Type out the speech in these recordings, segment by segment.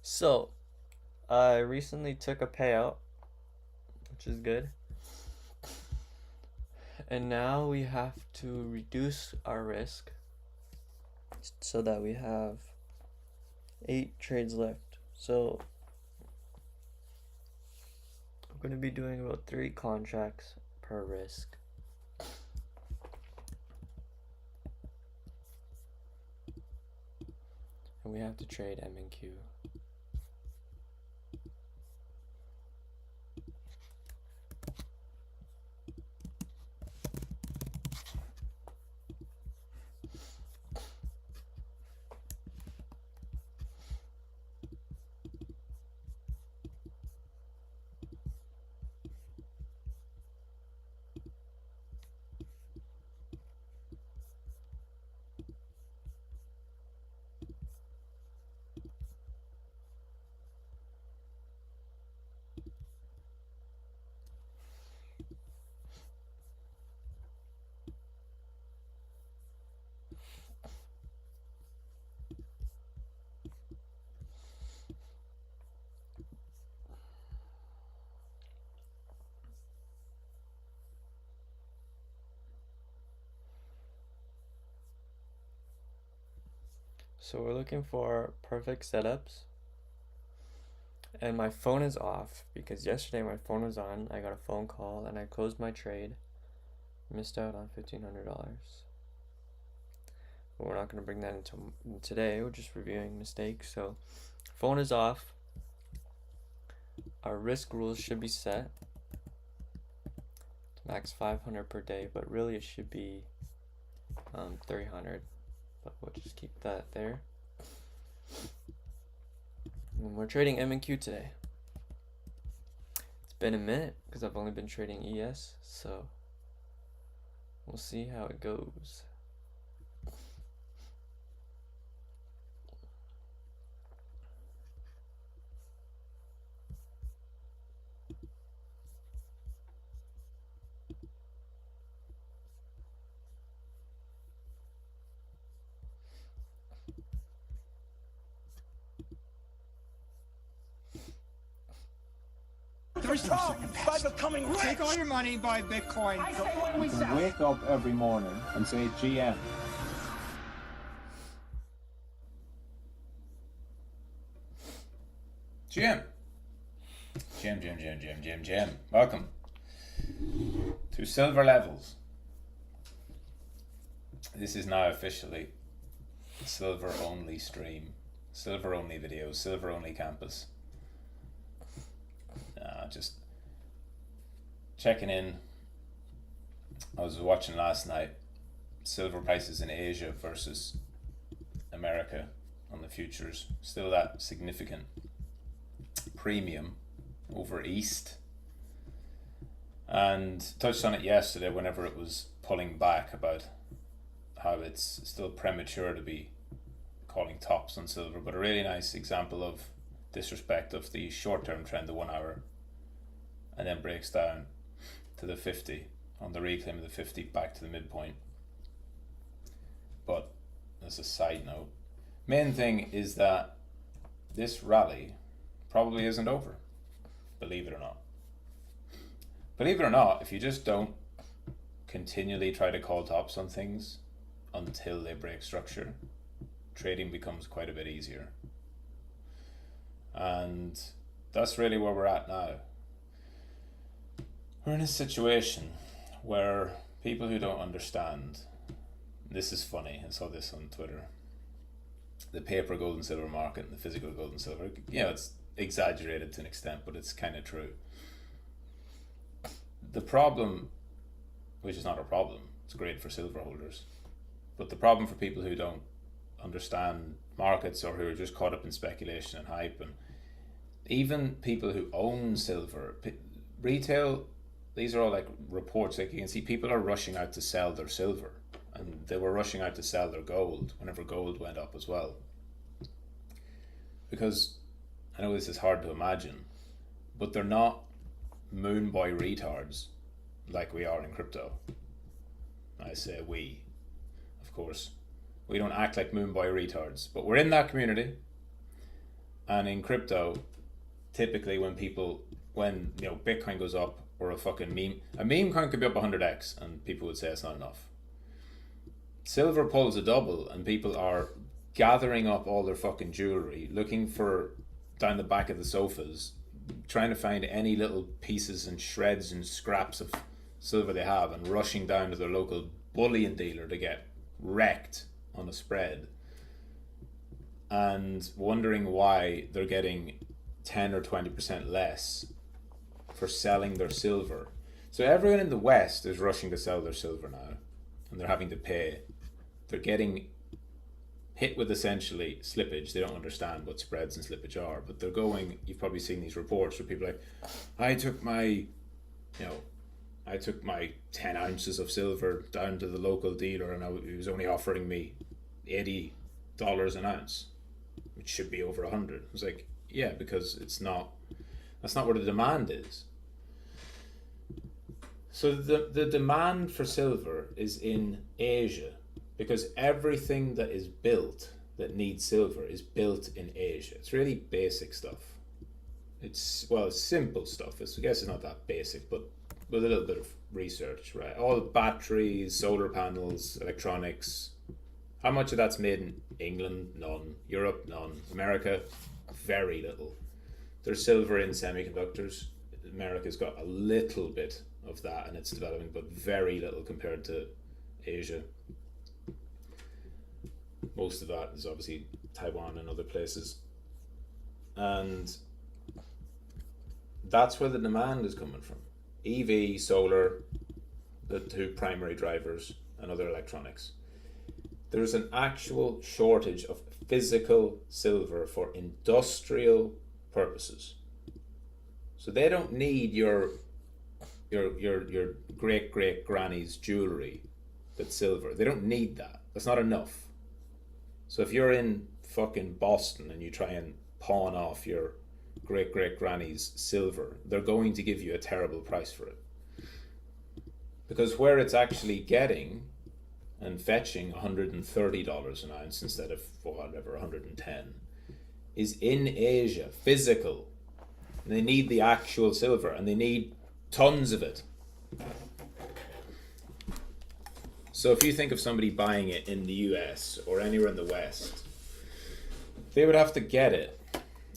So, I recently took a payout, which is good. And now we have to reduce our risk so that we have 8 trades left. So, I'm going to be doing about 3 contracts per risk. And we have to trade M and Q. So, we're looking for perfect setups. And my phone is off because yesterday my phone was on. I got a phone call and I closed my trade. Missed out on $1,500. But we're not going to bring that into today. We're just reviewing mistakes. So, phone is off. Our risk rules should be set to max 500 per day, but really it should be 300. But we'll just keep that there. And we're trading M and Q today. It's been a minute because I've only been trading ES, so we'll see how it goes. There's no by becoming rich. Take all your money, buy Bitcoin. I say what we You can sell. wake up every morning and say GM. Jim. Jim. Welcome to Silver Levels. This is now officially silver only stream, silver only videos, silver only campus. Just checking in. I was watching last night silver prices in Asia versus America on the futures. Still that significant premium over East, and touched on it yesterday whenever it was pulling back about how it's still premature to be calling tops on silver, but a really nice example of disrespect of the short-term trend, the 1 hour, and then breaks down to the 50 on the reclaim of the 50 back to the midpoint. But as a side note, main thing is that this rally probably isn't over, believe it or not. Believe it or not, if you just don't continually try to call tops on things until they break structure, trading becomes quite a bit easier. And that's really where we're at now. We're in a situation where people who don't understand, this is funny, I saw this on Twitter, the paper gold and silver market and the physical gold and silver, it's exaggerated to an extent, but it's kind of true. The problem, which is not a problem, it's great for silver holders, but the problem for people who don't understand markets or who are just caught up in speculation and hype, and even people who own silver, retail, these are all like reports, like you can see people are rushing out to sell their silver, and they were rushing out to sell their gold whenever gold went up as well. Because I know this is hard to imagine, but they're not moon boy retards like we are in crypto. I say we, of course. We don't act like moon boy retards, but we're in that community, And in crypto, typically when Bitcoin goes up, or a meme coin could be up 100x, and people would say it's not enough. Silver pulls a double, and people are gathering up all their fucking jewelry, looking for down the back of the sofas, trying to find any little pieces and shreds and scraps of silver they have, and rushing down to their local bullion dealer to get wrecked on a spread, and wondering why they're getting 10 or 20% less for selling their silver. So everyone in the West is rushing to sell their silver now, and they're having to pay. They're getting hit with essentially slippage. They don't understand what spreads and slippage are, but they're going, you've probably seen these reports where people are like, I took my 10 ounces of silver down to the local dealer, and he was only offering me $80 an ounce, which should be over 100. I was like, yeah, because that's not where the demand is. So the demand for silver is in Asia, because everything that is built that needs silver is built in Asia. It's really basic stuff. It's simple stuff. I guess it's not that basic, but with a little bit of research, right? All batteries, solar panels, electronics. How much of that's made in England? None. Europe? None. America? Very little. There's silver in semiconductors. America's got a little bit of that, and it's developing, but very little compared to Asia. Most of that is obviously Taiwan and other places. And that's where the demand is coming from. EV, solar, the two primary drivers, and other electronics. There's an actual shortage of physical silver for industrial purposes. So they don't need your great granny's jewelry that's silver. They don't need that. That's not enough. So if you're in fucking Boston and you try and pawn off your great granny's silver, they're going to give you a terrible price for it. Because where it's actually getting and fetching $130 an ounce instead of whatever, 110, is in Asia, physical. And they need the actual silver, and they need tons of it. So if you think of somebody buying it in the US or anywhere in the West, they would have to get it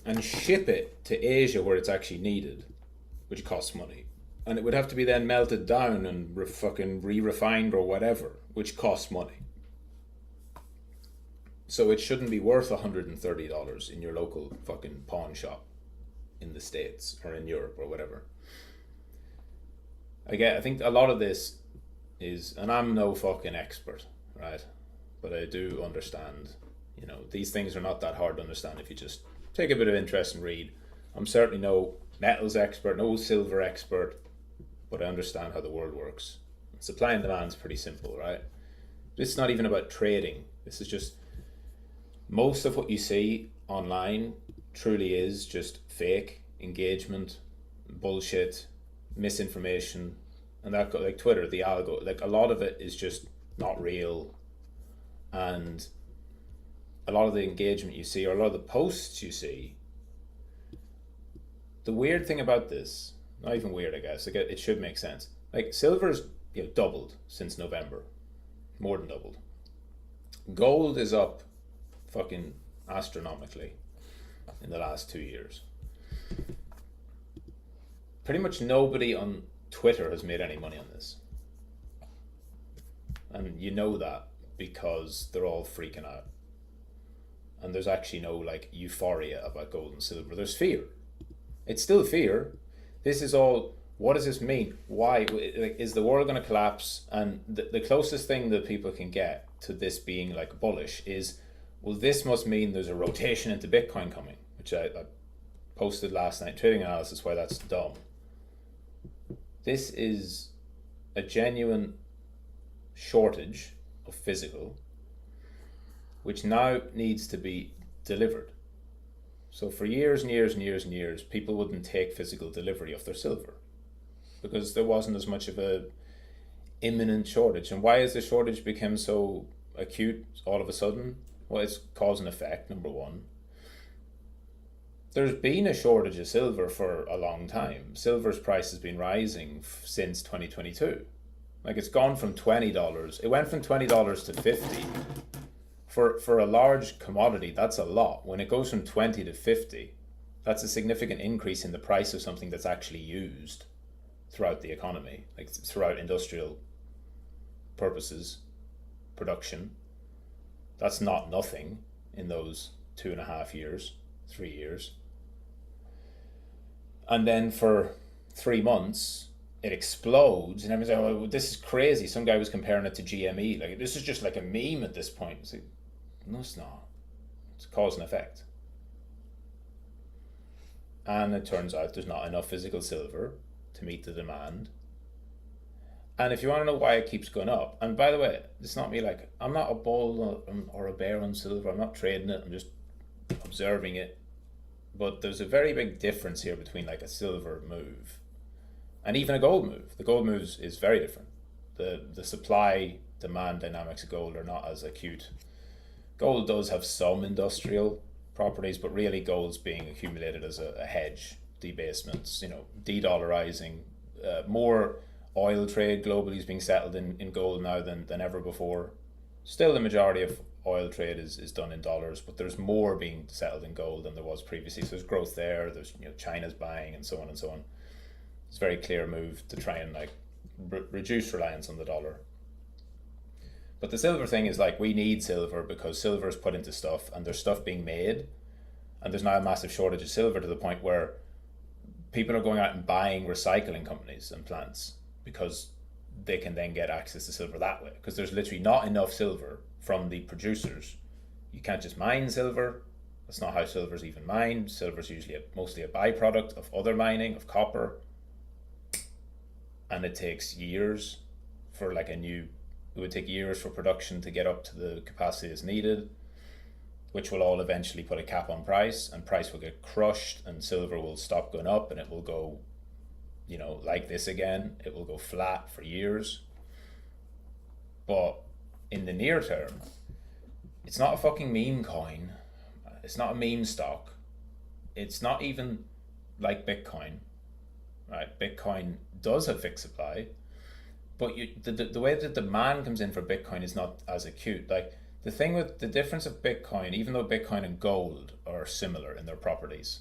and ship it to Asia where it's actually needed, which costs money. And it would have to be then melted down and fucking re-refined or whatever, which costs money. So it shouldn't be worth $130 in your local fucking pawn shop in the States or in Europe or whatever. I think a lot of this is, and I'm no fucking expert, right? But I do understand, these things are not that hard to understand if you just take a bit of interest and read. I'm certainly no metals expert, no silver expert, but I understand how the world works. Supply and demand is pretty simple, right? This is not even about trading. This is just, most of what you see online truly is just fake engagement, bullshit, misinformation, and that, like Twitter, the algo, like a lot of it is just not real. And a lot of the engagement you see, or a lot of the posts you see, the weird thing about this, not even weird, I guess, like it should make sense. Like silver's doubled since November, more than doubled. Gold is up fucking astronomically in the last 2 years. Pretty much nobody on Twitter has made any money on this. And you know that because they're all freaking out. And there's actually no euphoria about gold and silver. There's fear. It's still fear. This is all, what does this mean? Why? Is the world going to collapse? And the closest thing that people can get to this being bullish is, well, this must mean there's a rotation into Bitcoin coming, which I posted last night, Trading Analysis, why that's dumb. This is a genuine shortage of physical, which now needs to be delivered. So for years and years and years and years, people wouldn't take physical delivery of their silver because there wasn't as much of a imminent shortage. And why has the shortage become so acute all of a sudden? Well, it's cause and effect, number one. there's been a shortage of silver for a long time. Silver's price has been rising since 2022. Like, it's gone from $20. It went from $20 to 50. For a large commodity, that's a lot. When it goes from 20 to 50, that's a significant increase in the price of something that's actually used throughout the economy, like throughout industrial purposes, production. That's not nothing in those 2.5 years, 3 years. And then for 3 months, it explodes, and everyone's like, oh, this is crazy. Some guy was comparing it to GME. Like, this is just like a meme at this point. It's like, no, it's not. It's cause and effect. And it turns out there's not enough physical silver to meet the demand. And if you want to know why it keeps going up, and by the way, it's not me, like, I'm not a bull or a bear on silver. I'm not trading it. I'm just observing it. But there's a very big difference here between like a silver move and even a gold move. The gold move is very different. The supply demand dynamics of gold are not as acute. Gold does have some industrial properties, but really gold's being accumulated as a hedge, debasements, de-dollarizing. More oil trade globally is being settled in gold now than ever before. Still, the majority of oil trade is done in dollars, but there's more being settled in gold than there was previously. So there's growth there. There's China's buying and so on and so on. It's a very clear move to try and like reduce reliance on the dollar. But the silver thing is like, we need silver because silver is put into stuff and there's stuff being made, and there's now a massive shortage of silver to the point where people are going out and buying recycling companies and plants because they can then get access to silver that way, because there's literally not enough silver from the producers. You can't just mine silver. That's not how silver is even mined. Silver is usually mostly a byproduct of other mining, of copper. And it takes years for like it would take years for production to get up to the capacity that's needed, which will all eventually put a cap on price, and price will get crushed and silver will stop going up, and it will go, like this again. It will go flat for years. But in the near term, it's not a fucking meme coin. It's not a meme stock. It's not even like Bitcoin, right? Bitcoin does have fixed supply, but the way the demand comes in for Bitcoin is not as acute. Like, the thing with the difference of Bitcoin, even though Bitcoin and gold are similar in their properties,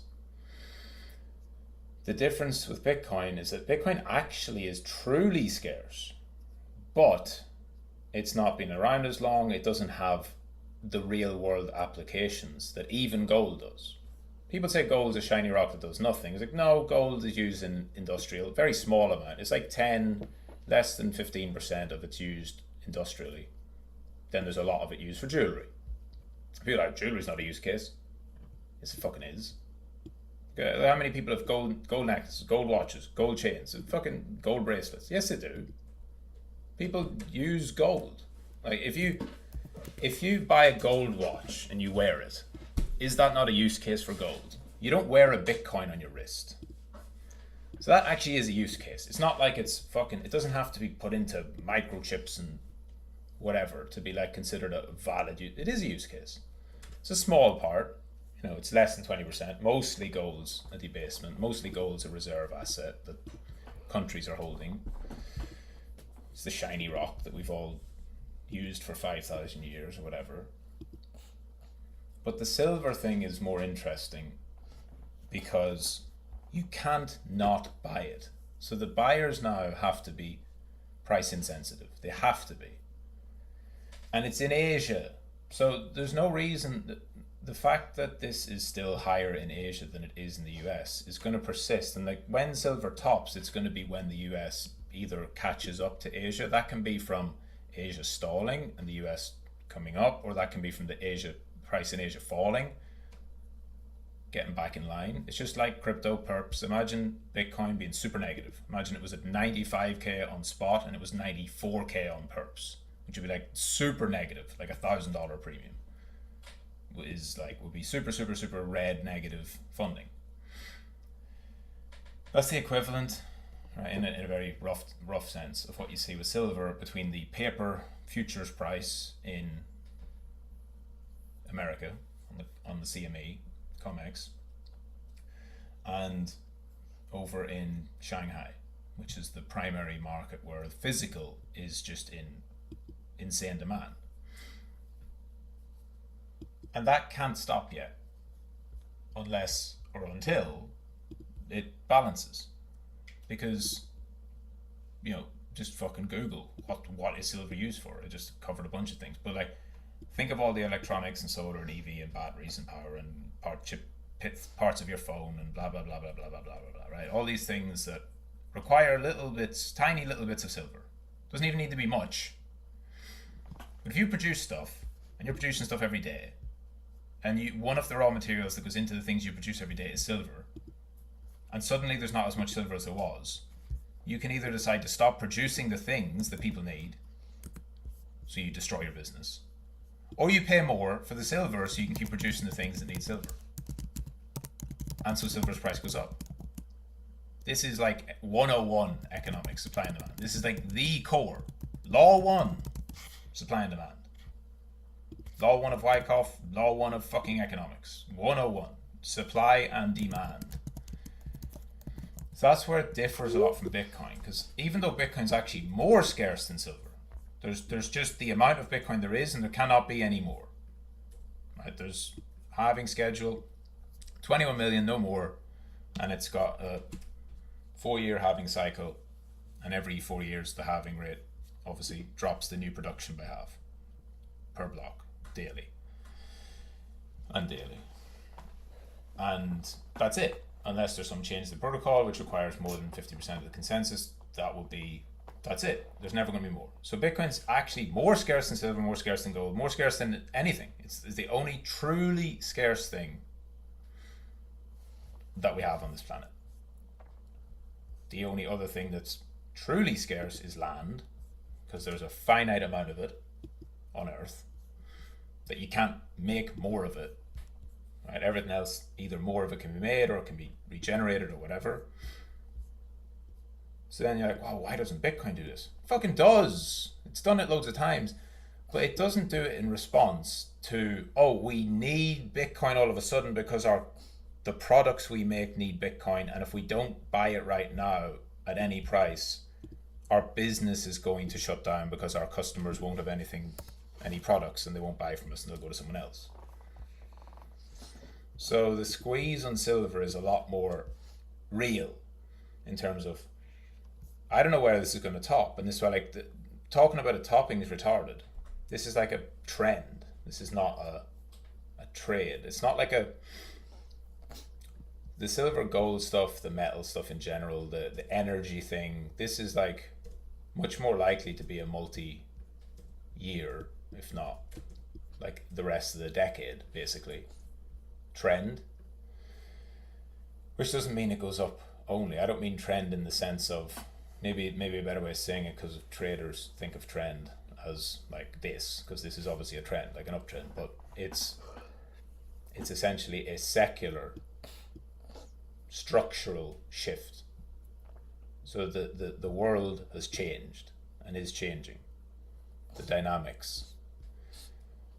the difference with Bitcoin is that Bitcoin actually is truly scarce, but it's not been around as long. It doesn't have the real world applications that even gold does. People say gold is a shiny rock that does nothing. It's like, no, gold is used in industrial, very small amount. It's like less than 15% of it's used industrially. Then there's a lot of it used for jewelry. People are like, jewelry's not a use case. Yes, it fucking is. How many people have gold necklaces, gold watches, gold chains, and fucking gold bracelets? Yes, they do. People use gold. Like, if you buy a gold watch and you wear it, is that not a use case for gold? You don't wear a Bitcoin on your wrist. So that actually is a use case. It's not like it doesn't have to be put into microchips and whatever to be like considered a valid use. It is a use case. It's a small part. It's less than 20%. Mostly gold's a debasement. Mostly gold's a reserve asset that countries are holding. It's the shiny rock that we've all used for 5,000 years or whatever. But the silver thing is more interesting because you can't not buy it. So the buyers now have to be price insensitive. They have to be. And it's in Asia. So there's no reason that the fact that this is still higher in Asia than it is in the US is going to persist. And like, when silver tops, it's going to be when the US either catches up to Asia. That can be from Asia stalling and the US coming up, or that can be from the Asia price in Asia falling, getting back in line. It's just like crypto perps. Imagine Bitcoin being super negative. Imagine it was at 95k on spot and it was 94k on perps, which would be like super negative, like $1,000 premium. Would be super, super, super red negative funding. That's the equivalent, right, in a very rough sense of what you see with silver between the paper futures price in America on the CME, COMEX, and over in Shanghai, which is the primary market where the physical is just in insane demand. And that can't stop yet, unless or until it balances. Because, just fucking Google what is silver used for. It just covered a bunch of things. But like, think of all the electronics and solar and EV and batteries and power and parts of your phone and blah blah blah blah blah blah blah blah blah. Right, all these things that require tiny little bits of silver. Doesn't even need to be much. But if you produce stuff and you're producing stuff every day, and one of the raw materials that goes into the things you produce every day is silver, and suddenly there's not as much silver as there was, you can either decide to stop producing the things that people need, so you destroy your business, or you pay more for the silver so you can keep producing the things that need silver. And so silver's price goes up. This is like 101 economics, supply and demand. This is like the core. Law 1, supply and demand. Law 1 of Wyckoff, Law 1 of fucking economics. 101, supply and demand. So that's where it differs a lot from Bitcoin, because even though Bitcoin's actually more scarce than silver, there's just the amount of Bitcoin there is, and there cannot be any more. Right? There's halving schedule, 21 million, no more, and it's got a 4-year halving cycle, and every 4 years the halving rate obviously drops the new production by half per block daily. And that's it, unless there's some change to the protocol which requires more than 50% of the consensus. That's it. There's never going to be more. So Bitcoin's actually more scarce than silver, more scarce than gold, more scarce than anything. It's the only truly scarce thing that we have on this planet. The only other thing that's truly scarce is land, because there's a finite amount of it on Earth, that you can't make more of it. Right? Everything else, either more of it can be made or it can be regenerated or whatever. So then you're like, wow, why doesn't Bitcoin do this? It fucking does. It's done it loads of times. But it doesn't do it in response to, we need Bitcoin all of a sudden because the products we make need Bitcoin, and if we don't buy it right now at any price, our business is going to shut down because our customers won't have any products, and they won't buy from us, and they'll go to someone else. So the squeeze on silver is a lot more real in terms of, I don't know where this is going to top, and this is why talking about it topping is retarded. This is like a trend. This is not a trade. It's not like the silver gold stuff, the metal stuff in general, the energy thing. This is like much more likely to be a multi-year, if not like the rest of the decade, basically, trend. Which doesn't mean it goes up only. I don't mean trend in the sense of, maybe a better way of saying it, because traders think of trend as like this, because this is obviously a trend, like an uptrend, but it's essentially a secular structural shift. So the world has changed and is changing. The dynamics,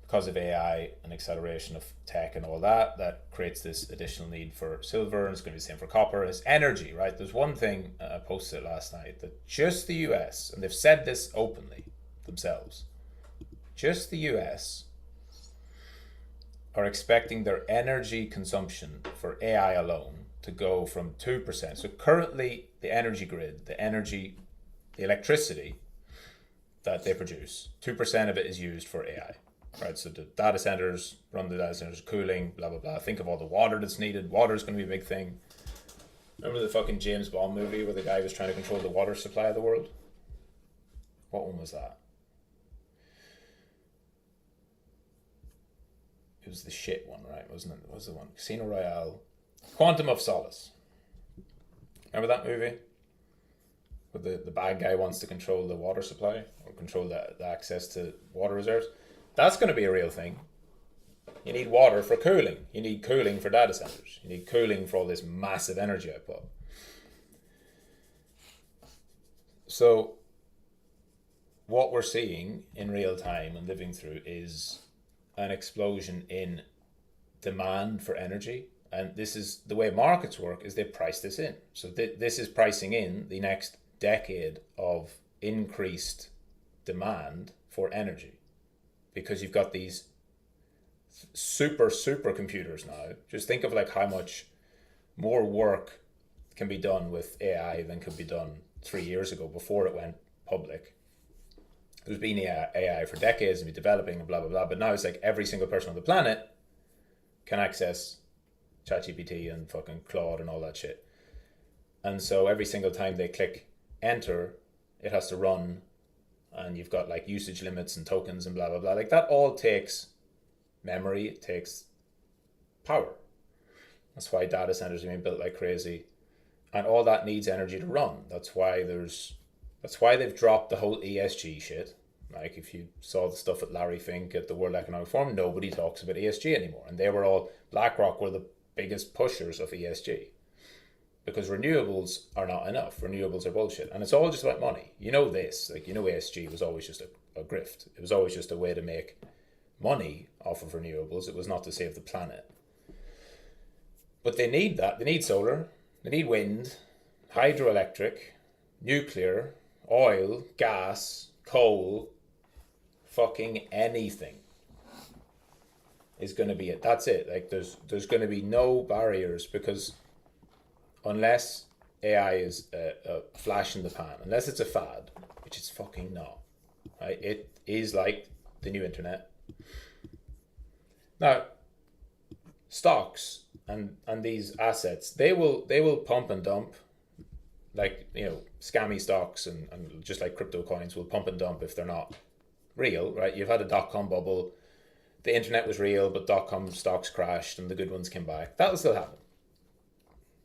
because of AI and acceleration of tech and all that creates this additional need for silver, and it's going to be the same for copper. It's energy, right? There's one thing I posted last night, that just the US, and they've said this openly themselves, just the US are expecting their energy consumption for AI alone to go from 2%. So currently the energy grid, the electricity that they produce, 2% of it is used for AI. Right, so the data centers, run the data centers, cooling, blah, blah, blah. Think of all the water that's needed. Water is going to be a big thing. Remember the fucking James Bond movie where the guy was trying to control the water supply of the world? What one was that? It was the shit one, right? Wasn't it? What was the one? Casino Royale. Quantum of Solace. Remember that movie? Where the bad guy wants to control the water supply, or control the access to water reserves? That's going to be a real thing. You need water for cooling. You need cooling for data centers. You need cooling for all this massive energy output. So what we're seeing in real time and living through is an explosion in demand for energy and this is the way markets work, is they price this in. So this is pricing in the next decade of increased demand for energy, because you've got these super computers now. Just think of like how much more work can be done with AI than could be done 3 years ago before it went public. There's been AI for decades and be developing and blah blah blah, but now it's like every single person on the planet can access ChatGPT and fucking Claude and all that shit. And so every single time they click enter, it has to run, and you've got like usage limits and tokens and blah blah blah. Like that all takes memory, it takes power. That's why data centers are being built like crazy, and all that needs energy to run. That's why they've dropped the whole ESG shit. Like if you saw the stuff at Larry Fink at the World Economic Forum, nobody talks about ESG anymore. And they were all, BlackRock were the biggest pushers of ESG. Because renewables are not enough. Renewables are bullshit. And it's all just about money. You know this. Like, you know ESG was always just a grift. It was always just a way to make money off of renewables. It was not to save the planet. But they need that. They need solar. They need wind, hydroelectric, nuclear, oil, gas, coal, fucking anything is going to be it. That's it. Like there's going to be no barriers, because unless AI is a flash in the pan, unless it's a fad, which it's fucking not, right? It is like the new internet. Now, stocks and these assets, they will pump and dump, like, you know, scammy stocks and just like crypto coins will pump and dump if they're not real, right? You've had a dot-com bubble, the internet was real, but dot-com stocks crashed and the good ones came back. That'll still happen.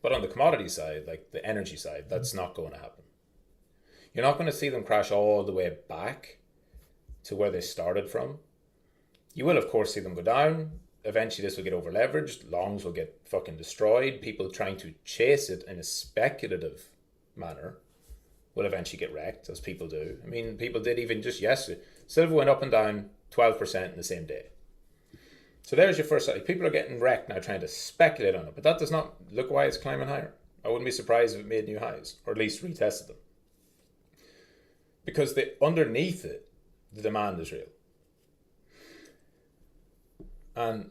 But on the commodity side, like the energy side, that's not going to happen. You're not going to see them crash all the way back to where they started from. You will, of course, see them go down. Eventually this will get over leveraged. Longs will get fucking destroyed. People trying to chase it in a speculative manner will eventually get wrecked, as people do. I mean, people did even just yesterday. Silver went up and down 12% in the same day. So there's your first side. People are getting wrecked now trying to speculate on it, but that does not look why it's climbing higher. I wouldn't be surprised if it made new highs, or at least retested them. Because underneath it, the demand is real. And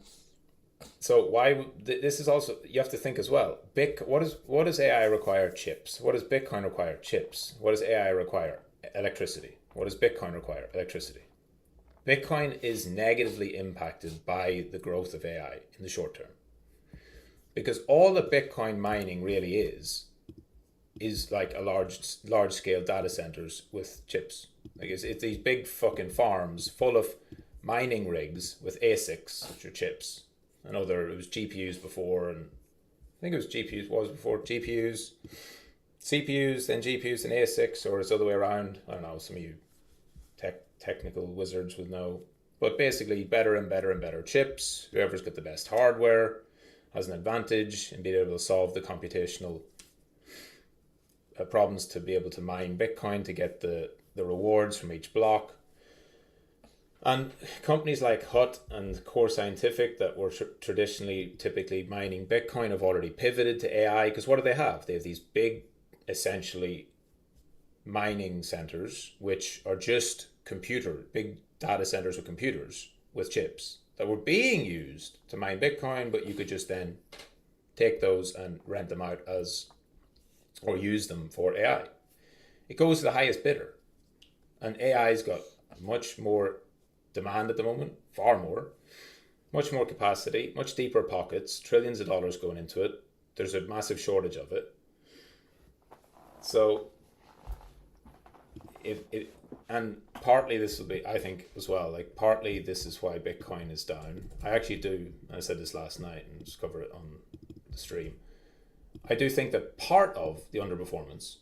so this is also, you have to think as well. What does AI require? Chips. What does Bitcoin require? Chips. What does AI require? Electricity. What does Bitcoin require? Electricity. Bitcoin is negatively impacted by the growth of AI in the short term. Because all that Bitcoin mining really is like a large scale data centers with chips. Like it's these big fucking farms full of mining rigs with ASICs, which are chips. I know it was GPUs before, and I think it was GPUs, CPUs, then GPUs, and ASICs, or it's the other way around. I don't know, some of you technical wizards would know. But basically, better and better and better chips. Whoever's got the best hardware has an advantage in being able to solve the computational problems to be able to mine Bitcoin to get the rewards from each block. And companies like Hut and Core Scientific that were typically mining Bitcoin have already pivoted to AI, because what do they have? They have these big, essentially, mining centers, which are just big data centers with computers with chips that were being used to mine Bitcoin, but you could just then take those and rent them out or use them for AI. It goes to the highest bidder. And AI's got much more demand at the moment, far more, much more capacity, much deeper pockets, trillions of dollars going into it. There's a massive shortage of it. So and partly this will be, I think as well, like partly this is why Bitcoin is down. I actually do, I said this last night and just cover it on the stream. I do think that part of the underperformance,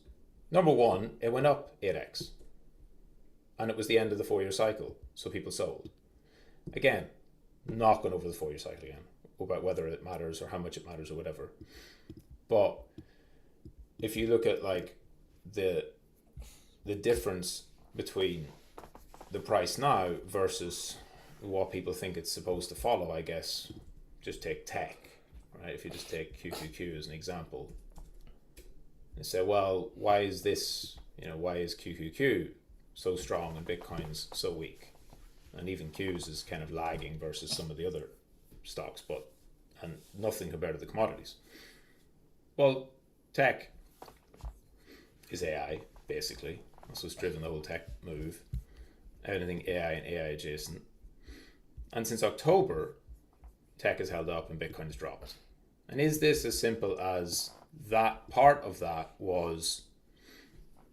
number one, it went up 8x. And it was the end of the 4-year cycle, so people sold. Again, not going over the 4-year cycle again, about whether it matters or how much it matters or whatever. But if you look at like the difference between the price now versus what people think it's supposed to follow, I guess, just take tech, right? If you just take QQQ as an example and say, well, why is this, why is QQQ so strong and Bitcoin's so weak? And even Q's is kind of lagging versus some of the other stocks, and nothing compared to the commodities. Well, tech is AI, basically. That's what's driven the whole tech move. Anything AI and AI adjacent. And since October, tech has held up and Bitcoin has dropped. And is this as simple as that part of that was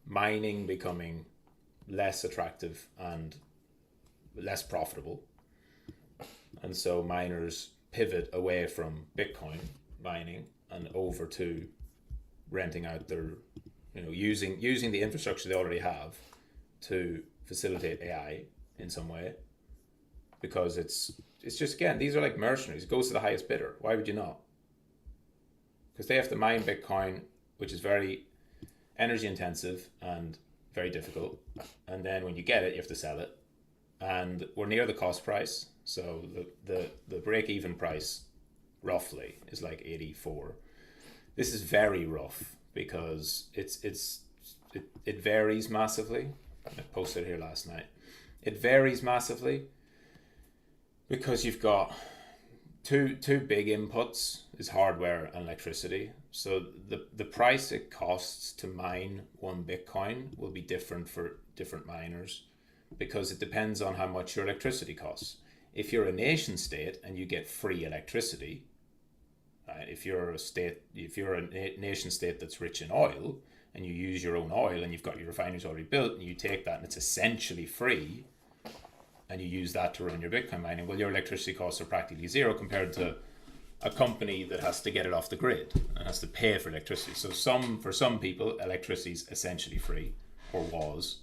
mining becoming less attractive and less profitable? And so miners pivot away from Bitcoin mining and over to renting out their, using the infrastructure they already have to facilitate AI in some way, because it's just, again, these are like mercenaries. It goes to the highest bidder. Why would you not? Because they have to mine Bitcoin, which is very energy intensive and very difficult, and then when you get it, you have to sell it, and we're near the cost price. So the break-even price roughly is like 84. This is very rough because it varies massively. I posted here last night. It varies massively because you've got two big inputs is hardware and electricity. So the price it costs to mine one Bitcoin will be different for different miners because it depends on how much your electricity costs. If you're a nation state and you get free electricity, if you're a nation state that's rich in oil and you use your own oil and you've got your refineries already built and you take that and it's essentially free and you use that to run your Bitcoin mining, well, your electricity costs are practically zero compared to a company that has to get it off the grid and has to pay for electricity. So for some people, electricity is essentially free, or was.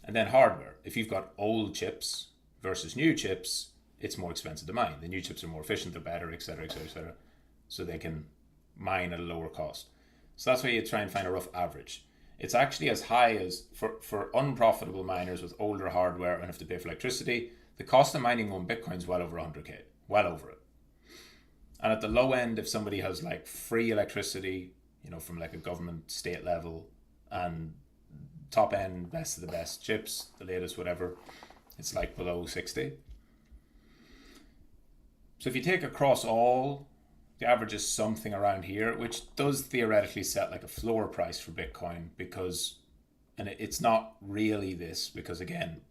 And then hardware. If you've got old chips versus new chips, it's more expensive to mine. The new chips are more efficient, they're better, etc., etc., etc. So they can mine at a lower cost. So that's why you try and find a rough average. It's actually as high as, for unprofitable miners with older hardware and have to pay for electricity, the cost of mining one Bitcoin is well over 100K, well over it. And at the low end, if somebody has like free electricity, from like a government state level, and top end, best of the best chips, the latest whatever, it's like below 60. So if you take across all, the average is something around here, which does theoretically set like a floor price for Bitcoin, because, and it's not really this, because again,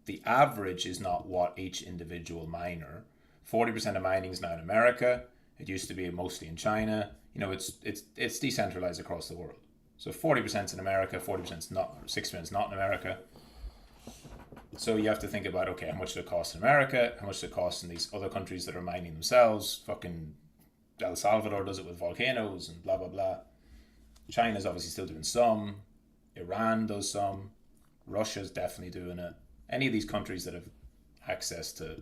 the average is not what each individual miner. 40% of mining is now in America. It used to be mostly in China. It's decentralized across the world. So 40% is in America, 40% is not, 60% is not in America. So you have to think about, okay, how much does it cost in America? How much does it cost in these other countries that are mining themselves? Fucking El Salvador does it with volcanoes and blah, blah, blah. China's obviously still doing some. Iran does some. Russia's definitely doing it. Any of these countries that have access to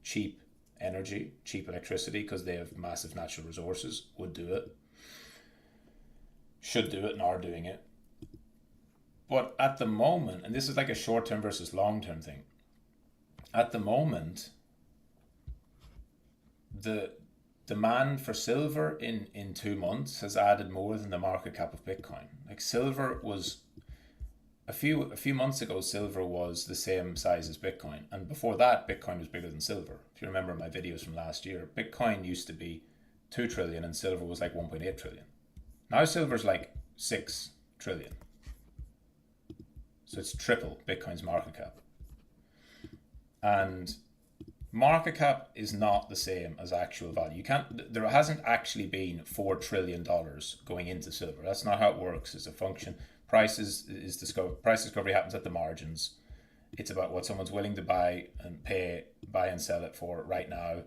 cheap energy, cheap electricity, because they have massive natural resources, would do it. Should do it and are doing it. But at the moment, and this is like a short-term versus long-term thing, at the moment, the demand for silver in 2 months has added more than the market cap of Bitcoin. Like silver was, a few months ago, silver was the same size as Bitcoin. And before that, Bitcoin was bigger than silver. If you remember my videos from last year, Bitcoin used to be 2 trillion and silver was like 1.8 trillion. Now silver's like 6 trillion. So it's triple Bitcoin's market cap. And market cap is not the same as actual value. There hasn't actually been $4 trillion going into silver. That's not how it works. It's a function. Price discovery happens at the margins. It's about what someone's willing to buy and sell it for right now.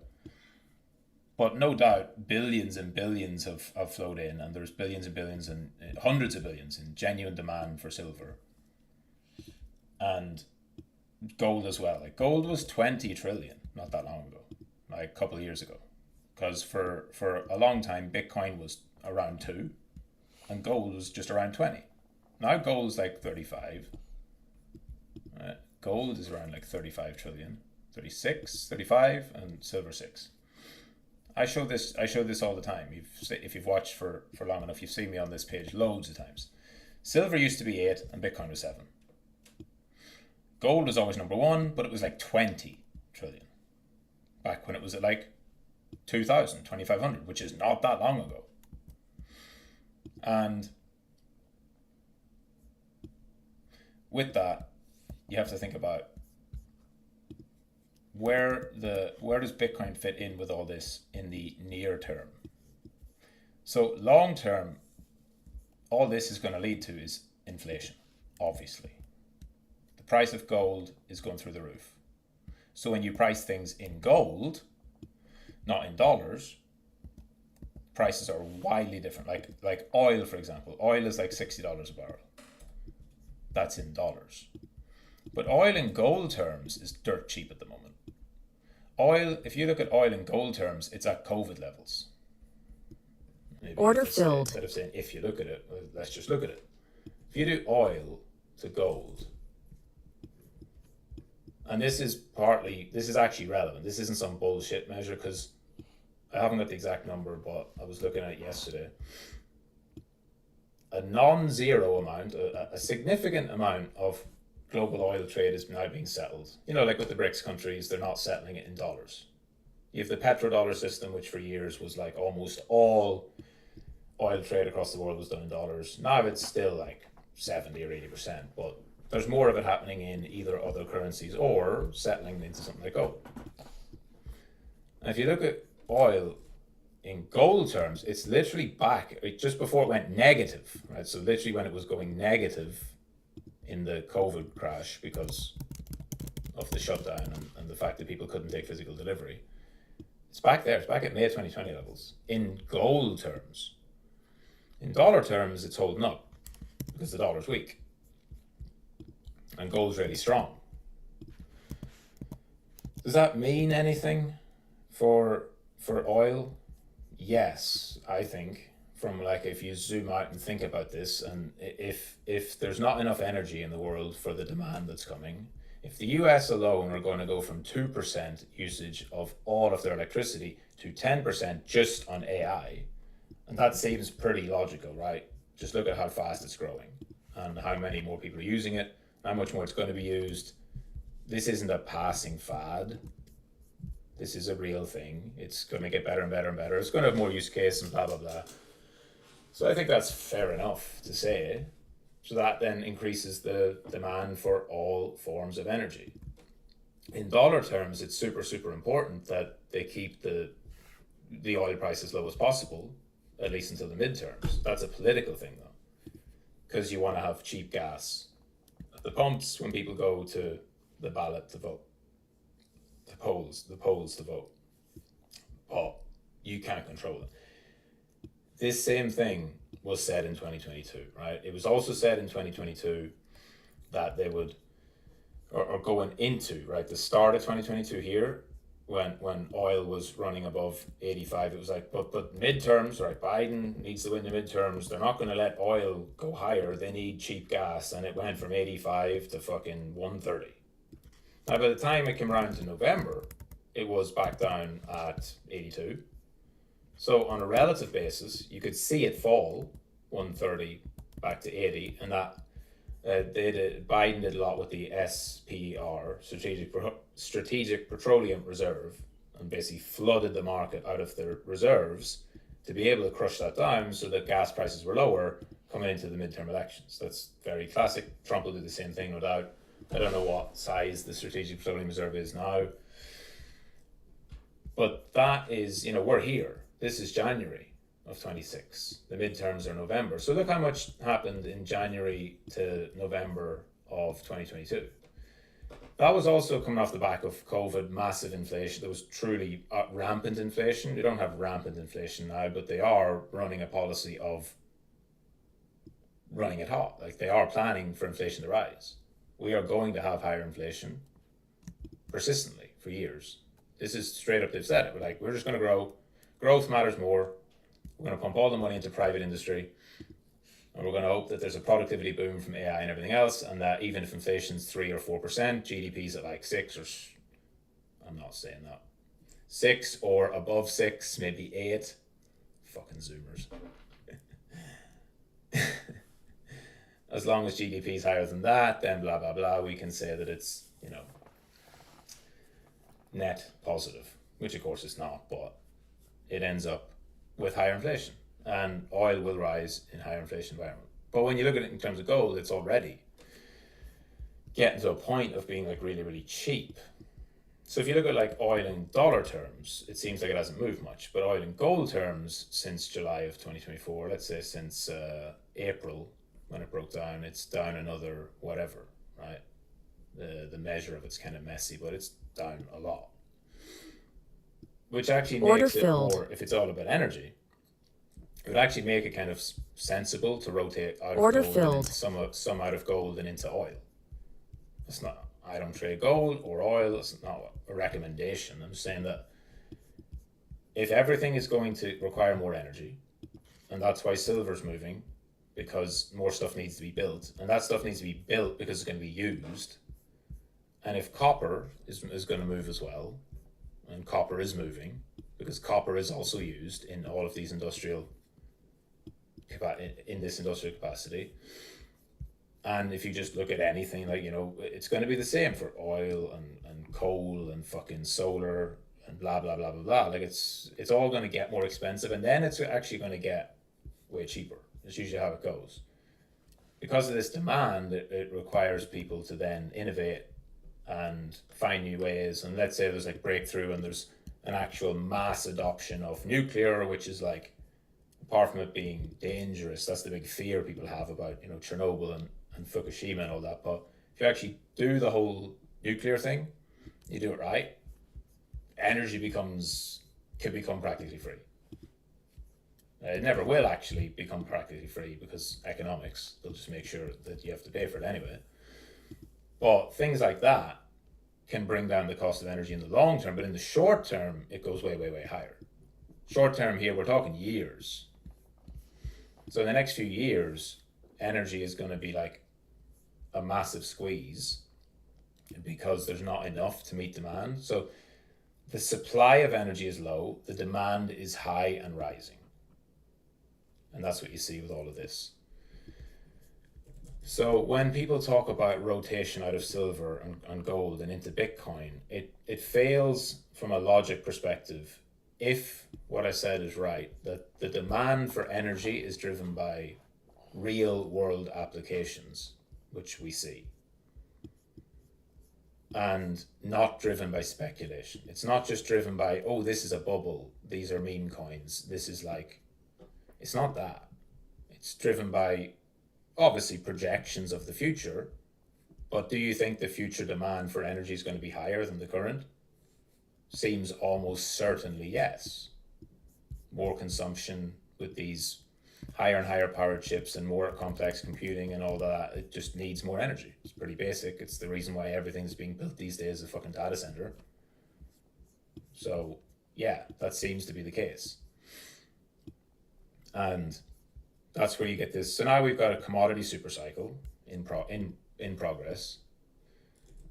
But no doubt, billions and billions have flowed in, and there's billions and billions and hundreds of billions in genuine demand for silver. And gold as well. Like gold was 20 trillion not that long ago, like a couple of years ago. Because for a long time, Bitcoin was around 2 and gold was just around 20. Now gold is like 35. Gold is around like 35 trillion, 36, 35, and silver 6. I show this all the time. If you've watched for long enough, you've seen me on this page loads of times. Silver used to be 8 and Bitcoin was 7. Gold was always number 1, but it was like 20 trillion back when it was at like 2,000, 2,500, which is not that long ago. And with that, you have to think about where does Bitcoin fit in with all this in the near term. So long term, all this is going to lead to is inflation, obviously. The price of gold is going through the roof. So when you price things in gold, not in dollars, prices are wildly different. Like oil, for example. Oil is like $60 a barrel. That's in dollars. But oil in gold terms is dirt cheap at the moment. Oil, if you look at oil in gold terms, it's at COVID levels. Maybe Order filled. Instead of saying if you look at it, well, let's just look at it. If you do oil to gold, and this is actually relevant. This isn't some bullshit measure because I haven't got the exact number, but I was looking at it yesterday. A non-zero amount, a significant amount of global oil trade is now being settled. You know, like with the BRICS countries, they're not settling it in dollars. You have the petrodollar system, which for years was like almost all oil trade across the world was done in dollars. Now it's still like 70 or 80%, but there's more of it happening in either other currencies or settling into something like gold. And if you look at oil in gold terms, it's literally back just before it went negative, right? So literally when it was going negative in the COVID crash because of the shutdown and the fact that people couldn't take physical delivery. It's back there. It's back at May 2020 levels in gold terms. In dollar terms, it's holding up because the dollar's weak and gold's really strong. Does that mean anything for oil? Yes, I think. From like if you zoom out and think about this, and if there's not enough energy in the world for the demand that's coming, if the US alone are going to go from 2% usage of all of their electricity to 10% just on AI, and that seems pretty logical, right? Just look at how fast it's growing and how many more people are using it, how much more it's going to be used. This isn't a passing fad. This is a real thing. It's going to get better and better and better. It's going to have more use case and blah, blah, blah. So I think that's fair enough to say. So that then increases the demand for all forms of energy. In dollar terms, it's super, super important that they keep the oil price as low as possible, at least until the midterms. That's a political thing, though, because you want to have cheap gas at the pumps when people go to the ballot to vote, the polls to vote. But you can't control it. This same thing was said in 2022, right? It was also said in 2022 that they would, or going into, right, the start of 2022 here, when oil was running above 85, it was like, but midterms, right, Biden needs to win the midterms. They're not going to let oil go higher. They need cheap gas. And it went from 85 to fucking 130. Now, by the time it came around to November, it was back down at 82. So on a relative basis, you could see it fall 130 back to 80, and that Biden did a lot with the SPR, Strategic Petroleum Reserve, and basically flooded the market out of their reserves to be able to crush that down so that gas prices were lower coming into the midterm elections. That's very classic. Trump will do the same thing, no doubt. I don't know what size the Strategic Petroleum Reserve is now, but that is, we're here. This is January of 26. The midterms are November. So look how much happened in January to November of 2022. That was also coming off the back of COVID, massive inflation. There was truly rampant inflation. We don't have rampant inflation now, but they are running a policy of running it hot. Like they are planning for inflation to rise. We are going to have higher inflation persistently for years. This is straight up, they've said it. We're just going to grow. Growth matters more. We're going to pump all the money into private industry, and we're going to hope that there's a productivity boom from AI and everything else, and that even if inflation's 3 or 4%, GDP's at like 6 or I'm not saying that. 6 or above 6, maybe 8. Fucking Zoomers. As long as GDP is higher than that, then blah, blah, blah, we can say that it's, net positive, which of course it's not, but it ends up with higher inflation. And oil will rise in higher inflation environment. But when you look at it in terms of gold, it's already getting to a point of being like really, really cheap. So if you look at like oil in dollar terms, it seems like it hasn't moved much. But oil in gold terms, since July of 2024, let's say since April, when it broke down, it's down another whatever, right? The measure of it's kind of messy, but it's down a lot. Which actually makes it more, if it's all about energy, it would actually make it kind of sensible to rotate out of gold and some out of gold and into oil. It's not, I don't trade gold or oil, it's not a recommendation. I'm saying that if everything is going to require more energy, and that's why silver's moving, because more stuff needs to be built, and that stuff needs to be built because it's going to be used. And if copper is going to move as well, and copper is moving, because copper is also used in all of these industrial capacity. And if you just look at anything, like, it's going to be the same for oil and coal and fucking solar and blah, blah, blah, blah, blah. Like, it's all going to get more expensive, and then it's actually going to get way cheaper. It's usually how it goes. Because of this demand, it requires people to then innovate and find new ways. And let's say there's like breakthrough and there's an actual mass adoption of nuclear, which is like, apart from it being dangerous, that's the big fear people have about, Chernobyl and Fukushima and all that. But if you actually do the whole nuclear thing, you do it right, energy can become practically free. It never will actually become practically free because economics, they'll just make sure that you have to pay for it anyway. But things like that can bring down the cost of energy in the long term, but in the short term, it goes way, way, way higher. Short term here, we're talking years. So in the next few years, energy is going to be like a massive squeeze because there's not enough to meet demand. So the supply of energy is low, the demand is high and rising. And that's what you see with all of this. So when people talk about rotation out of silver and gold and into Bitcoin, it fails from a logic perspective if what I said is right, that the demand for energy is driven by real world applications, which we see, and not driven by speculation. It's not just driven by, oh, this is a bubble, these are meme coins, this is like, it's not that. It's driven by obviously projections of the future, but do you think the future demand for energy is going to be higher than the current? Seems almost certainly yes. More consumption with these higher and higher power chips and more complex computing and all that, it just needs more energy. It's pretty basic. It's the reason why everything's being built these days is a fucking data center. So yeah, that seems to be the case. And that's where you get this. So now we've got a commodity super cycle in progress.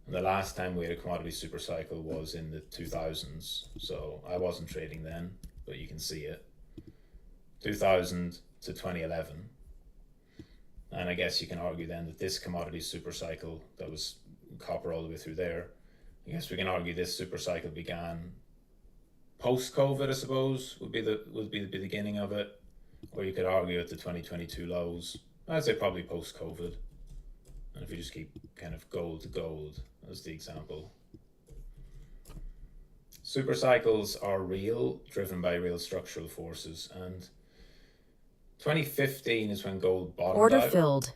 And the last time we had a commodity super cycle was in the 2000s. So I wasn't trading then, but you can see it. 2000 to 2011. And I guess you can argue then that this commodity super cycle that was copper all the way through there, I guess we can argue this super cycle began post-COVID, I suppose, would be the beginning of it. Or you could argue at the 2022 lows. I'd say probably post-COVID. And if you just keep kind of gold to gold as the example. Super cycles are real, driven by real structural forces. And 2015 is when gold bottomed out. Order filled.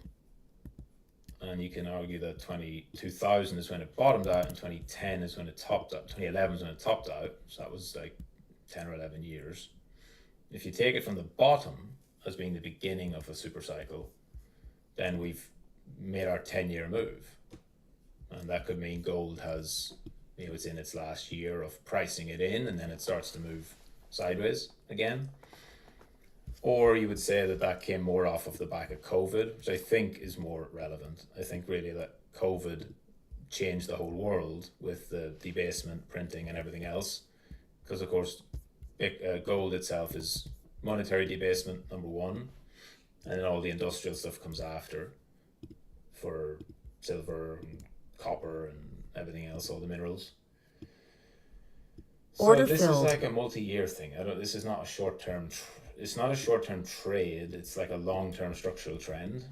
And you can argue that 2000 is when it bottomed out, and 2010 is when it topped out. 2011 is when it topped out. So that was like 10 or 11 years. If you take it from the bottom as being the beginning of a super cycle, then we've made our 10-year move. And that could mean gold has, it's in its last year of pricing it in, and then it starts to move sideways again. Or you would say that came more off of the back of COVID, which I think is more relevant. I think really that COVID changed the whole world with the debasement, printing and everything else. because of course gold itself is monetary debasement, number one, and then all the industrial stuff comes after for silver and copper and everything else, all the minerals. So Order this filled. is like a multi-year thing. This is not a short-term. It's not a short-term trade. It's like a long-term structural trend.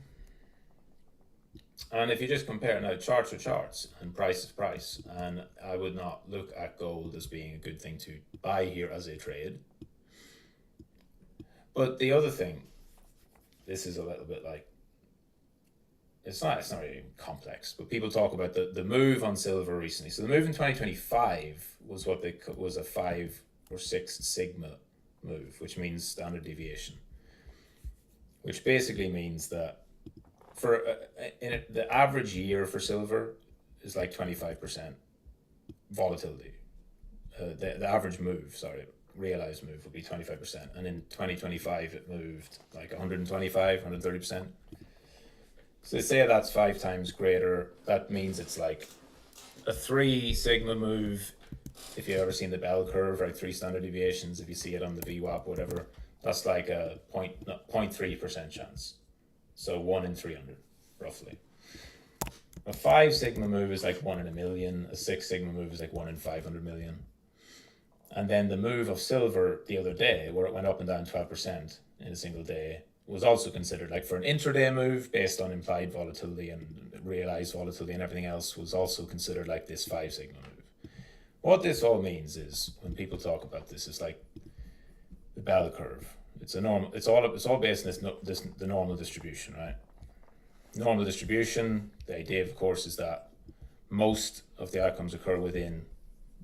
And if you just compare now, charts are charts and price is price. And I would not look at gold as being a good thing to buy here as a trade. But the other thing, this is a little bit like, it's not really complex, but people talk about the move on silver recently. So the move in 2025 was was a 5 or 6 sigma move, which means standard deviation, which basically means that for the average year for silver is like 25% volatility. The average move, realized move would be 25%, and in 2025 it moved like 125, 130%. So say that's 5 times greater. That means it's like a 3 sigma move. If you've ever seen the bell curve, right, 3 standard deviations, if you see it on the VWAP, whatever, that's like a 0.3% chance. So 1 in 300, roughly. A 5 sigma move is like 1 in a million. A 6 sigma move is like 1 in 500 million. And then the move of silver the other day, where it went up and down 12% in a single day, was also considered, like for an intraday move based on implied volatility and realized volatility and everything else, was also considered like this 5 sigma move. What this all means is, when people talk about this, it's like the bell curve. It's all based on the normal distribution, right? Normal distribution, the idea of course is that most of the outcomes occur within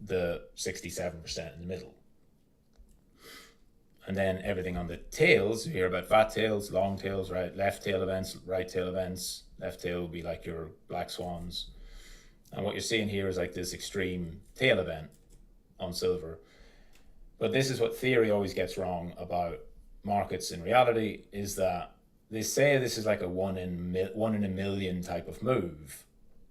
the 67% in the middle. And then everything on the tails, you hear about fat tails, long tails, right? Left tail events, right tail events. Left tail will be like your black swans. And what you're seeing here is like this extreme tail event on silver. But this is what theory always gets wrong about markets in reality, is that they say this is like a one in a million type of move.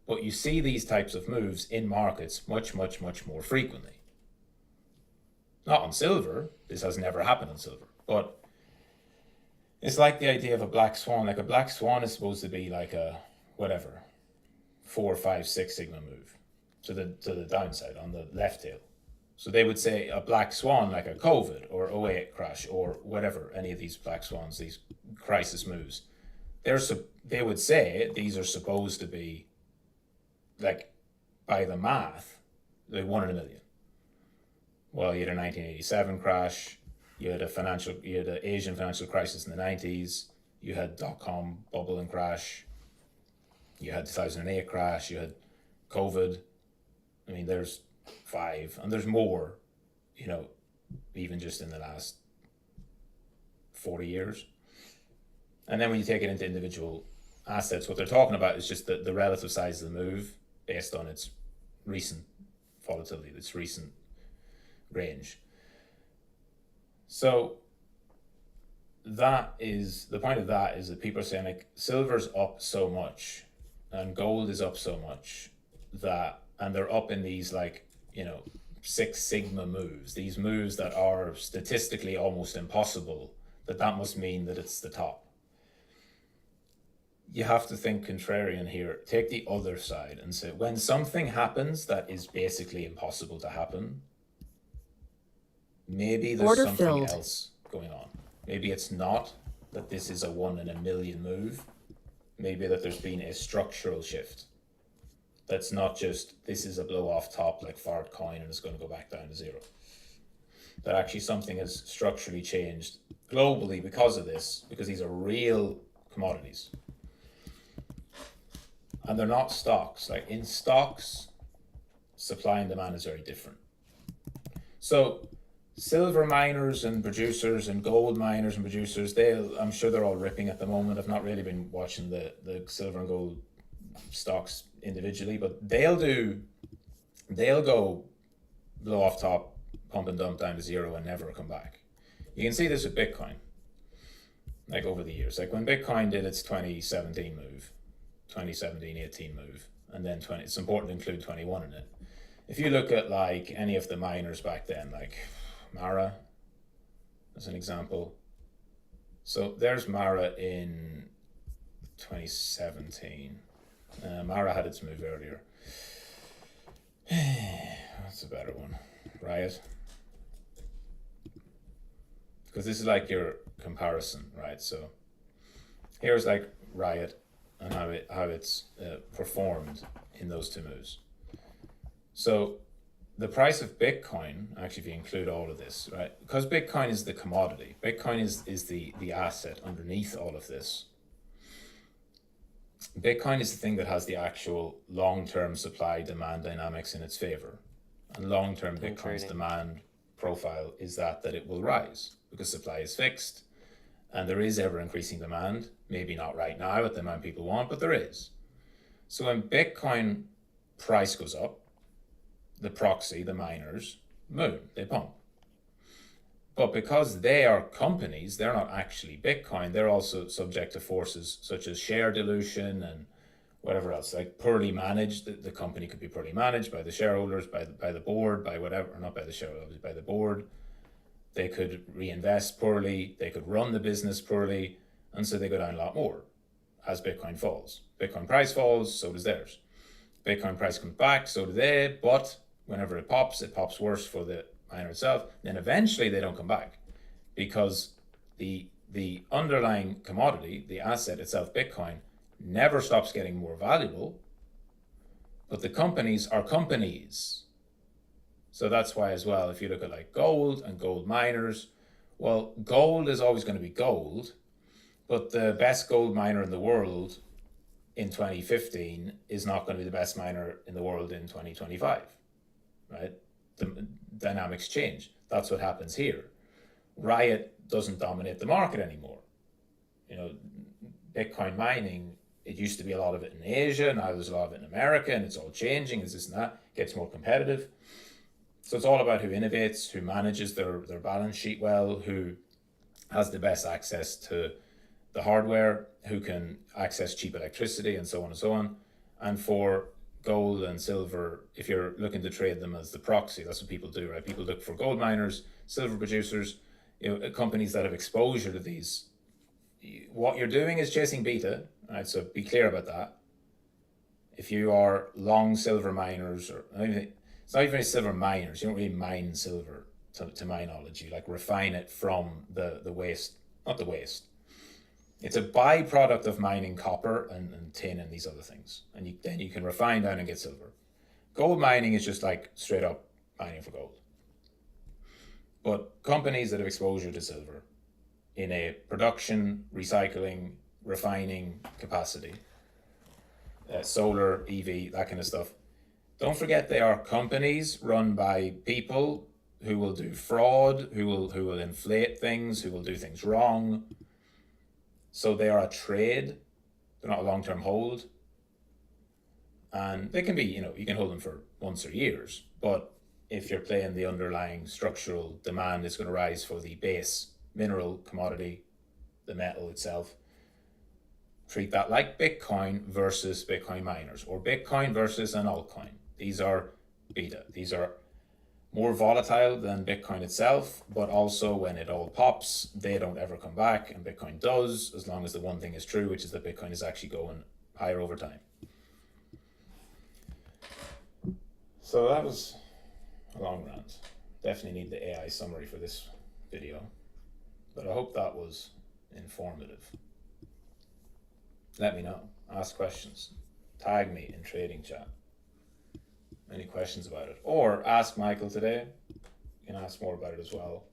But you see these types of moves in markets much, much, much more frequently. Not on silver. This has never happened on silver. But it's like the idea of a black swan. Like a black swan is supposed to be like a, whatever, 4, 5, 6 sigma move to the downside on the left tail. So they would say a black swan, like a COVID or 08 crash or whatever, any of these black swans, these crisis moves, they would say these are supposed to be, like, by the math, like 1 in a million. Well, you had a 1987 crash, you had an Asian financial crisis in the 90s, you had dot-com bubble and crash, you had 2008 crash, you had COVID. I mean, there's 5, and there's more, even just in the last 40 years. And then when you take it into individual assets, what they're talking about is just the relative size of the move based on its recent volatility, its recent range. So that is the point of that, is that people are saying like silver's up so much and gold is up so much that, and they're up in these 6 sigma moves, these moves that are statistically almost impossible, that must mean that it's the top. You have to think contrarian here. Take the other side and say, when something happens that is basically impossible to happen, maybe there's Order something filled. else going on. Maybe it's not that this is a 1 in a million move. Maybe that there's been a structural shift. That's not just, this is a blow off top like fart coin and it's going to go back down to 0. That actually something has structurally changed globally because of this, because these are real commodities. And they're not stocks. Like in stocks, supply and demand is very different. So silver miners and producers and gold miners and producers, I'm sure they're all ripping at the moment. I've not really been watching the silver and gold stocks individually, but they'll go blow off top, pump and dump down to 0 and never come back. You can see this with Bitcoin, like over the years. Like when Bitcoin did its 2017 move, 2017-18 move, and then it's important to include 21 in it. if you look at like any of the miners back then, like Mara as an example. So there's Mara in 2017. Mara had its move earlier. That's a better one. Riot. Because this is like your comparison, right? So here's like Riot and how it's performed in those two moves. So the price of Bitcoin, actually, if you include all of this, right? Because Bitcoin is the commodity. Bitcoin is the asset underneath all of this. Bitcoin is the thing that has the actual long-term supply-demand dynamics in its favor. And long-term Bitcoin's demand profile is that it will rise because supply is fixed and there is ever-increasing demand. Maybe not right now at the amount people want, but there is. So when Bitcoin price goes up, the proxy, the miners, moon, they pump. But because they are companies, they're not actually Bitcoin, they're also subject to forces such as share dilution and whatever else. Like poorly managed, the company could be poorly managed by the shareholders, by the board, by whatever, not by the shareholders, by the board. They could reinvest poorly, they could run the business poorly, and so they go down a lot more as Bitcoin falls. Bitcoin price falls, so does theirs. Bitcoin price comes back, so do they, but whenever it pops worse for the miner itself. Then eventually they don't come back because the underlying commodity, the asset itself, Bitcoin, never stops getting more valuable, but the companies are companies. So that's why as well, if you look at like gold and gold miners, well, gold is always going to be gold, but the best gold miner in the world in 2015 is not going to be the best miner in the world in 2025, right? The dynamics change. That's what happens here. Riot doesn't dominate the market anymore. You know, Bitcoin mining, it used to be a lot of it in Asia, now there's a lot of it in America, and it's all changing, it's this and that, gets more competitive. So it's all about who innovates, who manages their balance sheet well, who has the best access to the hardware, who can access cheap electricity, and so on and so on. And for gold and silver, if you're looking to trade them as the proxy, that's what people do, right? People look for gold miners, silver producers, you know, companies that have exposure to these. What you're doing is chasing beta, right? So be clear about that. If you are long silver miners, or it's not even silver miners, you don't really mine silver to my knowledge. You like refine it from the waste, not the waste. It's a byproduct of mining copper and tin and these other things. And then you can refine down and get silver. Gold mining is just like straight up mining for gold. But companies that have exposure to silver in a production, recycling, refining capacity, solar, EV, that kind of stuff, don't forget they are companies run by people who will do fraud, who will inflate things, who will do things wrong. So they are a trade. They're not a long-term hold. And they can be, you know, you can hold them for months or years. But if you're playing the underlying structural demand is going to rise for the base mineral commodity, the metal itself, treat that like Bitcoin versus Bitcoin miners, or Bitcoin versus an altcoin. These are beta. These are more volatile than Bitcoin itself, but also when it all pops, they don't ever come back, and Bitcoin does, as long as the one thing is true, which is that Bitcoin is actually going higher over time. So that was a long rant. Definitely need the AI summary for this video, but I hope that was informative. Let me know. Ask questions. Tag me in trading chat. Any questions about it? Or ask Michael today. You can ask more about it as well.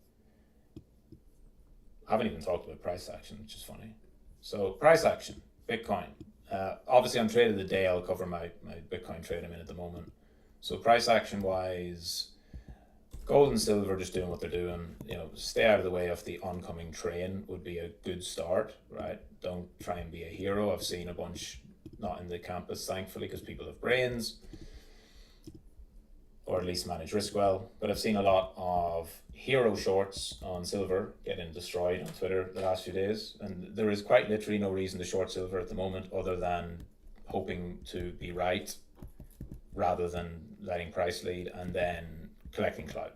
I haven't even talked about price action, which is funny. So price action, Bitcoin. Obviously I'm trading the day. I'll cover my Bitcoin trade I'm in at the moment. So price action wise, gold and silver just doing what they're doing. You know, stay out of the way of the oncoming train would be a good start, right? Don't try and be a hero. I've seen a bunch not in the campus, thankfully, because people have brains, or at least manage risk well. But I've seen a lot of hero shorts on silver getting destroyed on Twitter the last few days. And there is quite literally no reason to short silver at the moment other than hoping to be right rather than letting price lead and then collecting clout.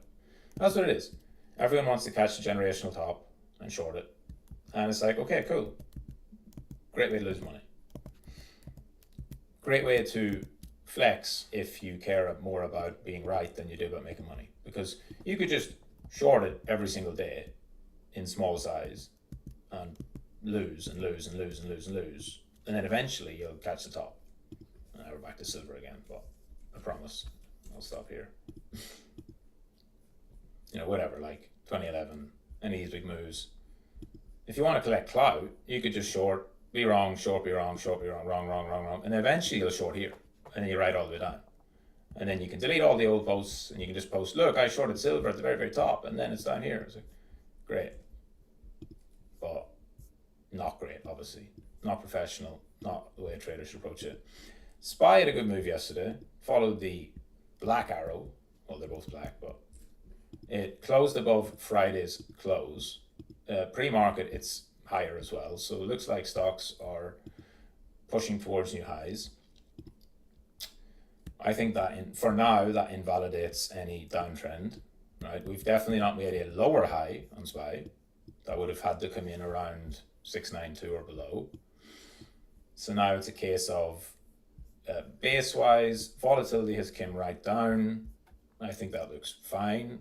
That's what it is. Everyone wants to catch the generational top and short it. And it's like, okay, cool. Great way to lose money. Great way to flex if you care more about being right than you do about making money. Because you could just short it every single day in small size and lose and lose and lose and lose and lose. And then eventually you'll catch the top. And now we're back to silver again, but I promise I'll stop here. Whatever, like 2011, any of these big moves. If you want to collect clout, you could just short, be wrong, short, be wrong, short, be wrong, wrong. And eventually you'll short here. And then you write all the way down. And then you can delete all the old posts and you can just post, look, I shorted silver at the very, very top. And then it's down here. It's like, great. But not great, obviously. Not professional. Not the way a trader should approach it. SPY had a good move yesterday. Followed the black arrow. Well, they're both black, but it closed above Friday's close. Pre-market, it's higher as well. So it looks like stocks are pushing towards new highs. I think that for now, that invalidates any downtrend, right? We've definitely not made a lower high on SPY. That would have had to come in around 692 or below. So now it's a case of base-wise, volatility has come right down. I think that looks fine.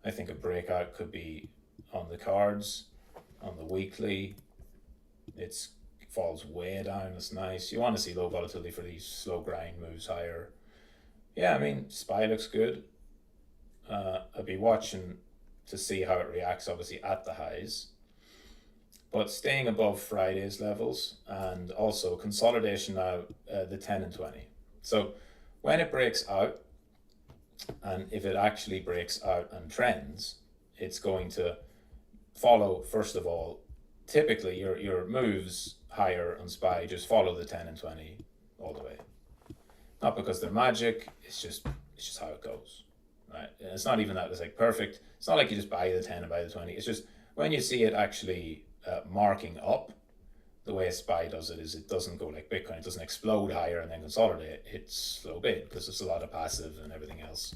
I think a breakout could be on the cards. On the weekly, it falls way down. That's nice. You want to see low volatility for these slow grind moves higher. Yeah, I mean, SPY looks good. I'll be watching to see how it reacts, obviously, at the highs. But staying above Friday's levels and also consolidation now, the 10 and 20. So when it breaks out, and if it actually breaks out and trends, it's going to follow, first of all, typically your moves higher on SPY just follow the 10 and 20 all the way. Not because they're magic, it's just how it goes, right? And it's not even that it's like perfect. It's not like you just buy the 10 and buy the 20. It's just when you see it actually marking up, the way SPY does it is it doesn't go like Bitcoin. It doesn't explode higher and then consolidate. It's slow bid because it's a lot of passive and everything else.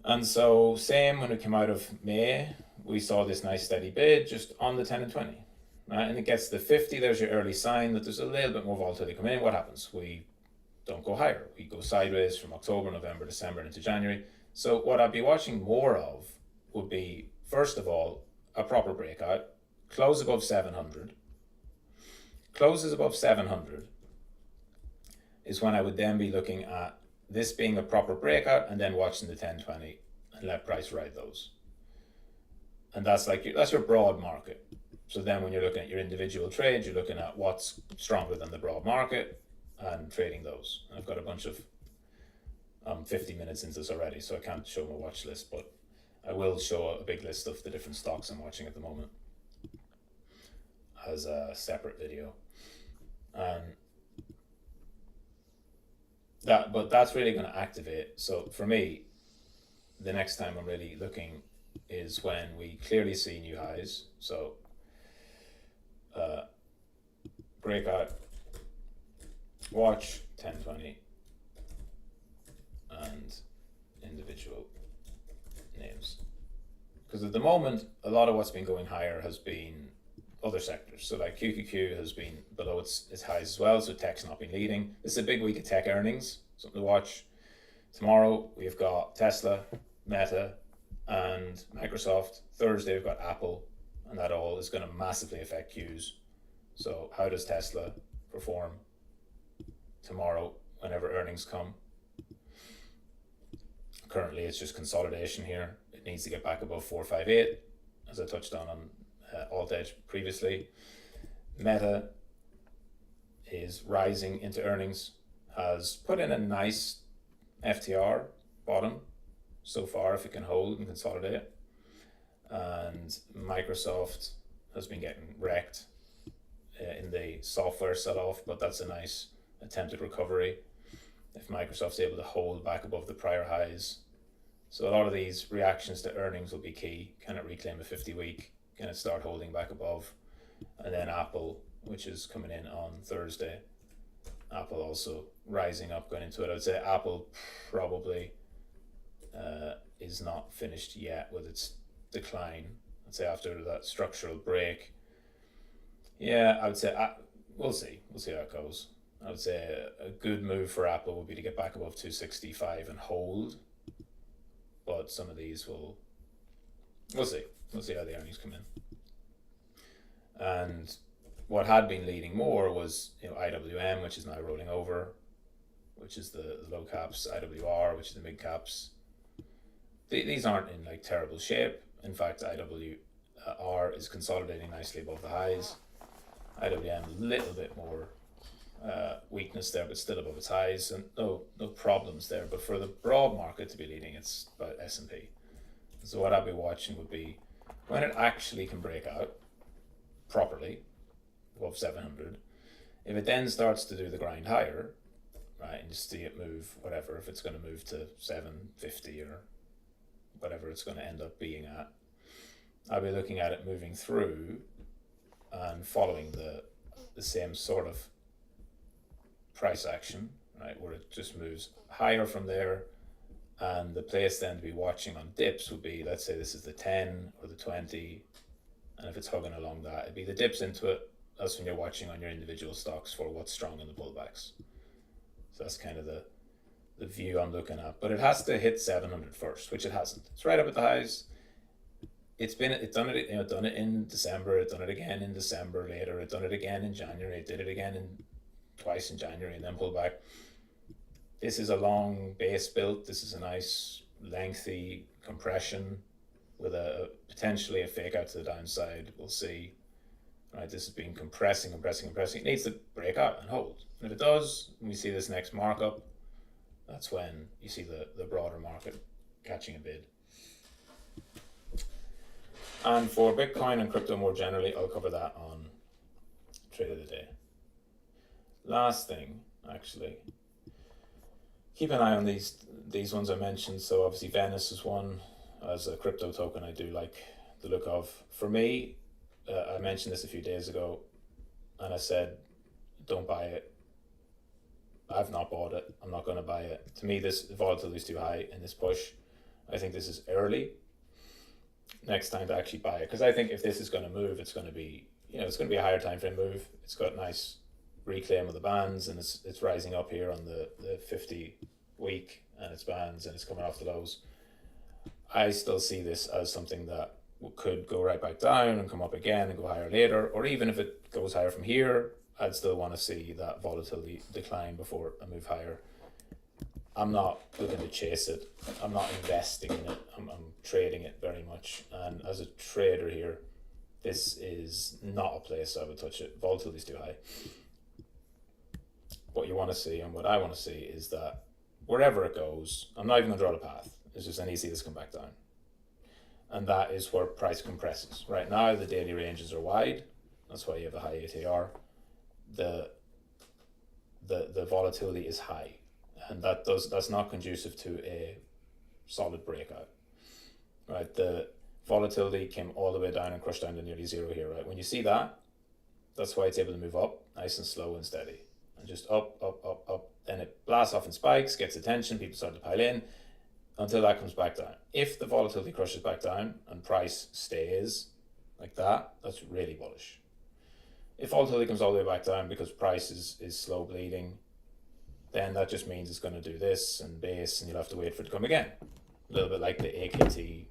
And so same when we came out of May, we saw this nice steady bid just on the 10 and 20. Right? And it gets to the 50, there's your early sign that there's a little bit more volatility coming in. What happens? We don't go higher. We go sideways from October, November, December into January. So what I'd be watching more of would be, first of all, a proper breakout, close above 700. Closes above 700 is when I would then be looking at this being a proper breakout and then watching the 10-20 and let price ride those. And that's your broad market. So then when you're looking at your individual trades, you're looking at what's stronger than the broad market and trading those. And I've got a bunch of 50 minutes into this already, so I can't show my watch list, but I will show a big list of the different stocks I'm watching at the moment as a separate video. But that's really going to activate. So for me, the next time I'm really looking is when we clearly see new highs. So breakout, watch 10-20 and individual names. Because at the moment, a lot of what's been going higher has been other sectors. So like QQQ has been below its highs as well, so tech's not been leading. This is a big week of tech earnings, something to watch. Tomorrow we've got Tesla, Meta, and Microsoft. Thursday we've got Apple, and that all is going to massively affect Qs. So how does Tesla perform tomorrow whenever earnings come? Currently it's just consolidation here. It needs to get back above 458, as I touched on Alt Edge previously. Meta is rising into earnings, has put in a nice FTR bottom so far if it can hold and consolidate. And Microsoft has been getting wrecked in the software sell-off, but that's a nice attempted recovery if Microsoft's able to hold back above the prior highs. So a lot of these reactions to earnings will be key. Can it reclaim a 50-week? Can it start holding back above? And then Apple, which is coming in on Thursday, Apple also rising up going into it. I would say Apple probably is not finished yet with its decline. I'd say after that structural break. Yeah, I would say we'll see. We'll see how it goes. I would say a good move for Apple would be to get back above 265 and hold. But some of these we'll see. We'll see how the earnings come in. And what had been leading more was IWM, which is now rolling over, which is the low caps, IWR, which is the mid caps. These aren't in like terrible shape. In fact, IWR is consolidating nicely above the highs. IWM a little bit more weakness there, but still above its highs, and no problems there. But for the broad market to be leading, it's about S&P. So what I'd be watching would be when it actually can break out properly above 700. If it then starts to do the grind higher, right, and you see it move, whatever, if it's going to move to 750 or whatever it's going to end up being at, I'll be looking at it moving through and following the same sort of price action, right, where it just moves higher from there. And the place then to be watching on dips would be, let's say this is the 10 or the 20, and if it's hugging along that, it'd be the dips into it. That's when you're watching on your individual stocks for what's strong in the pullbacks. So that's kind of the view I'm looking at. But it has to hit 700 first, which it hasn't. It's right up at the highs. It's done it in December. It done it again in December later. It done it again in January. It did it again twice in January and then pulled back. This is a long base built. This is a nice lengthy compression with a potentially a fake out to the downside. We'll see. Right, this has been compressing. It needs to break out and hold. And if it does, and we see this next markup, that's when you see the broader market catching a bid. And for Bitcoin and crypto more generally, I'll cover that on Trade of the Day. Last thing, actually, keep an eye on these ones I mentioned. So obviously Venice is one as a crypto token I do like the look of. For me, I mentioned this a few days ago, and I said, don't buy it. I've not bought it. I'm not going to buy it. To me, this volatility is too high in this push. I think this is early. Next time to actually buy it, because I think if this is going to move, it's going to be a higher time frame move. It's got nice reclaim of the bands, and it's rising up here on the 50 week and its bands, and it's coming off the lows. I still see this as something that could go right back down and come up again and go higher later, or even if it goes higher from here, I'd still want to see that volatility decline before I move higher. I'm not looking to chase it. I'm not investing in it. I'm trading it very much. And as a trader here, this is not a place I would touch it. Volatility is too high. What you want to see and what I want to see is that wherever it goes, I'm not even going to draw the path. It's just I need to see this come back down. And that is where price compresses. Right now, the daily ranges are wide. That's why you have a high ATR. The volatility is high. And that's not conducive to a solid breakout, right? The volatility came all the way down and crushed down to nearly zero here, right? When you see that, that's why it's able to move up nice and slow and steady, and just up. Then it blasts off in spikes, gets attention, people start to pile in until that comes back down. If the volatility crushes back down and price stays like that, that's really bullish. If volatility comes all the way back down because price is slow bleeding, then that just means it's going to do this and base, and you'll have to wait for it to come again. A little bit like the AKT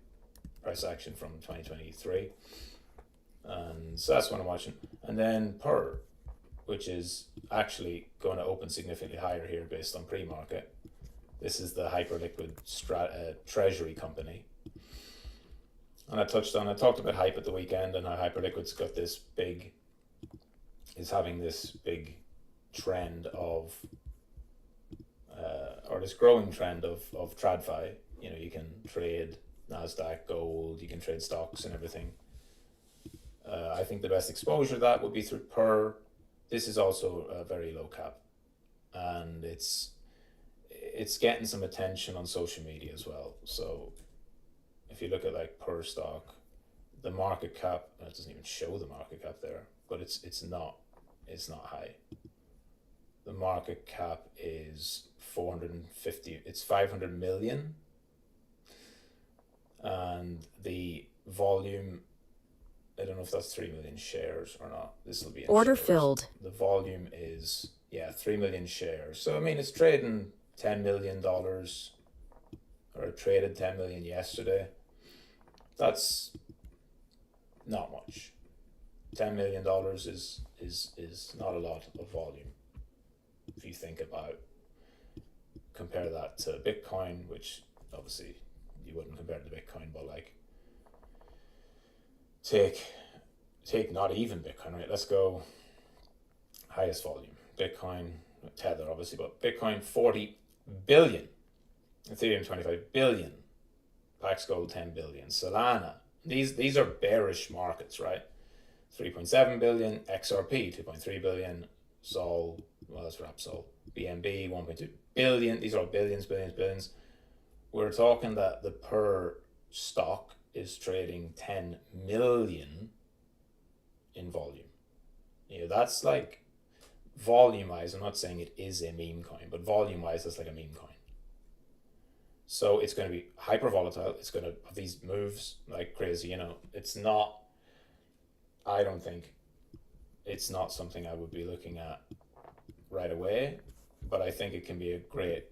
price action from 2023. And so that's what I'm watching. And then PER, which is actually going to open significantly higher here based on pre-market. This is the Hyperliquid treasury company. And I talked about hype at the weekend and how Hyperliquid's got is having this big trend of or this growing trend of TradFi. You can trade NASDAQ, gold, you can trade stocks and everything. I think the best exposure to that would be through PER. This is also a very low cap, and it's getting some attention on social media as well. So if you look at like PER stock, the market cap, it doesn't even show the market cap there, but it's not high. the market cap is 450. It's 500 million, and the volume, I don't know if that's 3 million shares or not. This will be in Order shares. filled. The volume is 3 million shares. So I mean, it's trading $10 million, or it traded 10 million yesterday. That's not much. $10 million is not a lot of volume. If you think about, compare that to Bitcoin, which obviously you wouldn't compare to Bitcoin, but like take not even Bitcoin, right? Let's go highest volume. Bitcoin, Tether obviously, but Bitcoin 40 billion, Ethereum 25 billion, Pax Gold 10 billion, Solana. These are bearish markets, right? 3.7 billion, XRP 2.3 billion, Sol, well, let's wrap Sol, BNB 1.2 billion. These are all billions, billions, billions. We're talking that the per stock is trading 10 million in volume. You know, that's like volume wise. I'm not saying it is a meme coin, but volume wise, that's like a meme coin. So it's going to be hyper volatile. It's going to have these moves like crazy. You know, it's not, I don't think it's not something I would be looking at right away, but I think it can be a great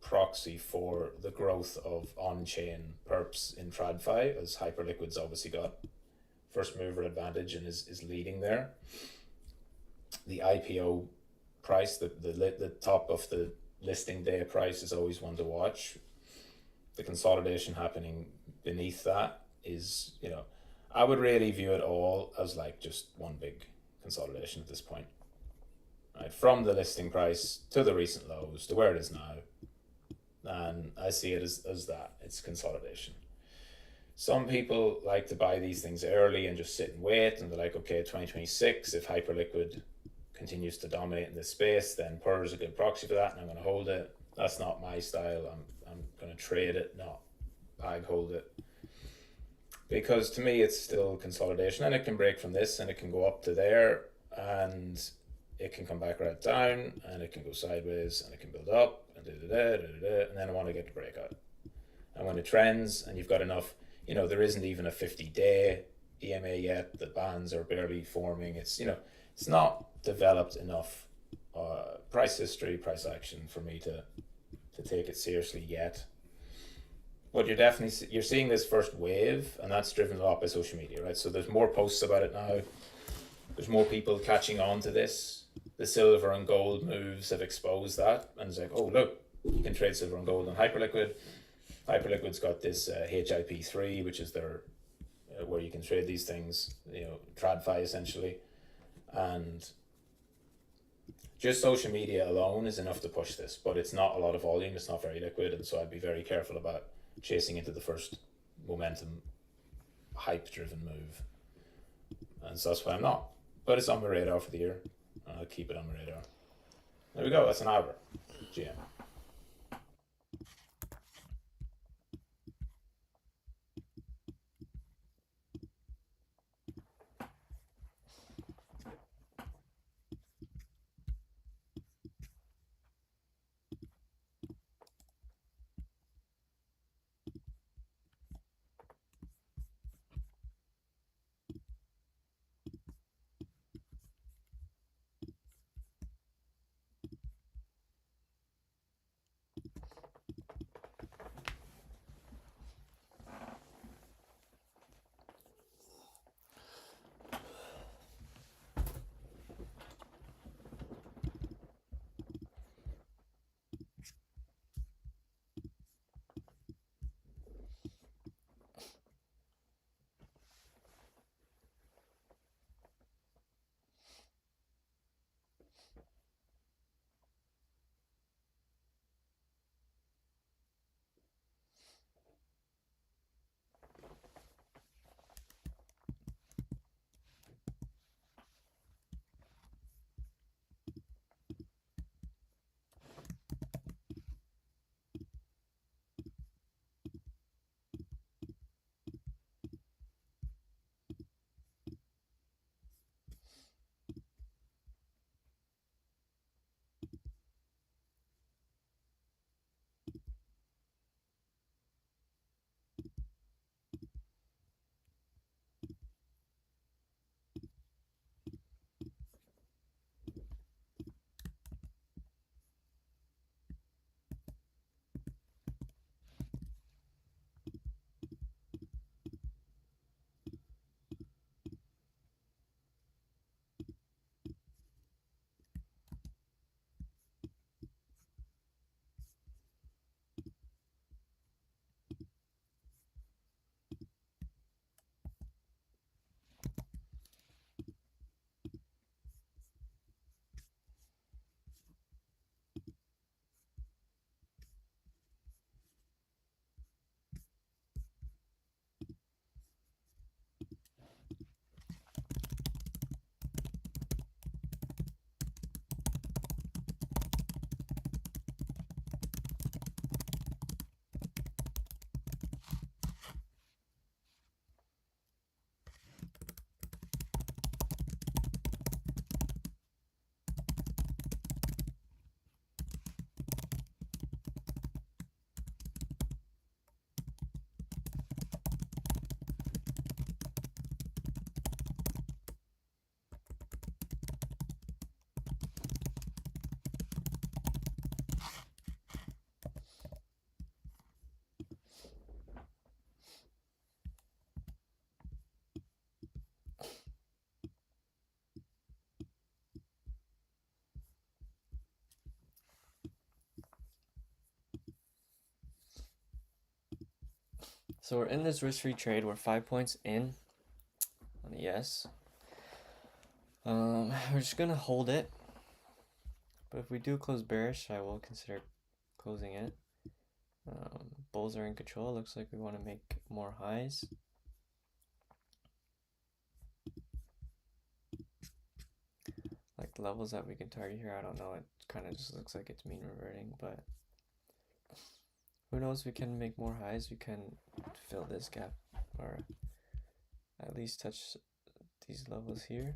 proxy for the growth of on-chain perps in TradFi, as Hyperliquid's obviously got first mover advantage and is leading there. The IPO price, the top of the listing day price is always one to watch. The consolidation happening beneath that is, you know, I would really view it all as like just one big consolidation at this point. Right, from the listing price to the recent lows to where it is now, and I see it as that. It's consolidation. Some people like to buy these things early and just sit and wait, and they're like, okay, 2026, if Hyperliquid continues to dominate in this space, then PER is a good proxy for that, and I'm going to hold it. That's not my style. I'm going to trade it, not bag hold it. Because to me, it's still consolidation, and it can break from this, and it can go up to there, and it can come back right down, and it can go sideways, and it can build up, and and then I want to get the breakout. And when it trends, and you've got enough, you know, there isn't even a 50-day EMA yet. The bands are barely forming. It's, you know, it's not developed enough price history, price action for me to take it seriously yet. But you're seeing this first wave, and that's driven a lot by social media, right? So there's more posts about it now. There's more people catching on to this. The silver and gold moves have exposed that, and it's like, oh look, you can trade silver and gold on Hyperliquid. Hyperliquid's got this HIP3, which is their where you can trade these things, you know, TradFi essentially, and just social media alone is enough to push this, but it's not a lot of volume. It's not very liquid, and so I'd be very careful about chasing into the first momentum, hype-driven move, and so that's why I'm not. But it's on my radar for the year. I'll keep it on my radar. There we go. That's an hour. GM. So we're in this risk-free trade. We're 5 points in on the yes. We're just gonna hold it. But if we do close bearish, I will consider closing it. Bulls are in control. Looks like we want to make more highs. Like the levels that we can target here, I don't know. It kind of just looks like it's mean reverting, but who knows? We can make more highs. We can fill this gap or at least touch these levels here.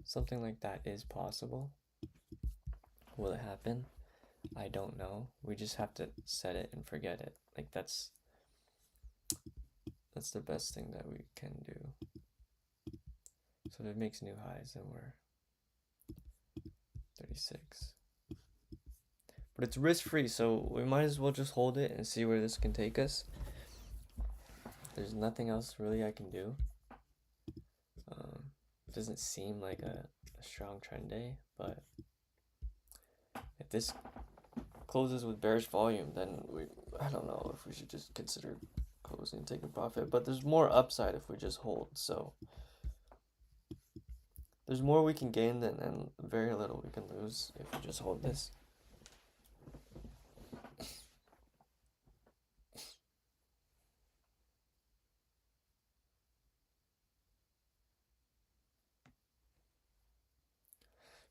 Something like that is possible. Will it happen? I don't know. We just have to set it and forget it. Like that's the best thing that we can do. So if it makes new highs, then we're 36. But it's risk-free, so we might as well just hold it and see where this can take us. There's nothing else really I can do. It doesn't seem like a strong trend day, but if this closes with bearish volume, then I don't know if we should just consider closing and taking profit. But there's more upside if we just hold, so there's more we can gain and very little we can lose if we just hold this.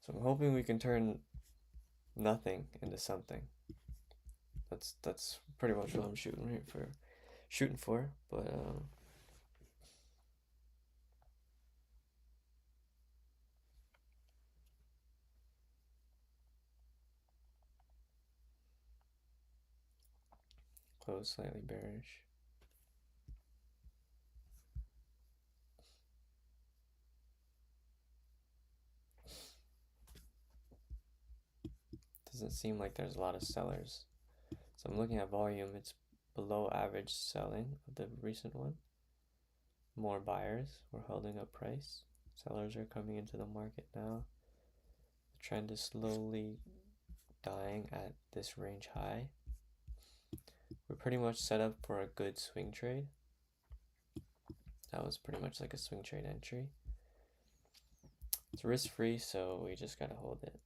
So I'm hoping we can turn nothing into something. That's pretty much what I'm shooting for. But close slightly bearish. Doesn't seem like there's a lot of sellers. So I'm looking at volume. It's below average selling of the recent one. More buyers. We're holding up price. Sellers are coming into the market now. The trend is slowly dying at this range high. We're pretty much set up for a good swing trade. That was pretty much like a swing trade entry. It's risk-free, so we just gotta hold it.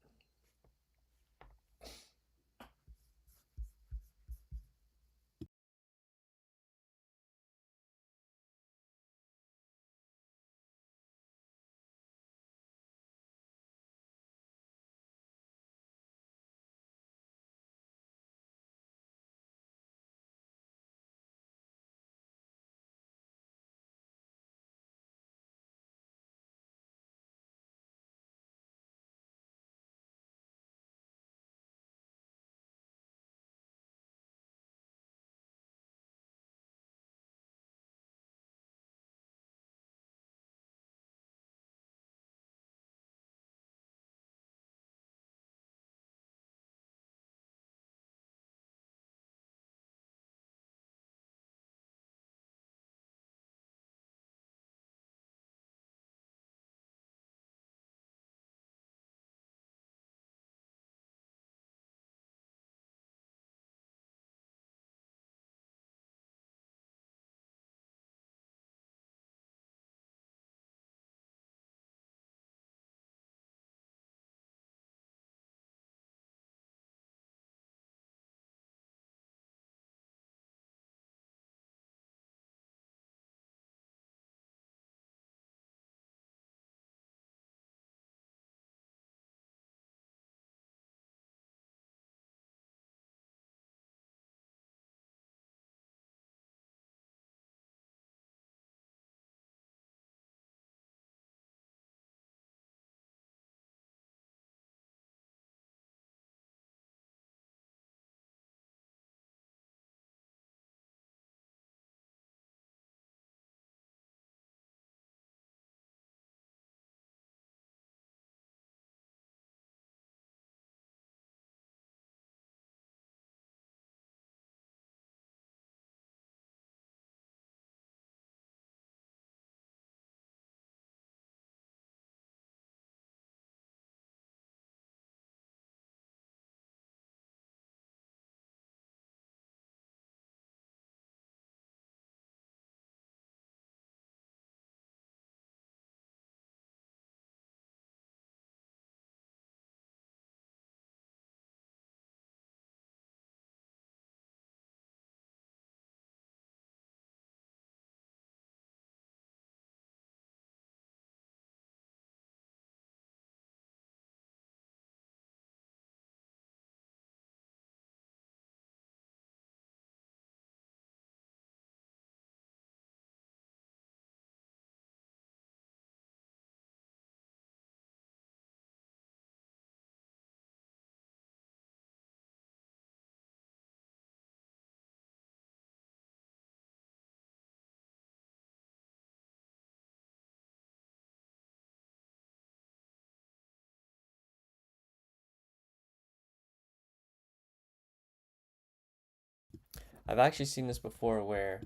I've actually seen this before where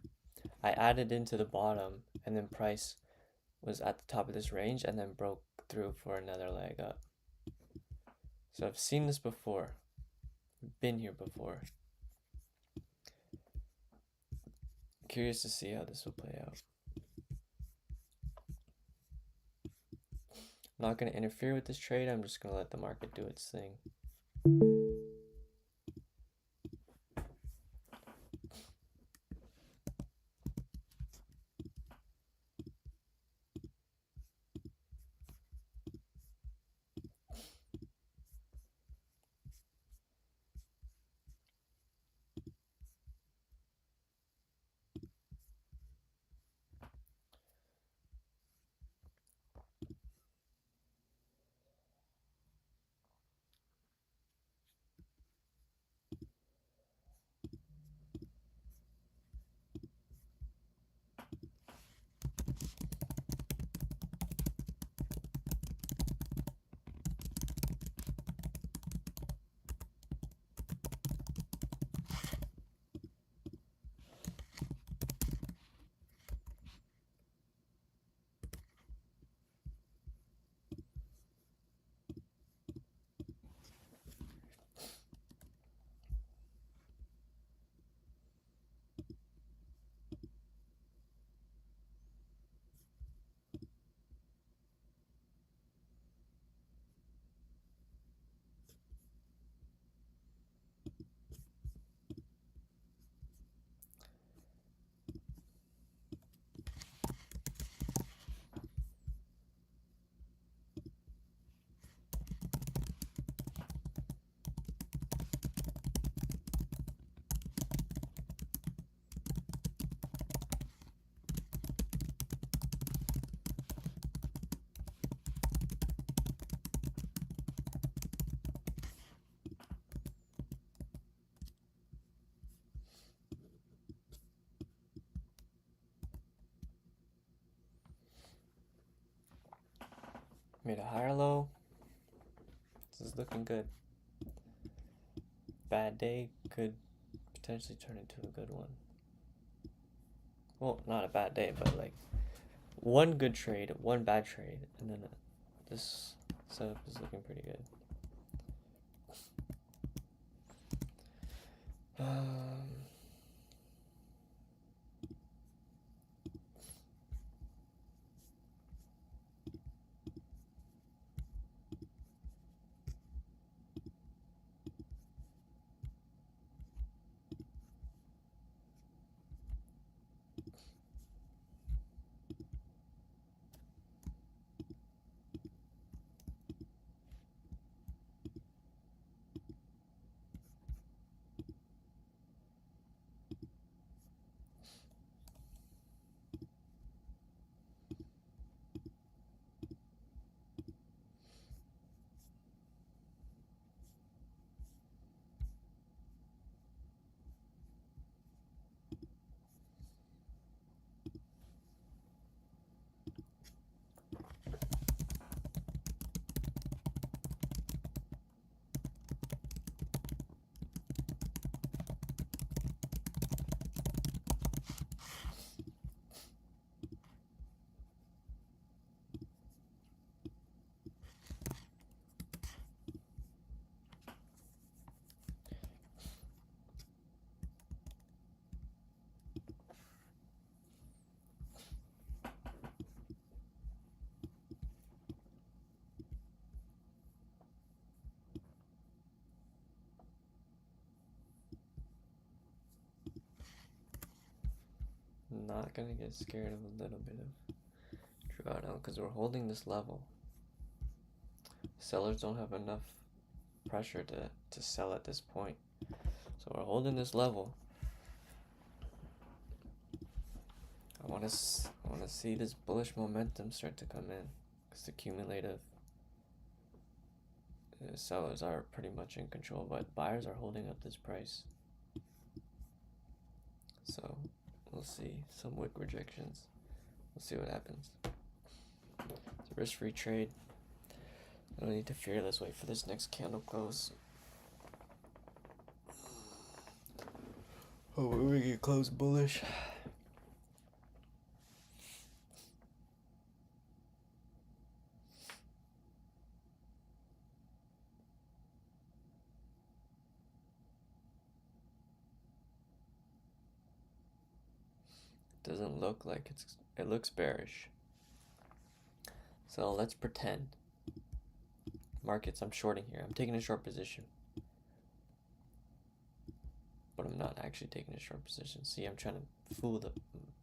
I added into the bottom and then price was at the top of this range and then broke through for another leg up. So I've seen this before. Been here before. Curious to see how this will play out. I'm not going to interfere with this trade. I'm just going to let the market do its thing. Made a higher low. This is looking good. Bad day could potentially turn into a good one. Well, not a bad day, but like one good trade, one bad trade, and then this setup is looking pretty good. Not gonna get scared of a little bit of drawdown because we're holding this level. Sellers don't have enough pressure to sell at this point, so we're holding this level. I want to see this bullish momentum start to come in because the cumulative sellers are pretty much in control, but buyers are holding up this price. So we'll see some wick rejections. We'll see what happens. It's a risk-free trade. I don't need to fear. Let's wait for this next candle close. Oh, we get close bullish. Doesn't look like it looks bearish. So let's pretend. Markets, I'm shorting here. I'm taking a short position. But I'm not actually taking a short position. See, I'm trying to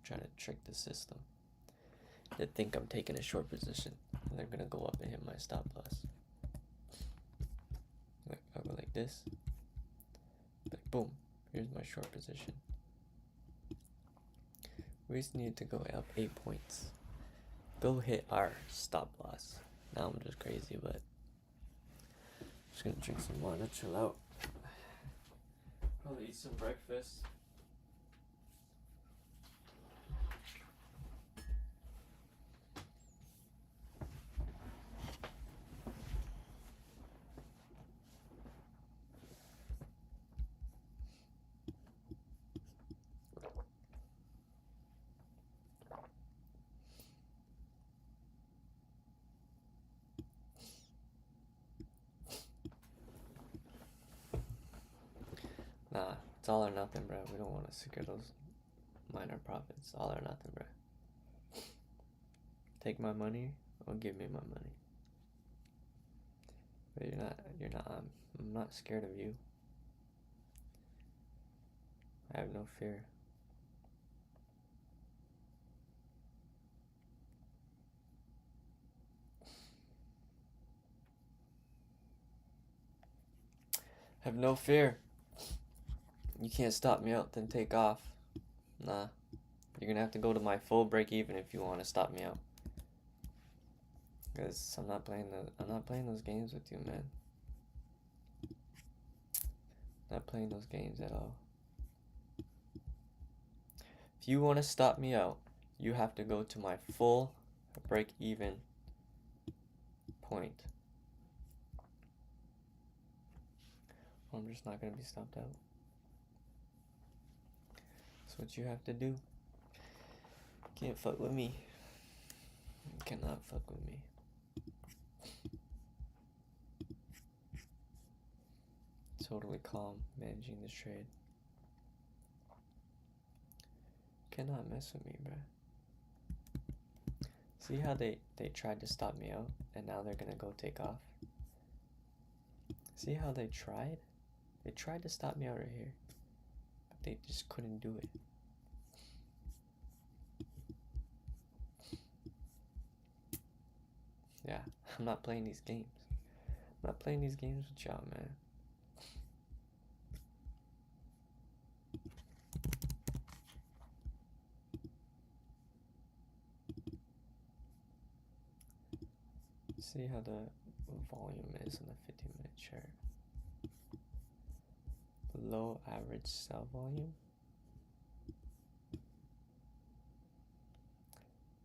trying to trick the system. They think I'm taking a short position. And they're gonna go up and hit my stop loss. I'll go like this. Like boom, here's my short position. We just need to go up 8 points. Go hit our stop loss. Now I'm just crazy, but just gonna drink some water, chill out. Probably eat some breakfast. Nah, it's all or nothing, bro. We don't want to secure those minor profits. All or nothing, bro. Take my money or give me my money. But I'm not scared of you. I have no fear. Have no fear. You can't stop me out, then take off. Nah. You're gonna have to go to my full break even if you want to stop me out. Because I'm not playing those games with you, man. Not playing those games at all. If you want to stop me out, you have to go to my full break even point. I'm just not gonna be stopped out. That's what you have to do. You can't fuck with me. You cannot fuck with me. Totally calm managing this trade. Cannot mess with me, bro. See how they tried to stop me out and now they're gonna go take off? See how they tried? They tried to stop me out right here. But they just couldn't do it. Yeah, I'm not playing these games. I'm not playing these games with y'all, man. See how the volume is on the 15-minute chart. Below average sell volume.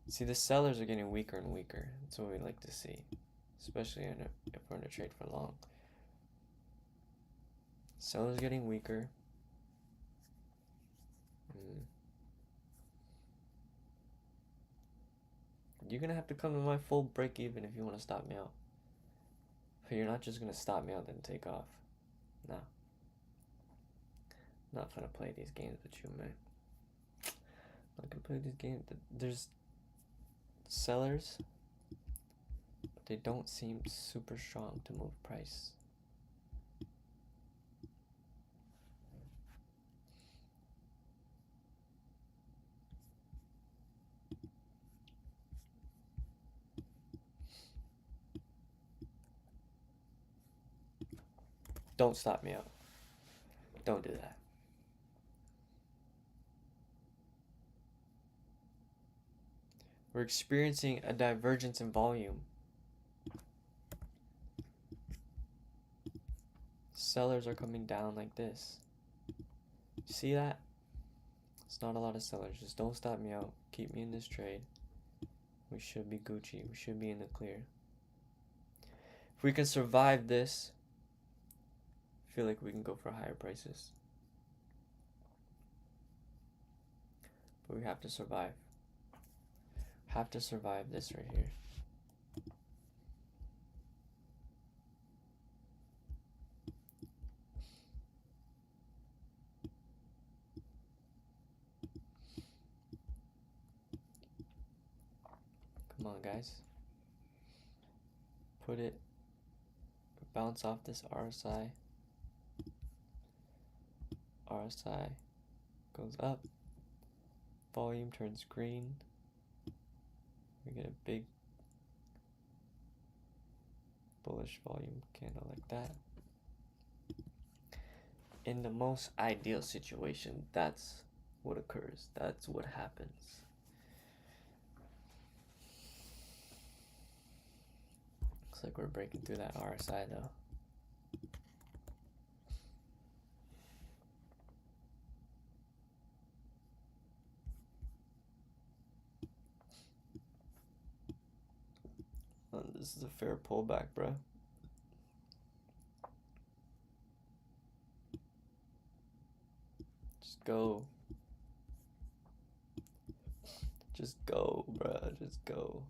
See, the sellers are getting weaker and weaker. That's what we like to see, especially if we're in a trade for long. Sellers getting weaker. You're gonna have to come to my full break even if you want to stop me out. But you're not just gonna stop me out then take off. No. I'm not gonna play these games with you, man. I'm not gonna play these games. There's sellers, but they don't seem super strong to move price. Don't stop me out. Don't do that. We're experiencing a divergence in volume. Sellers are coming down like this. See that? It's not a lot of sellers. Just don't stop me out. Keep me in this trade. We should be Gucci. We should be in the clear. If we can survive this, I feel like we can go for higher prices. But we have to survive. Have to survive this right here. Come on, guys. Put it. Bounce off this RSI. RSI goes up. Volume turns green. We get a big bullish volume candle like that. In the most ideal situation, that's what occurs. That's what happens. Looks like we're breaking through that RSI though. This is a fair pullback, bro. Just go. Just go, bro. Just go.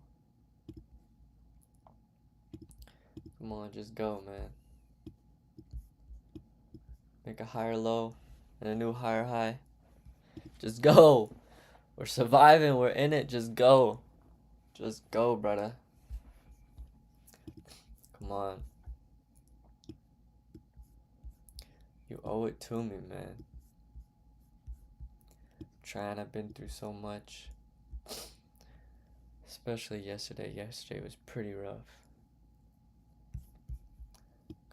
Come on, just go, man. Make a higher low and a new higher high. Just go. We're surviving. We're in it. Just go. Just go, brother. Come on. You owe it to me, man. I've been through so much. Especially yesterday. Yesterday was pretty rough.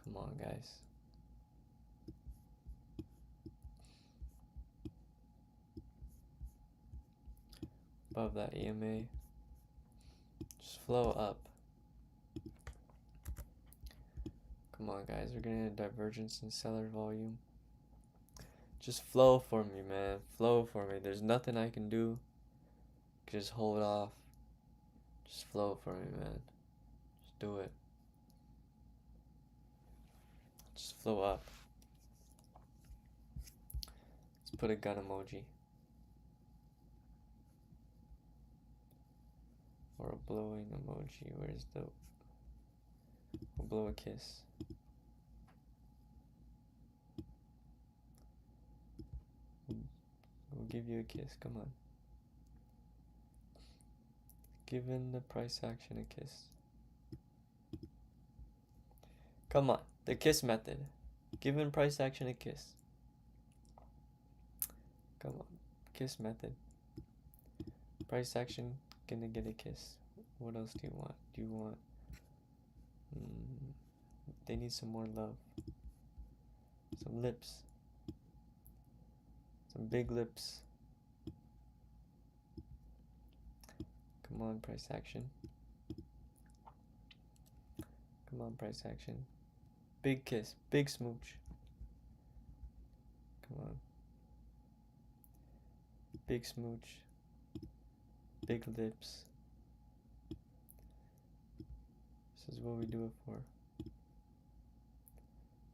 Come on, guys. Above that EMA. Just flow up. Come on, guys. We're getting a divergence in seller volume. Just flow for me, man. Flow for me. There's nothing I can do. Just hold off. Just flow for me, man. Just do it. Just flow up. Let's put a gun emoji. Or a blowing emoji. Where's the... We'll blow a kiss. We'll give you a kiss. Come on. Given the price action a kiss. Come on. The kiss method. Given price action a kiss. Come on. Kiss method. Price action. Gonna get a kiss. What else do you want? Do you want... They need some more love. Some lips. Some big lips. Come on, price action. Come on, price action. Big kiss. Big smooch. Come on. Big smooch. Big lips. This is what we do it for.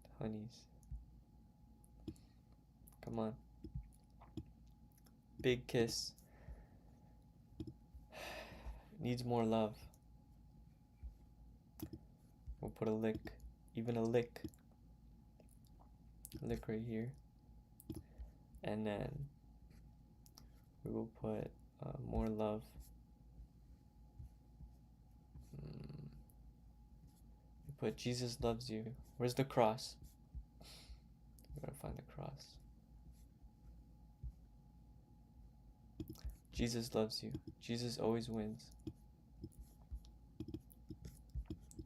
The honeys. Come on. Big kiss. Needs more love. We'll put a lick. Even a lick. Lick right here. And then we will put more love. We put Jesus loves you. Where's the cross? We gotta find the cross. Jesus loves you. Jesus always wins.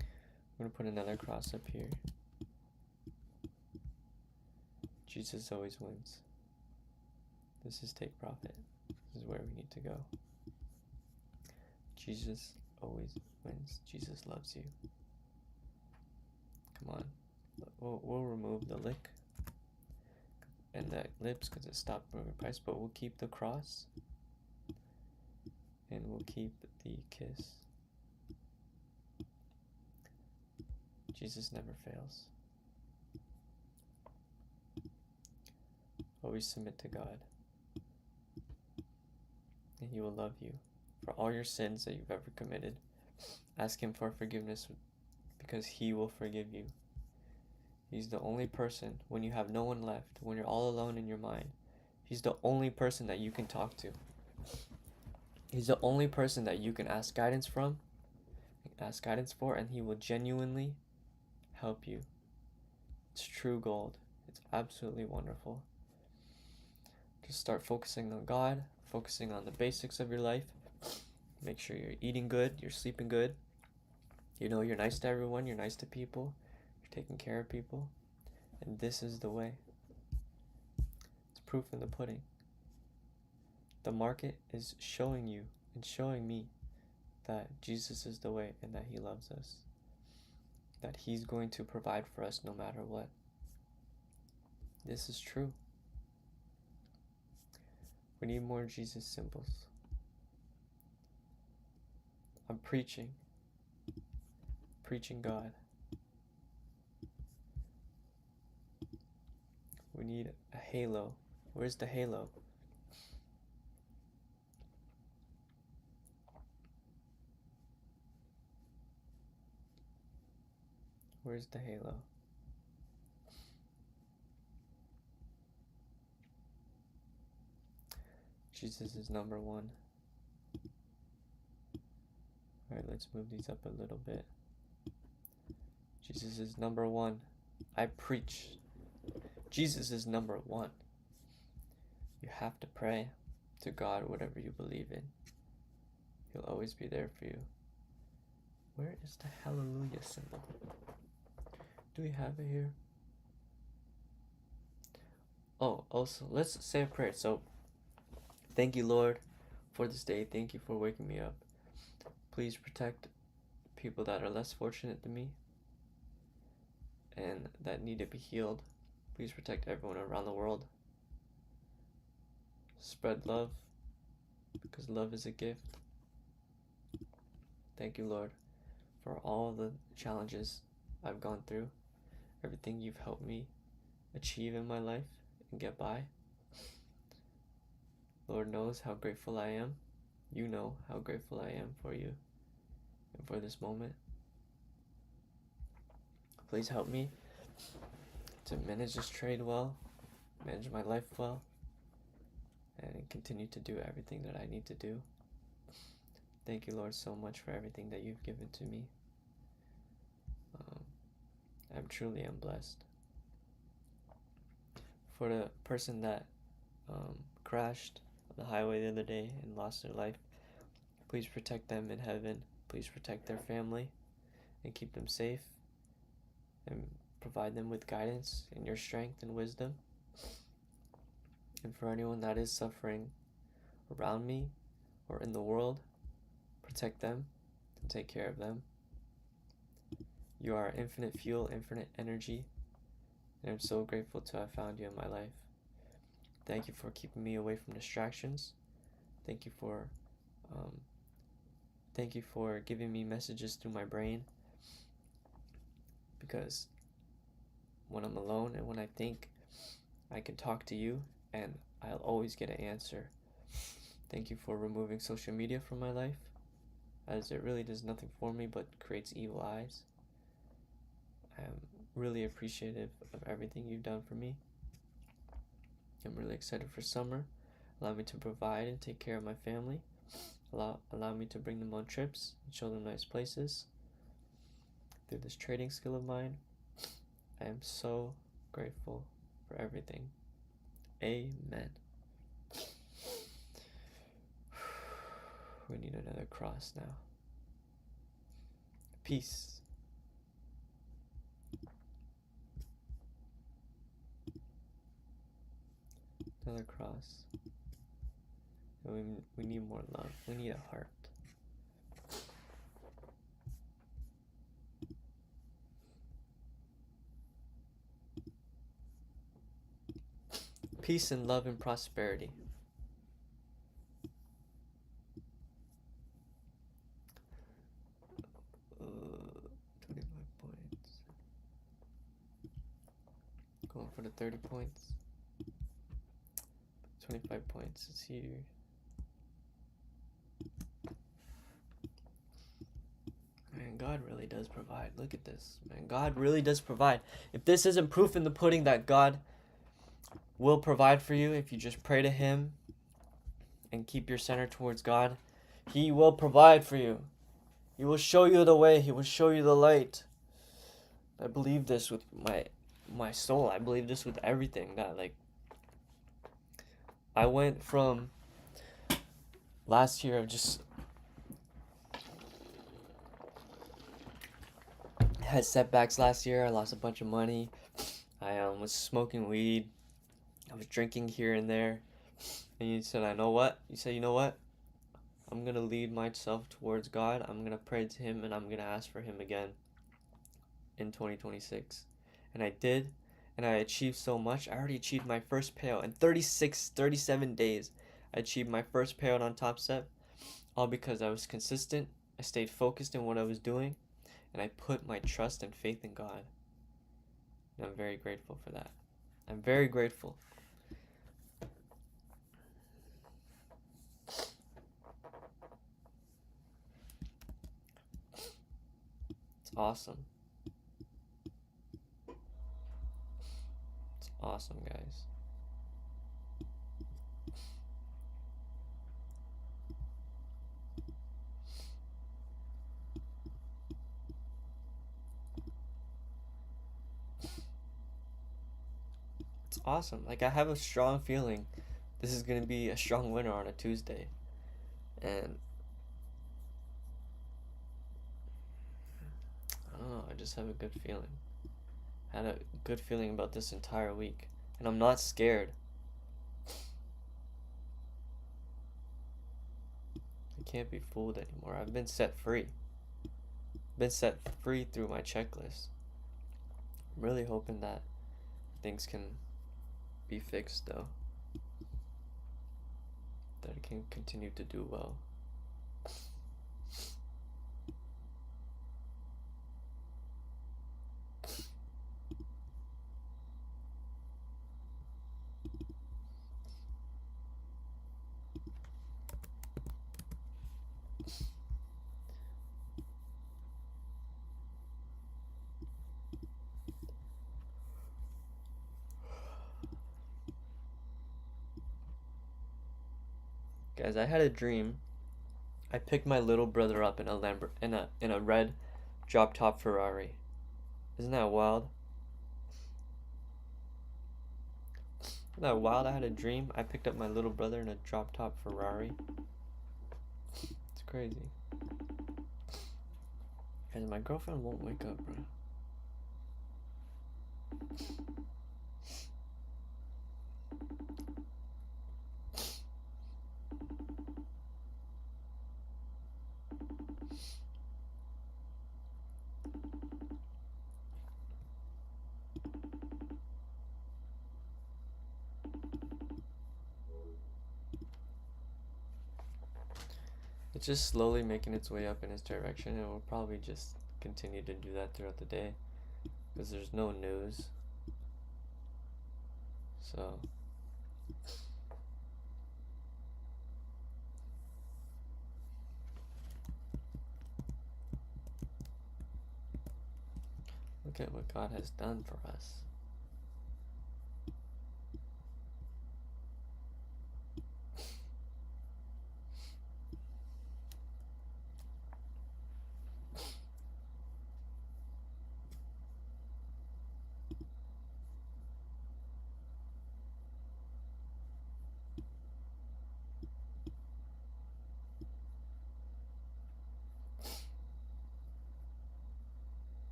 I'm gonna put another cross up here. Jesus always wins. This is take profit. This is where we need to go. Jesus always wins. Jesus loves you. Come on. We'll remove the lick and the lips because it stopped moving price, but we'll keep the cross. And we'll keep the kiss. Jesus never fails. Always submit to God. He will love you for all your sins that you've ever committed. Ask Him for forgiveness because He will forgive you. He's the only person, when you have no one left, when you're all alone in your mind, He's the only person that you can talk to. He's the only person that you can ask guidance for, and He will genuinely help you. It's true gold. It's absolutely wonderful. Just start focusing on God, focusing on the basics of your life. Make sure you're eating good, you're sleeping good. You know, you're nice to everyone, you're nice to people, you're taking care of people. And this is the way. It's proof in the pudding. The market is showing you and showing me that Jesus is the way and that He loves us. That He's going to provide for us no matter what. This is true. We need more Jesus symbols. I'm preaching God. We need a halo. Where's the halo? Where's the halo? Jesus is number one. Alright, let's move these up a little bit. Jesus is number one. I preach. Jesus is number one. You have to pray to God whatever you believe in. He'll always be there for you. Where is the hallelujah symbol? Do we have it here? Oh, also, let's say a prayer. So, thank you, Lord, for this day. Thank you for waking me up. Please protect people that are less fortunate than me and that need to be healed. Please protect everyone around the world. Spread love, because love is a gift. Thank you, Lord, for all the challenges I've gone through, everything you've helped me achieve in my life and get by. Lord knows how grateful I am. You know how grateful I am for you and for this moment. Please help me to manage this trade well, manage my life well, and continue to do everything that I need to do. Thank you, Lord, so much for everything that you've given to me. I'm truly blessed. For the person that crashed on the highway the other day and lost their life, please protect them in heaven. Please protect their family and keep them safe and provide them with guidance and your strength and wisdom. And for anyone that is suffering around me or in the world, protect them and take care of them. You are infinite fuel, infinite energy, and I'm so grateful to have found you in my life. Thank you for keeping me away from distractions. Thank you for giving me messages through my brain, because when I'm alone and when I think, I can talk to you and I'll always get an answer. Thank you for removing social media from my life, as it really does nothing for me but creates evil eyes. I am really appreciative of everything you've done for me. I'm really excited for summer. Allow me to provide and take care of my family. Allow me to bring them on trips and show them nice places. Through this trading skill of mine, I am so grateful for everything. Amen. We need another cross now. Peace. Another cross. And we need more love. We need a heart. Peace and love and prosperity. Uh, 25 points. Going for the 30 points. 25 points is here. God really does provide. Look at this, man. God really does provide. If this isn't proof in the pudding that God will provide for you, if you just pray to Him and keep your center towards God, He will provide for you. He will show you the way. He will show you the light. I believe this with my soul. I believe this with everything. That, like, I went from last year of just had setbacks last year. I lost a bunch of money. I was smoking weed. I was drinking here and there. And you said, I know what? You said, you know what? I'm going to lead myself towards God. I'm going to pray to Him, and I'm going to ask for Him again in 2026. And I did, and I achieved so much. I already achieved my first payout. In 37 days, I achieved my first payout on Top Step, all because I was consistent. I stayed focused in what I was doing, and I put my trust and faith in God. And I'm very grateful for that. I'm very grateful. It's awesome. It's awesome, guys. It's awesome. Like, I have a strong feeling this is going to be a strong winner on a Tuesday. And I don't know, I just have a good feeling. I had a good feeling about this entire week. And I'm not scared. I can't be fooled anymore. I've been set free. Been set free through my checklist. I'm really hoping that things can be fixed, though. That I can continue to do well. Guys, I had a dream. I picked my little brother up in a red drop top Ferrari. Isn't that wild? Isn't that wild? I had a dream. I picked up my little brother in a drop top Ferrari. It's crazy. Guys, my girlfriend won't wake up, bro. It's just slowly making its way up in its direction, and we'll probably just continue to do that throughout the day because there's no news. So look at what God has done for us.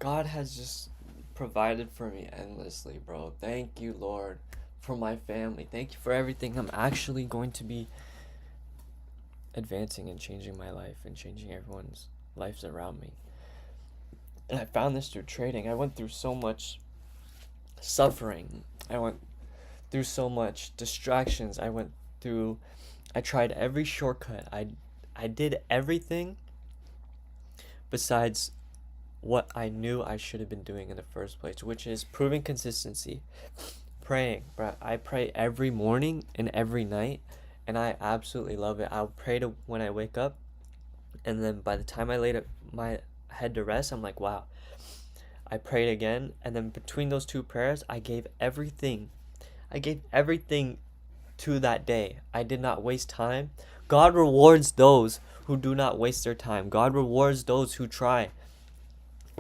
God has just provided for me endlessly, bro. Thank you, Lord, for my family. Thank you for everything. I'm actually going to be advancing and changing my life and changing everyone's lives around me. And I found this through trading. I went through so much suffering. I went through so much distractions. I tried every shortcut. I did everything besides what I knew I should have been doing in the first place, which is proving consistency. Praying, bro. I pray every morning and every night, and I absolutely love it. I'll pray when I wake up, and then by the time I lay my head to rest, I'm like, wow. I prayed again, and then between those two prayers, I gave everything. I gave everything to that day. I did not waste time. God rewards those who do not waste their time. God rewards those who try.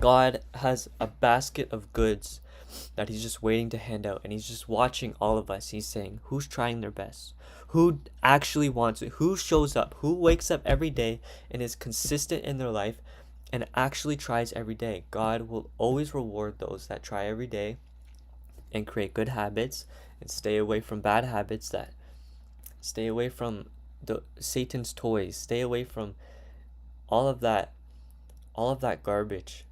God has a basket of goods that he's just waiting to hand out, and he's just watching all of us. He's saying, who's trying their best? Who actually wants it? Who shows up? Who wakes up every day and is consistent in their life and actually tries every day? God will always reward those that try every day and create good habits and stay away from bad habits, that stay away from Satan's toys, stay away from all of that garbage.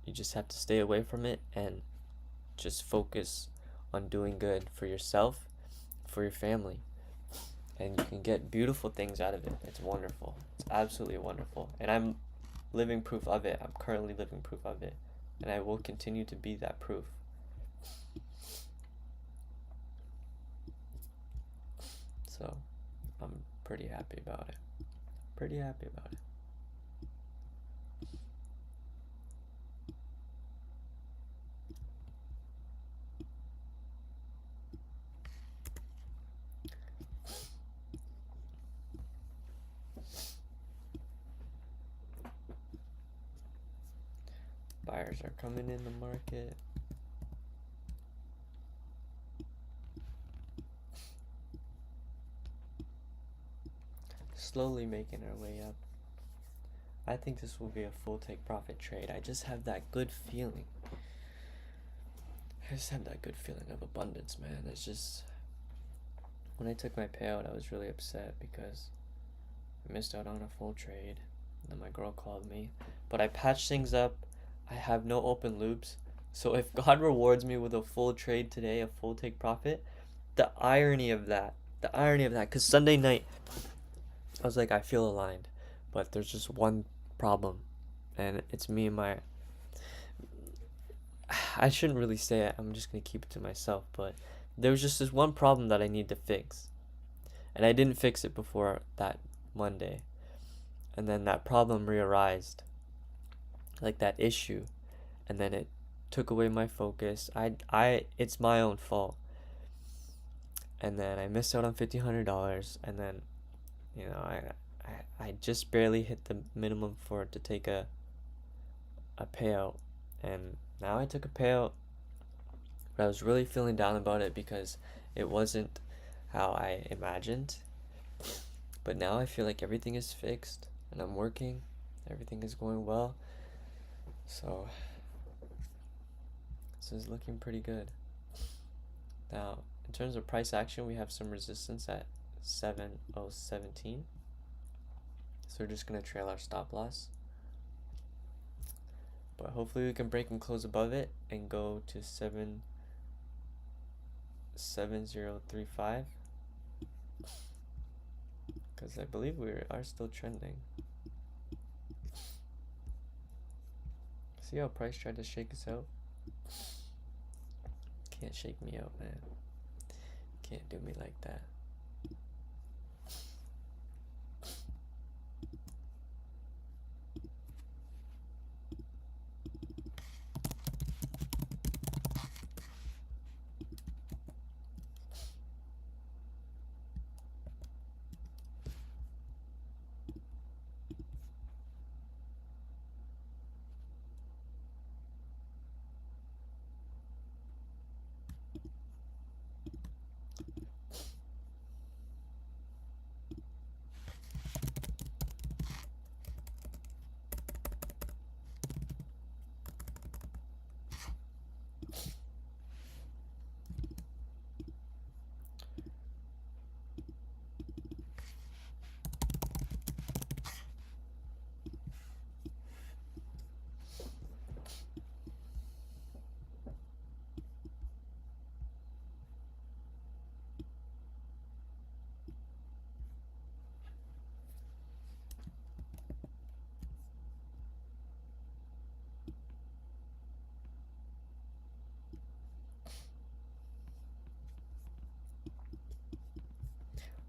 You just have to stay away from it and just focus on doing good for yourself, for your family, and you can get beautiful things out of it. It's wonderful. It's absolutely wonderful, and I'm living proof of it. I'm currently living proof of it, and I will continue to be that proof. So I'm pretty happy about it. Pretty happy about it. Buyers are coming in the market. Slowly making our way up. I think this will be a full take profit trade. I just have that good feeling. I just have that good feeling of abundance, man. It's just, when I took my payout, I was really upset because I missed out on a full trade. And then my girl called me. But I patched things up. I have no open loops. So if God rewards me with a full trade today, a full take profit, the irony of that, because Sunday night, I was like, I feel aligned, but there's just one problem, and it's me and I shouldn't really say it, I'm just going to keep it to myself, but there was just this one problem that I need to fix, and I didn't fix it before that Monday, and then that problem re-arised, like that issue, and then it took away my focus. It's my own fault, and then I missed out on $1,500, and then, you know, I just barely hit the minimum for it to take a payout, and now I took a payout, but I was really feeling down about it because it wasn't how I imagined. But now I feel like everything is fixed and I'm working, everything is going well, so this is looking pretty good. Now in terms of price action, we have some resistance at 7:017, so we're just gonna trail our stop loss, but hopefully we can break and close above it and go to 77035, because I believe we are still trending. See how price tried to shake us out? Can't shake me out, man. Can't do me like that.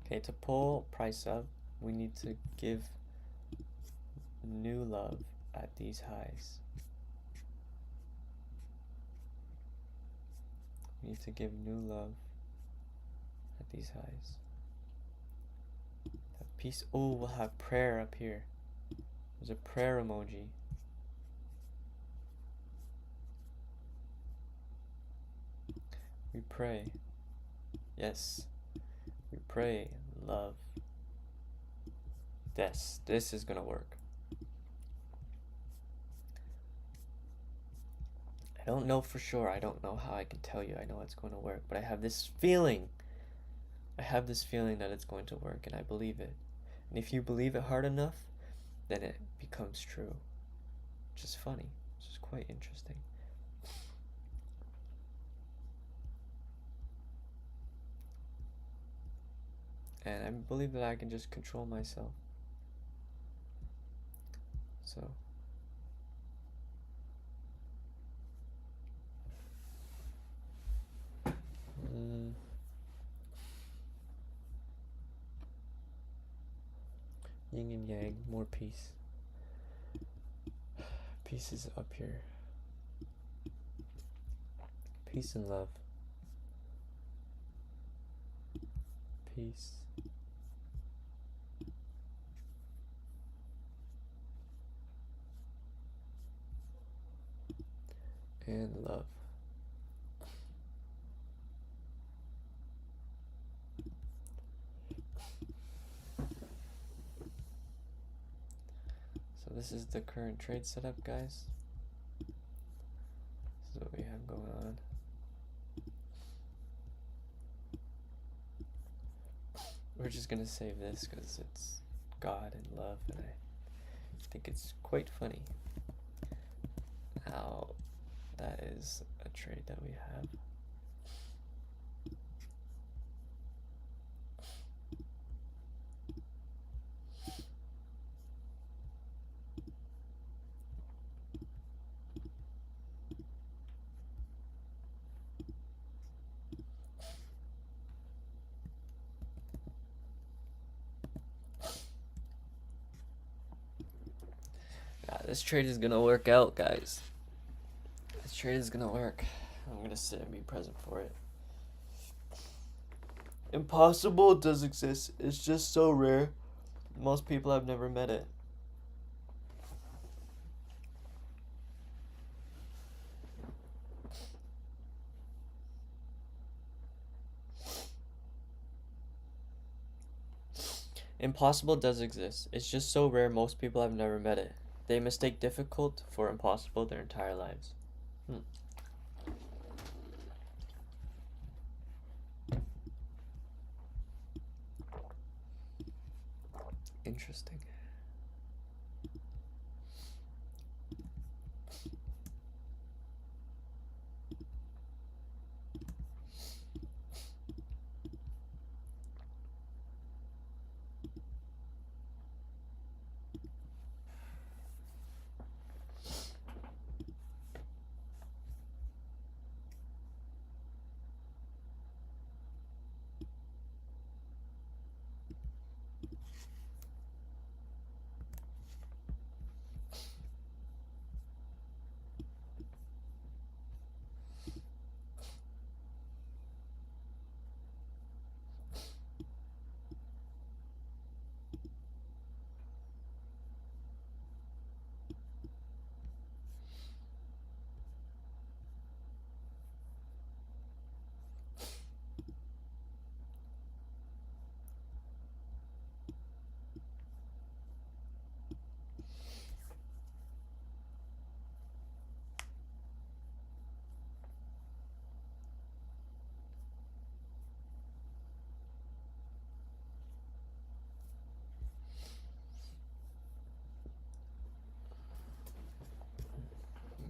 Okay, to pull price up, we need to give new love at these highs. We need to give new love at these highs. That piece. Oh, we'll have prayer up here. There's a prayer emoji. We pray. Yes. We pray. Love. This is gonna work. I don't know for sure. I don't know how I can tell you I know it's going to work, but I have this feeling. I have this feeling that it's going to work, and I believe it. And if you believe it hard enough, then it becomes true. Which is funny. Which is quite interesting. And I believe that I can just control myself. So yin and yang, more peace. Peace is up here. Peace and love. Peace. And love. So this is the current trade setup, guys. This is what we have going on. We're just gonna save this because it's God and love, and I think it's quite funny how that is a trade that we have. This trade is gonna work out, guys. This trade is gonna work. I'm gonna sit and be present for it. Impossible does exist. It's just so rare. Most people have never met it. Impossible does exist. It's just so rare. Most people have never met it. They mistake difficult for impossible their entire lives. Interesting.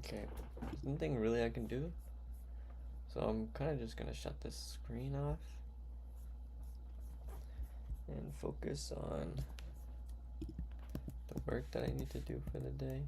Okay, there's nothing really I can do. So I'm kind of just gonna shut this screen off and focus on the work that I need to do for the day.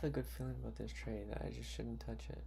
have a good feeling about this trade. I just shouldn't touch it.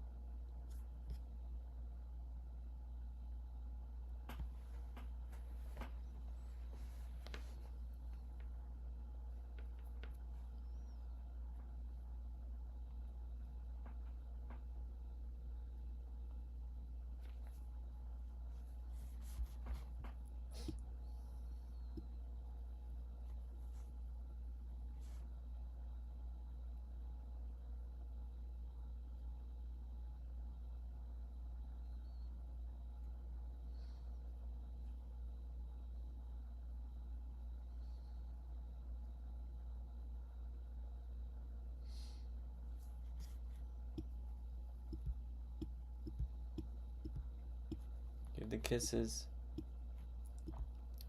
Give the kisses,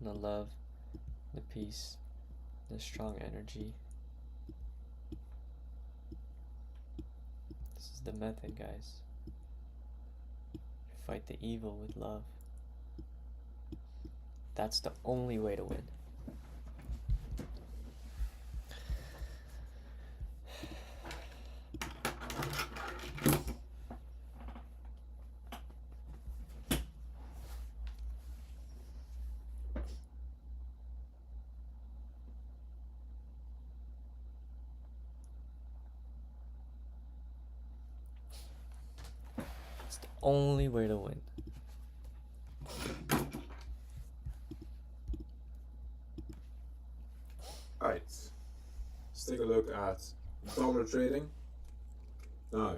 the love, the peace, the strong energy. This is the method, guys. You fight the evil with love. That's the only way to win. It's the only way to win. Right, let's take a look at dollar trading. Now,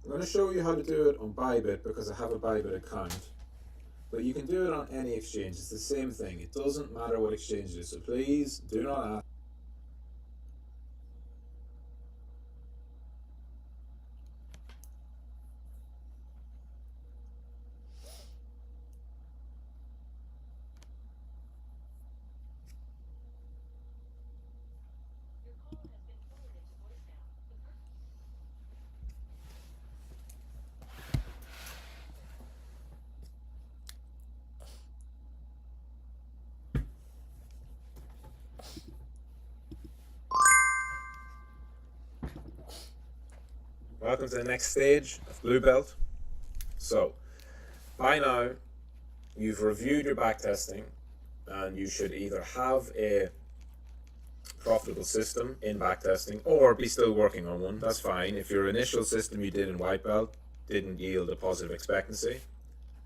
I'm going to show you how to do it on Bybit because I have a Bybit account. But you can do it on any exchange. It's the same thing. It doesn't matter what exchange it is. So please do not ask. Welcome to the next stage of Blue Belt. So, by now, you've reviewed your backtesting and you should either have a profitable system in backtesting or be still working on one. That's fine. If your initial system you did in White Belt didn't yield a positive expectancy,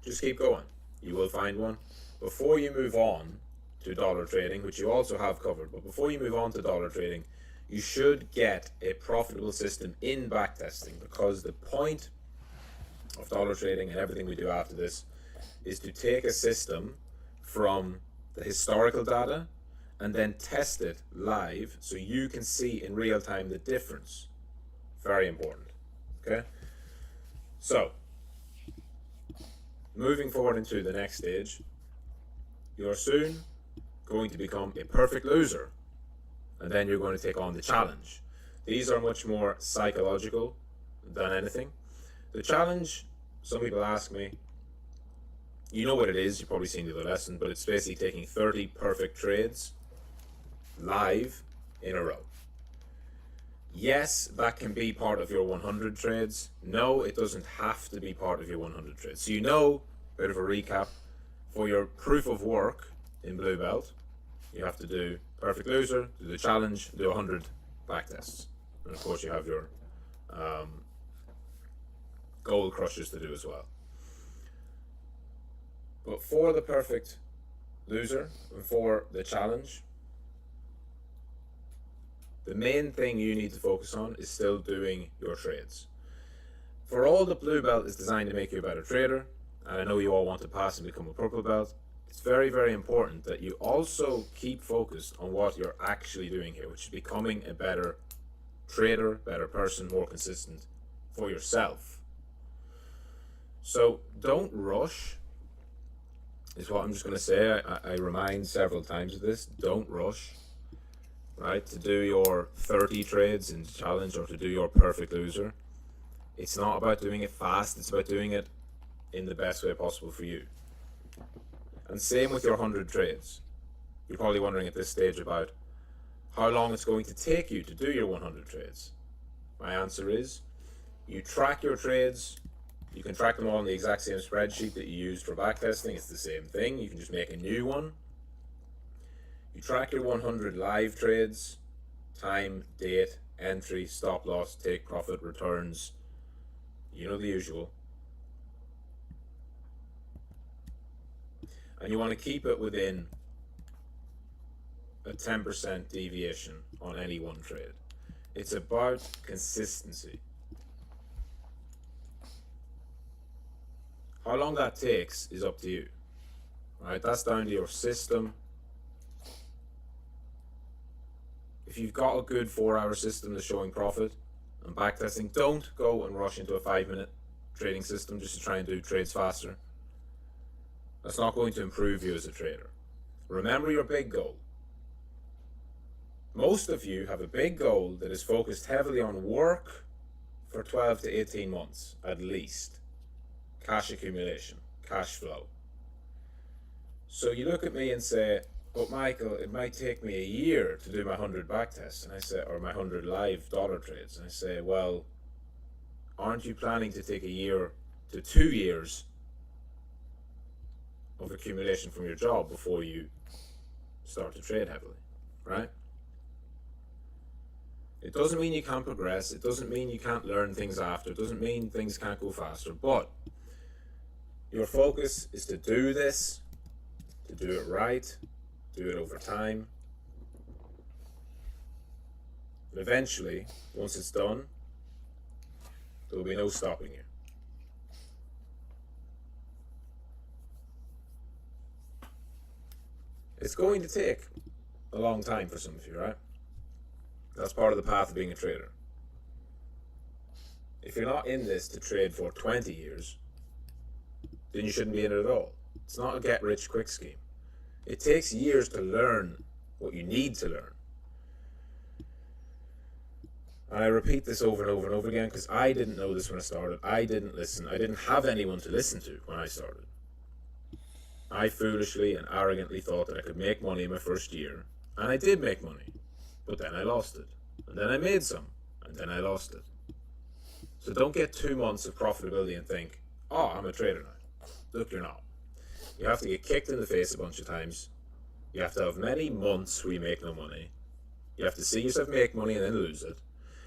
just keep going. You will find one. Before you move on to dollar trading, which you also have covered, but before you move on to dollar trading, you should get a profitable system in backtesting, because the point of dollar trading and everything we do after this is to take a system from the historical data and then test it live so you can see in real time the difference. Very important. Okay? So, moving forward into the next stage, you're soon going to become a perfect loser. And then you're going to take on the challenge. These are much more psychological than anything. The challenge, some people ask me, you know what it is, you've probably seen the other lesson, but it's basically taking 30 perfect trades live in a row. Yes, that can be part of your 100 trades. No, it doesn't have to be part of your 100 trades. So you know, a bit of a recap, for your proof of work in Blue Belt, you have to do perfect loser, do the challenge, do 100 back tests. And of course you have your goal crushers to do as well. But for the perfect loser and for the challenge, the main thing you need to focus on is still doing your trades. For all the Blue Belt is designed to make you a better trader, and I know you all want to pass and become a purple belt, it's very, very important that you also keep focused on what you're actually doing here, which is becoming a better trader, better person, more consistent for yourself. So don't rush, is what I'm just going to say. I remind several times of this. Don't rush, right? To do your 30 trades in the challenge or to do your perfect loser. It's not about doing it fast. It's about doing it in the best way possible for you. And same with your 100 trades. You're probably wondering at this stage about how long it's going to take you to do your 100 trades. My answer is you track your trades. You can track them all in the exact same spreadsheet that you used for backtesting. It's the same thing. You can just make a new one. You track your 100 live trades, time, date, entry, stop loss, take profit, returns. You know the usual. And you want to keep it within a 10% deviation on any one trade. It's about consistency. How long that takes is up to you. Right? That's down to your system. If you've got a good 4-hour system that's showing profit and backtesting, don't go and rush into a 5-minute trading system just to try and do trades faster. That's not going to improve you as a trader. Remember your big goal. Most of you have a big goal that is focused heavily on work for 12 to 18 months at least. Cash accumulation, cash flow. So you look at me and say, but Michael, it might take me a year to do my 100 backtests, and I say, or my 100 live dollar trades. And I say, well, aren't you planning to take a year to 2 years of accumulation from your job before you start to trade heavily, right? It doesn't mean you can't progress. It doesn't mean you can't learn things after. It doesn't mean things can't go faster. But your focus is to do this, to do it right, do it over time. And eventually, once it's done, there will be no stopping you. It's going to take a long time for some of you, right? That's part of the path of being a trader. If you're not in this to trade for 20 years, then you shouldn't be in it at all. It's not a get-rich-quick scheme. It takes years to learn what you need to learn. And I repeat this over and over and over again because I didn't know this when I started. I didn't listen. I didn't have anyone to listen to when I started. I foolishly and arrogantly thought that I could make money in my first year. And I did make money. But then I lost it. And then I made some. And then I lost it. So don't get 2 months of profitability and think, oh, I'm a trader now. Look, you're not. You have to get kicked in the face a bunch of times. You have to have many months where you make no money. You have to see yourself make money and then lose it.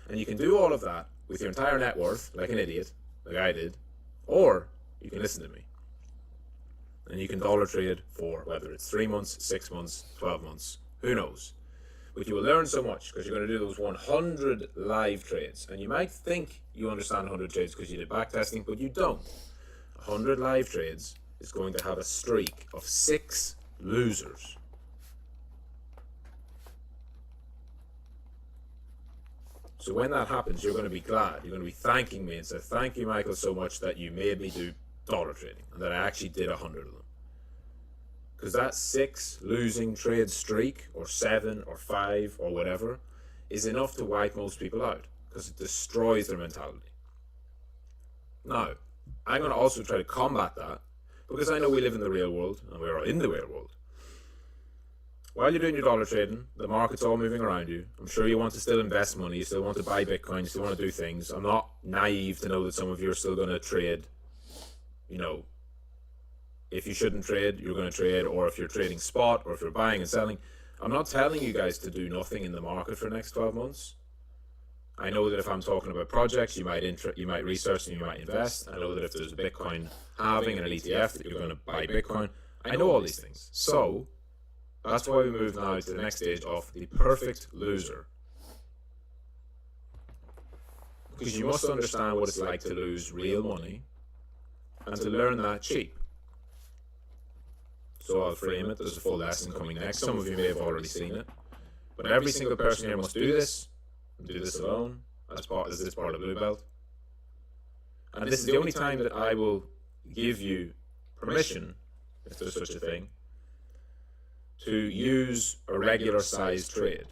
And you can do all of that with your entire net worth, like an idiot, like I did. Or you can listen to me. And you can dollar trade for whether it's 3 months, 6 months, 12 months. Who knows? But you will learn so much because you're going to do those 100 live trades. And you might think you understand 100 trades because you did backtesting, but you don't. 100 live trades is going to have a streak of 6 losers. So when that happens, you're going to be glad. You're going to be thanking me and say, thank you, Michael, so much that you made me do dollar trading and that I actually did 100 of them. Because that 6 losing trade streak, or 7 or 5 or whatever, is enough to wipe most people out because it destroys their mentality. Now, I'm going to also try to combat that because I know we live in the real world and we're in the real world. While you're doing your dollar trading, the market's all moving around you. I'm sure you want to still invest money, you still want to buy Bitcoin, you still want to do things. I'm not naive to know that some of you are still going to trade. You know, if you shouldn't trade, you're going to trade, or if you're trading spot, or if you're buying and selling. I'm not telling you guys to do nothing in the market for the next 12 months. I know that if I'm talking about projects, you might research and you might invest. I know that if there's a Bitcoin halving and an ETF, that you're going to buy Bitcoin. I know all these things. So that's why we move now to the next stage of the perfect loser. Because you must understand what it's like to lose real money and to learn that cheap. So I'll frame it. There's a full lesson coming next. Some of you may have already seen it. But every single person here must do this, and do this alone, as this part of Blue Belt. And this is the only time that I will give you permission, if there's such a thing, to use a regular sized trade.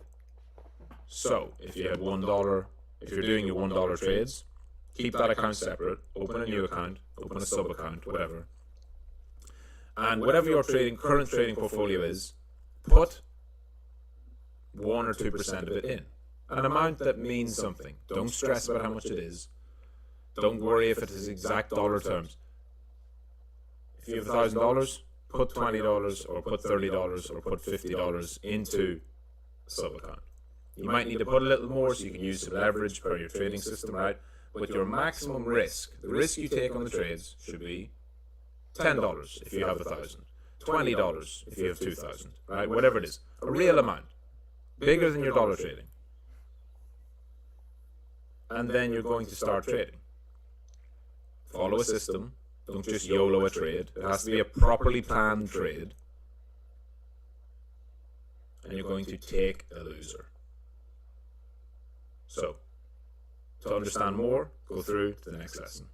So if you had $1, if you're doing your $1 trades, keep that account separate, open a new account, open a sub account, whatever. And whatever your current trading portfolio is, put 1 or 2% of it in. An amount that means something. Don't stress about how much it is. Don't worry if it is exact dollar terms. If you have $1,000, put $20 or put $30 or put $50 into a sub account. You might need to put a little more so you can use some leverage per your trading system, right? But your maximum risk, the risk you take on the trades, should be $10 if you have 1,000, $20 if you have 2,000, right? Whatever it is, a real amount, bigger than your dollar trading. And then you're going to start trading. Follow a system. Don't just YOLO a trade. It has to be a properly planned trade. And you're going to take a loser. So, to understand more, go through to the next lesson.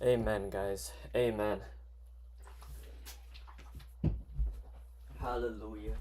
Amen, guys. Amen. Hallelujah.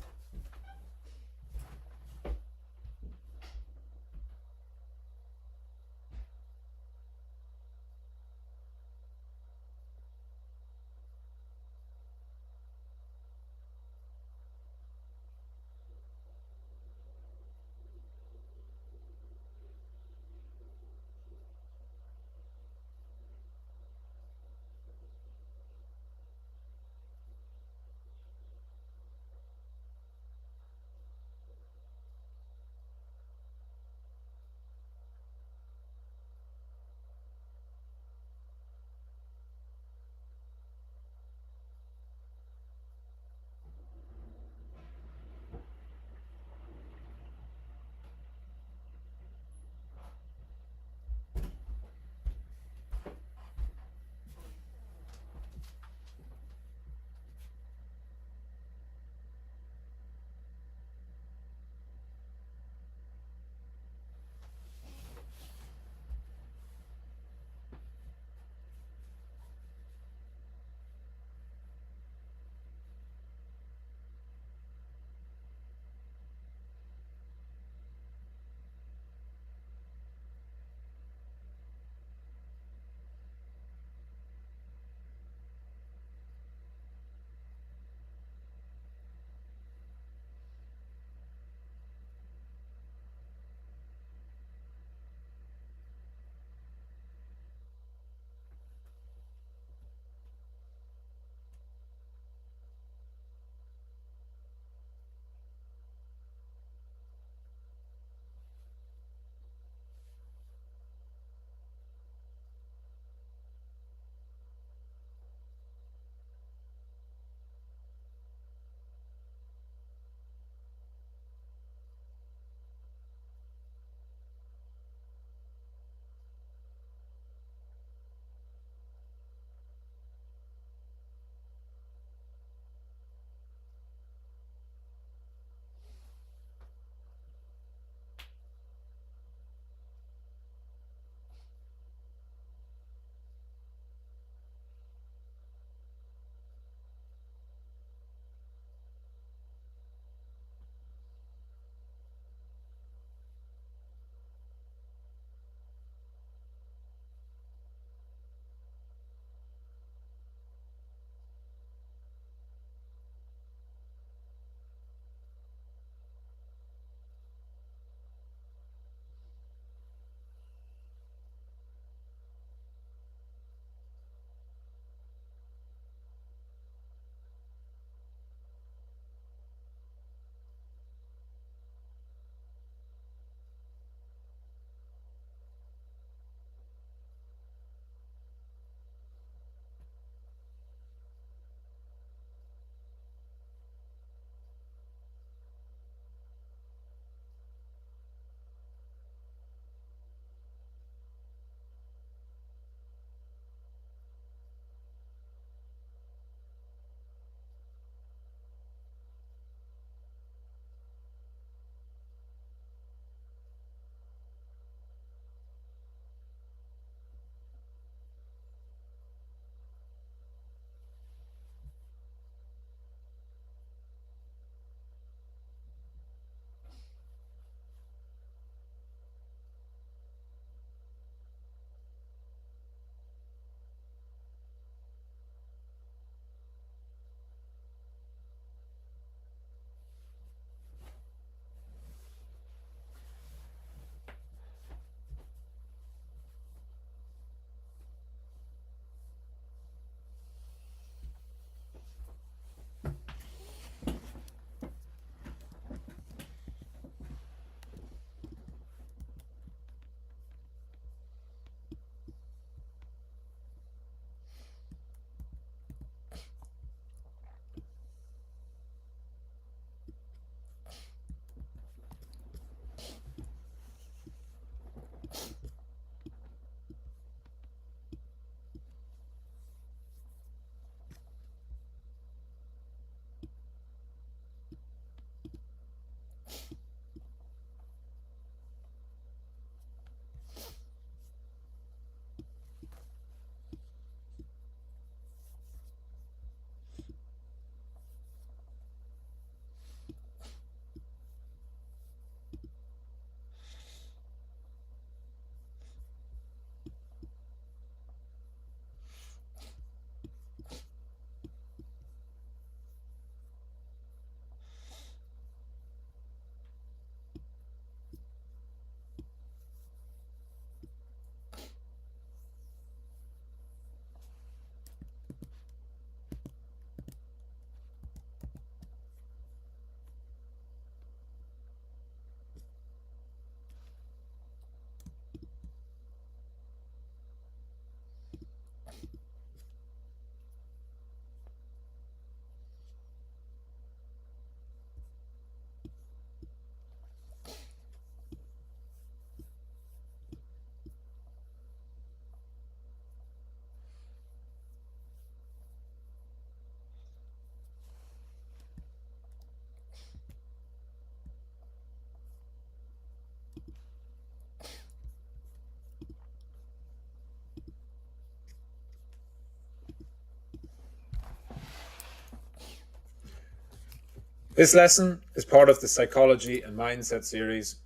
This lesson is part of the Psychology and Mindset series,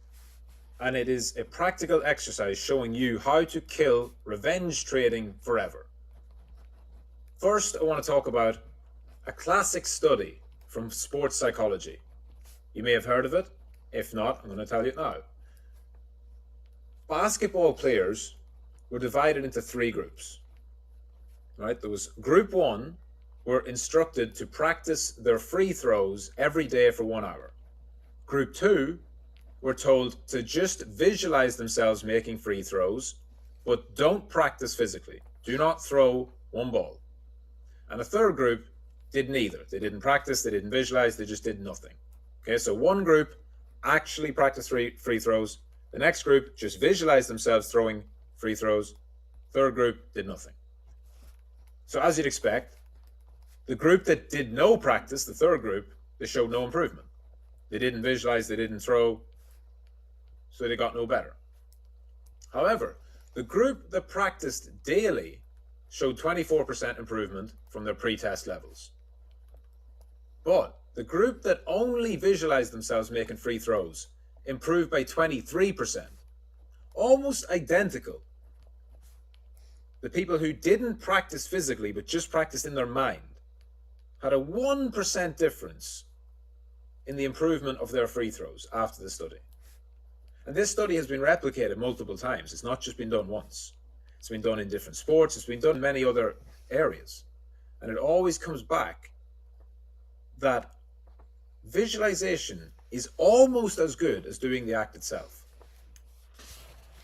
and it is a practical exercise showing you how to kill revenge trading forever. First, I want to talk about a classic study from sports psychology. You may have heard of it. If not, I'm going to tell you now. Basketball players were divided into three groups. Right? There was group one were instructed to practice their free throws every day for 1 hour. Group two were told to just visualize themselves making free throws, but don't practice physically. Do not throw one ball. And a third group did neither. They didn't practice, they didn't visualize, they just did nothing. Okay, so one group actually practiced free throws. The next group just visualized themselves throwing free throws. Third group did nothing. So as you'd expect, the group that did no practice, the third group, they showed no improvement. They didn't visualize, they didn't throw, so they got no better. However, the group that practiced daily showed 24% improvement from their pre-test levels. But the group that only visualized themselves making free throws improved by 23%, almost identical. The people who didn't practice physically but just practiced in their mind had a 1% difference in the improvement of their free throws after the study. And this study has been replicated multiple times. It's not just been done once. It's been done in different sports. It's been done in many other areas. And it always comes back that visualization is almost as good as doing the act itself.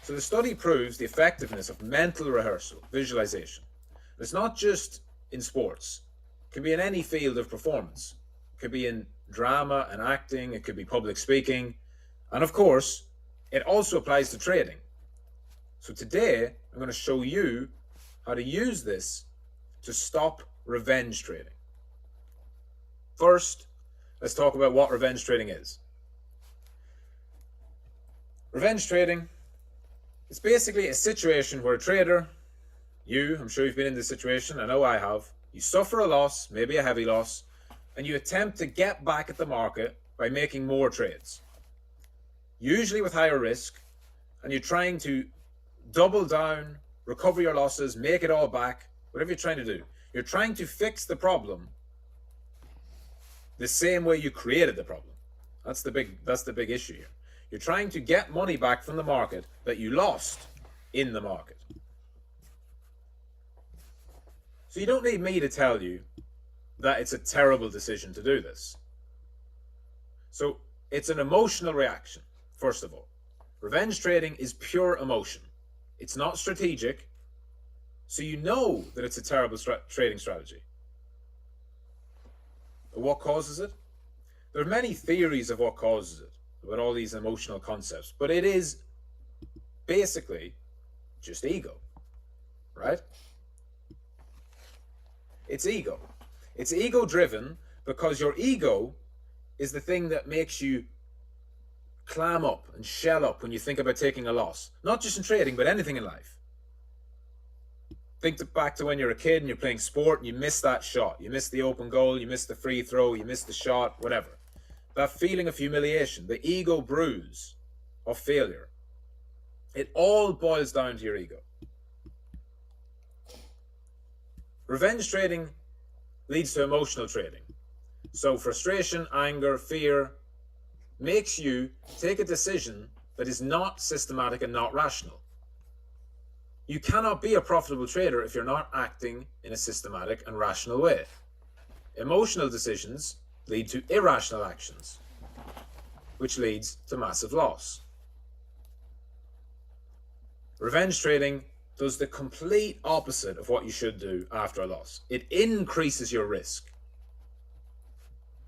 So the study proves the effectiveness of mental rehearsal, visualization. It's not just in sports. It can be in any field of performance. It could be in drama and acting. It could be public speaking. And of course, it also applies to trading. So today, I'm going to show you how to use this to stop revenge trading. First, let's talk about what revenge trading is. Revenge trading is basically a situation where a trader, I'm sure you've been in this situation, I know I have, you suffer a loss, maybe a heavy loss, and you attempt to get back at the market by making more trades. Usually with higher risk, and you're trying to double down, recover your losses, make it all back, whatever you're trying to do. You're trying to fix the problem the same way you created the problem. That's the big issue here. You're trying to get money back from the market that you lost in the market. So you don't need me to tell you that it's a terrible decision to do this. So it's an emotional reaction, first of all. Revenge trading is pure emotion. It's not strategic. So you know that it's a terrible trading strategy. But what causes it? There are many theories of what causes it, about all these emotional concepts, but it is basically just ego, right? It's ego. It's ego driven because your ego is the thing that makes you clam up and shell up when you think about taking a loss. Not just in trading, but anything in life. Think back to when you're a kid and you're playing sport and you miss that shot. You miss the open goal, you miss the free throw, you miss the shot, whatever. That feeling of humiliation, the ego bruise of failure, it all boils down to your ego. Revenge trading leads to emotional trading. So frustration, anger, fear makes you take a decision that is not systematic and not rational. You cannot be a profitable trader if you're not acting in a systematic and rational way. Emotional decisions lead to irrational actions, which leads to massive loss. Revenge trading does the complete opposite of what you should do after a loss. It increases your risk.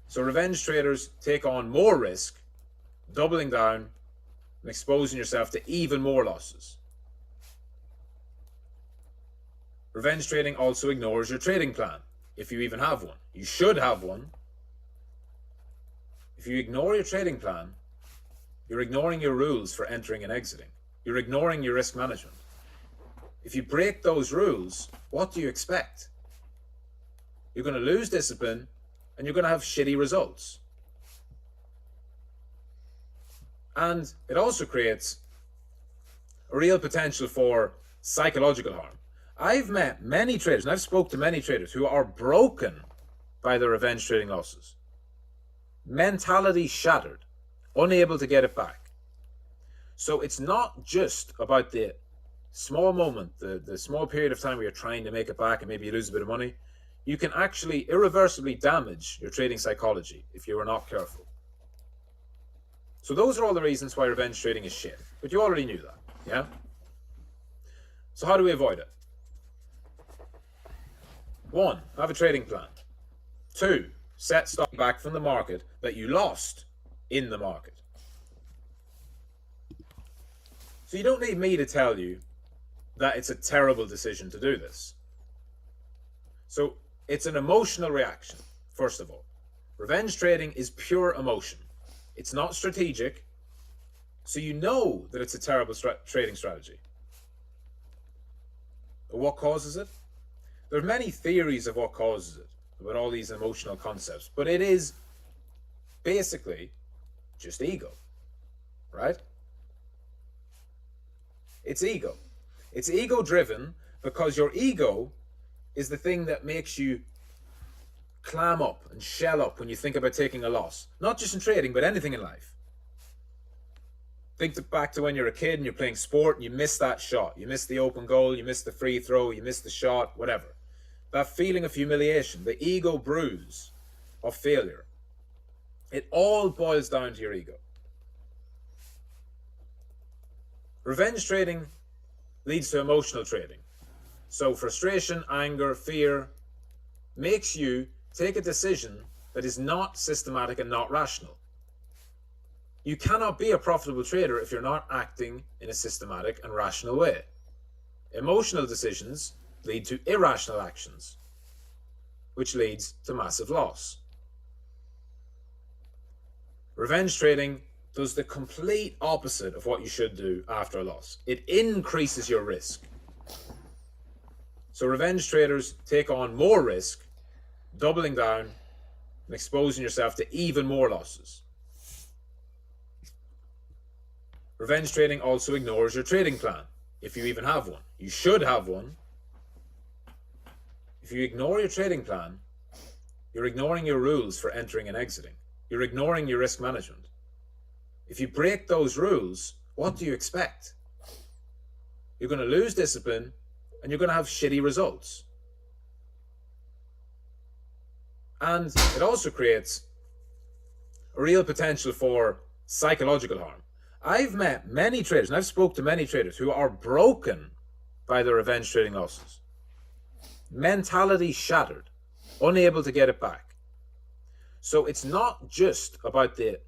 So revenge traders take on more risk, doubling down and exposing yourself to even more losses. Revenge trading also ignores your trading plan, if you even have one. You should have one. If you ignore your trading plan, you're ignoring your rules for entering and exiting. You're ignoring your risk management. If you break those rules, what do you expect? You're going to lose discipline and you're going to have shitty results. And it also creates a real potential for psychological harm. I've met many traders, and I've spoke to many traders who are broken by their revenge trading losses. Mentality shattered, unable to get it back. So it's not just about the small moment, the small period of time where you're trying to make it back and maybe you lose a bit of money. You can actually irreversibly damage your trading psychology if you are not careful. So those are all the reasons why revenge trading is shit. But you already knew that, yeah? So how do we avoid it? 1, have a trading plan. 2, set stock back from the market that you lost in the market. So you don't need me to tell you that it's a terrible decision to do this. So it's an emotional reaction, first of all. Revenge trading is pure emotion. It's not strategic, so you know that it's a terrible trading strategy. But what causes it? There are many theories of what causes it, about all these emotional concepts, but it is basically just ego, right? It's ego. It's ego driven because your ego is the thing that makes you clam up and shell up when you think about taking a loss. Not just in trading, but anything in life. Think back to when you're a kid and you're playing sport and you miss that shot. You miss the open goal, you miss the free throw, you miss the shot, whatever. That feeling of humiliation, the ego bruise of failure. It all boils down to your ego. Revenge trading leads to emotional trading. So frustration, anger, fear makes you take a decision that is not systematic and not rational. You cannot be a profitable trader if you're not acting in a systematic and rational way. Emotional decisions lead to irrational actions, which leads to massive loss. Revenge trading does the complete opposite of what you should do after a loss. It increases your risk. So revenge traders take on more risk, doubling down and exposing yourself to even more losses. Revenge trading also ignores your trading plan, if you even have one. You should have one. If you ignore your trading plan, you're ignoring your rules for entering and exiting. You're ignoring your risk management. If you break those rules, what do you expect? You're going to lose discipline and you're going to have shitty results. And it also creates a real potential for psychological harm. I've met many traders, and I've spoke to many traders who are broken by their revenge trading losses. Mentality shattered, unable to get it back. So it's not just about the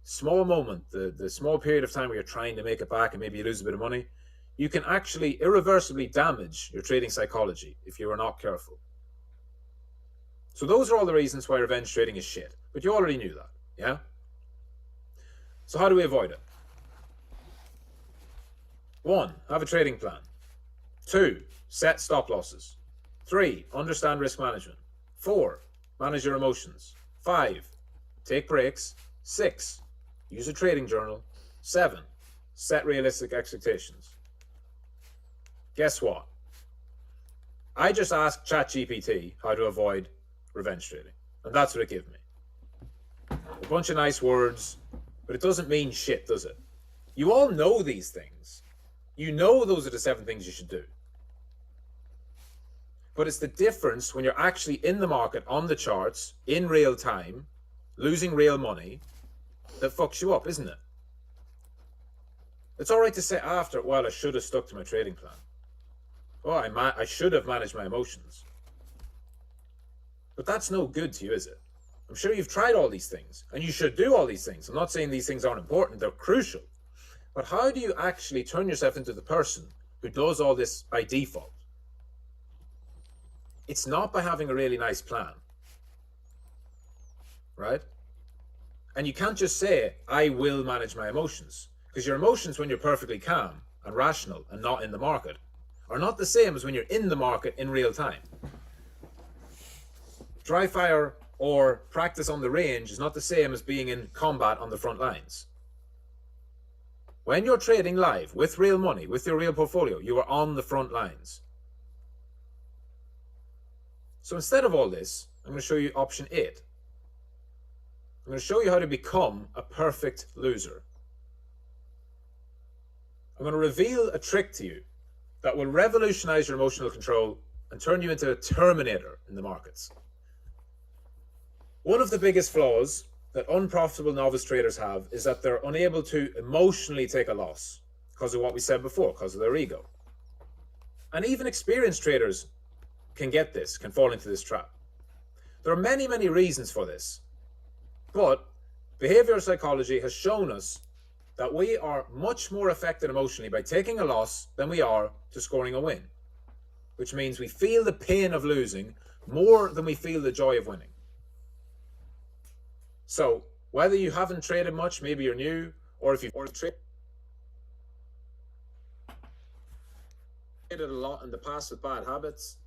small moment, the small period of time where you're trying to make it back and maybe you lose a bit of money. You can actually irreversibly damage your trading psychology if you are not careful. So those are all the reasons why revenge trading is shit. But you already knew that, yeah? So how do we avoid it? 1, have a trading plan. 2, set stop losses. 3, understand risk management. 4, manage your emotions. 5, take breaks. 6, use a trading journal. 7, set realistic expectations. Guess what? I just asked ChatGPT how to avoid revenge trading, and that's what it gave me. A bunch of nice words, but it doesn't mean shit, does it? You all know these things. You know those are the 7 things you should do. But it's the difference when you're actually in the market, on the charts, in real time, losing real money, that fucks you up, isn't it? It's all right to say after, well, I should have stuck to my trading plan. Oh, I should have managed my emotions. But that's no good to you, is it? I'm sure you've tried all these things, and you should do all these things. I'm not saying these things aren't important, they're crucial. But how do you actually turn yourself into the person who does all this by default? It's not by having a really nice plan, right? And you can't just say, I will manage my emotions, because your emotions when you're perfectly calm and rational and not in the market are not the same as when you're in the market in real time. Dry fire or practice on the range is not the same as being in combat on the front lines. When you're trading live with real money, with your real portfolio, you are on the front lines. So instead of all this, I'm going to show you option 8. I'm going to show you how to become a perfect loser. I'm going to reveal a trick to you that will revolutionize your emotional control and turn you into a terminator in the markets. One of the biggest flaws that unprofitable novice traders have is that they're unable to emotionally take a loss because of what we said before, because of their ego. And even experienced traders can get this, can fall into this trap. There are many, many reasons for this, but behavioral psychology has shown us that we are much more affected emotionally by taking a loss than we are to scoring a win, which means we feel the pain of losing more than we feel the joy of winning. So whether you haven't traded much, maybe you're new, or if you've traded a lot in the past with bad habits,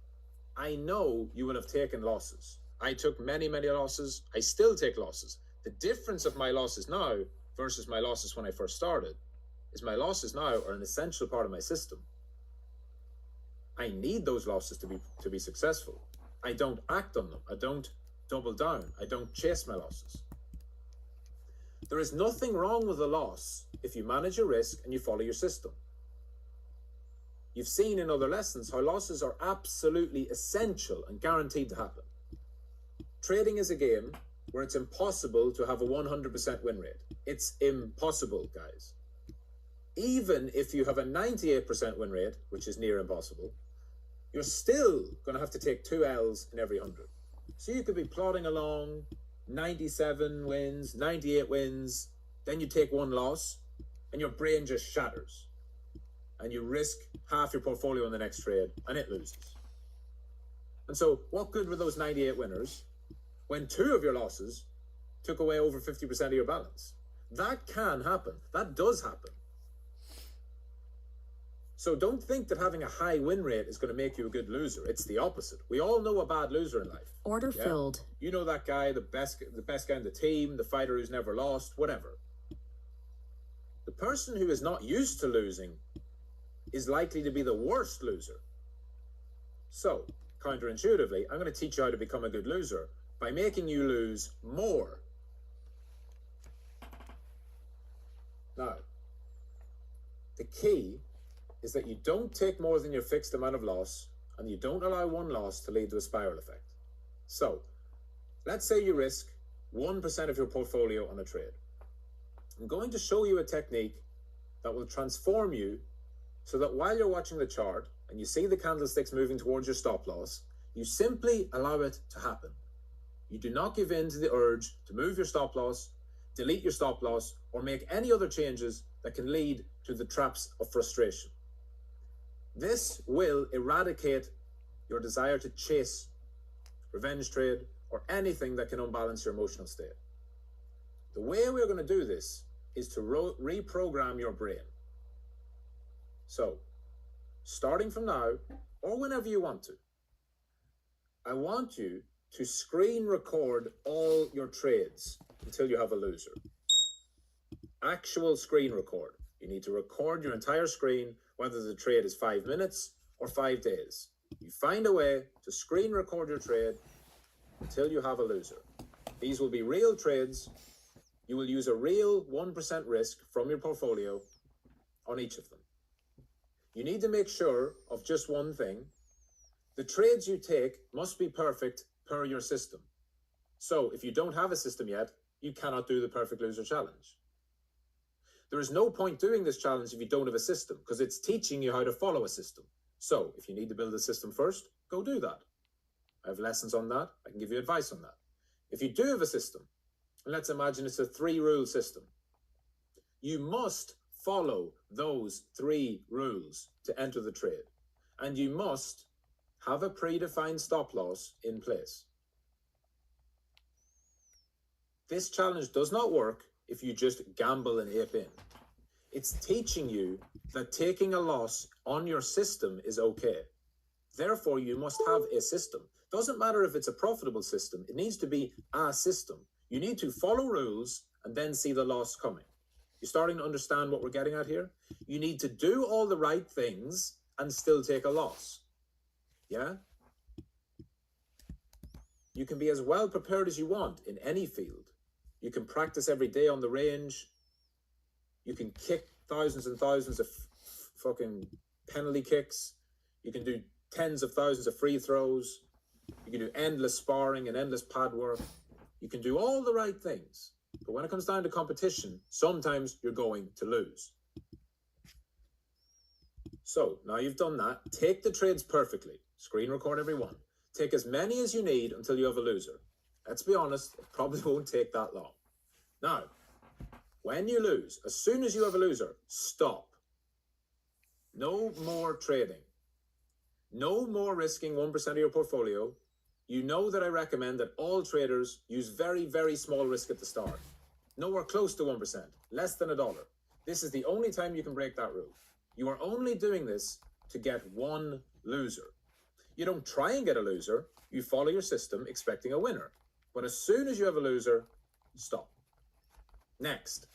I know you will have taken losses. I took many, many losses. I still take losses. The difference of my losses now versus my losses when I first started is my losses now are an essential part of my system. I need those losses to be successful. I don't act on them. I don't double down. I don't chase my losses. There is nothing wrong with a loss if you manage your risk and you follow your system. You've seen in other lessons how losses are absolutely essential and guaranteed to happen. Trading is a game where it's impossible to have a 100% win rate. It's impossible, guys. Even if you have a 98% win rate, which is near impossible, you're still going to have to take 2 L's in every 100. So you could be plodding along, 97 wins, 98 wins, then you take 1 loss, and your brain just shatters. And you risk half your portfolio in the next trade, and it loses. And so, what good were those 98 winners when 2 of your losses took away over 50% of your balance? That can happen. That does happen. So don't think that having a high win rate is going to make you a good loser. It's the opposite. We all know a bad loser in life. Order filled. You know that guy, the best guy in the team, the fighter who's never lost, whatever. The person who is not used to losing is likely to be the worst loser. So, counterintuitively, I'm going to teach you how to become a good loser by making you lose more. Now, the key is that you don't take more than your fixed amount of loss, and you don't allow 1 loss to lead to a spiral effect. So, let's say you risk 1% of your portfolio on a trade. I'm going to show you a technique that will transform you so that while you're watching the chart and you see the candlesticks moving towards your stop loss, you simply allow it to happen. You do not give in to the urge to move your stop loss, delete your stop loss, or make any other changes that can lead to the traps of frustration. This will eradicate your desire to chase, revenge trade, or anything that can unbalance your emotional state. The way we're going to do this is to reprogram your brain. So, starting from now, or whenever you want to, I want you to screen record all your trades until you have a loser. Actual screen record. You need to record your entire screen, whether the trade is 5 minutes or 5 days. You find a way to screen record your trade until you have a loser. These will be real trades. You will use a real 1% risk from your portfolio on each of them. You need to make sure of just one thing. The trades you take must be perfect per your system. So if you don't have a system yet, you cannot do the Perfect Loser Challenge. There is no point doing this challenge if you don't have a system, because it's teaching you how to follow a system. So if you need to build a system first, go do that. I have lessons on that. I can give you advice on that. If you do have a system, and let's imagine it's a 3-rule system, you must follow those 3 rules to enter the trade. And you must have a predefined stop loss in place. This challenge does not work if you just gamble and ape in. It's teaching you that taking a loss on your system is okay. Therefore, you must have a system. Doesn't matter if it's a profitable system, it needs to be a system. You need to follow rules and then see the loss coming. You starting to understand what we're getting at here? You need to do all the right things and still take a loss. Yeah? You can be as well prepared as you want in any field. You can practice every day on the range. You can kick thousands and thousands of fucking penalty kicks. You can do tens of thousands of free throws. You can do endless sparring and endless pad work. You can do all the right things. But when it comes down to competition, sometimes you're going to lose. So now you've done that. Take the trades perfectly. Screen record every one. Take as many as you need until you have a loser. Let's be honest, it probably won't take that long. Now, when you lose, as soon as you have a loser, stop. No more trading. No more risking 1% of your portfolio. You know that I recommend that all traders use very, very small risk at the start. Nowhere close to 1%, less than $1. This is the only time you can break that rule. You are only doing this to get one loser. You don't try and get a loser, you follow your system expecting a winner. But as soon as you have a loser, stop. Next,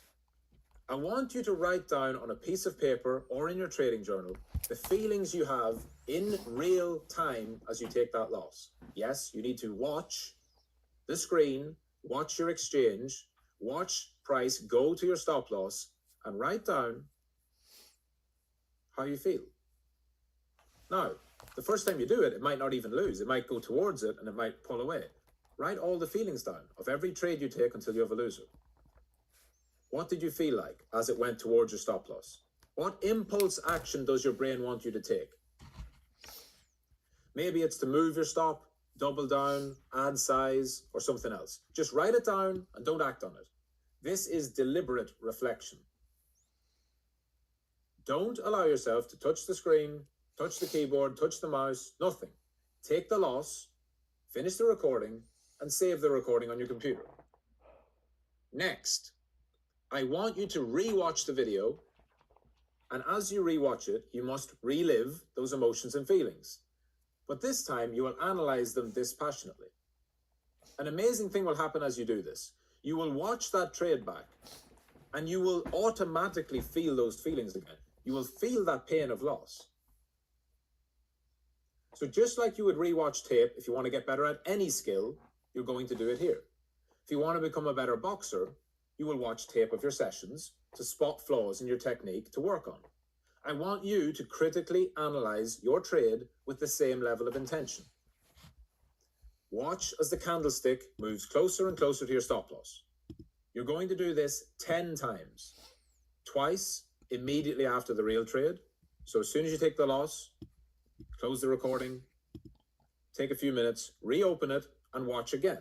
I want you to write down on a piece of paper or in your trading journal the feelings you have in real time as you take that loss. Yes, you need to watch the screen, watch your exchange, watch price go to your stop loss, and write down how you feel. Now, the first time you do it, it might not even lose. It might go towards it and it might pull away. Write all the feelings down of every trade you take until you have a loser. What did you feel like as it went towards your stop loss? What impulse action does your brain want you to take? Maybe it's to move your stop, double down, add size, or something else. Just write it down and don't act on it. This is deliberate reflection. Don't allow yourself to touch the screen, touch the keyboard, touch the mouse, nothing. Take the loss, finish the recording, and save the recording on your computer. Next, I want you to re-watch the video, and as you re-watch it, you must relive those emotions and feelings. But this time, you will analyze them dispassionately. An amazing thing will happen as you do this. You will watch that trade back, and you will automatically feel those feelings again. You will feel that pain of loss. So just like you would re-watch tape if you want to get better at any skill, you're going to do it here. If you want to become a better boxer, you will watch tape of your sessions to spot flaws in your technique to work on. I want you to critically analyze your trade with the same level of intention. Watch as the candlestick moves closer and closer to your stop loss. You're going to do this 10 times. Twice immediately after the real trade. So as soon as you take the loss, close the recording, take a few minutes, reopen it, and watch again.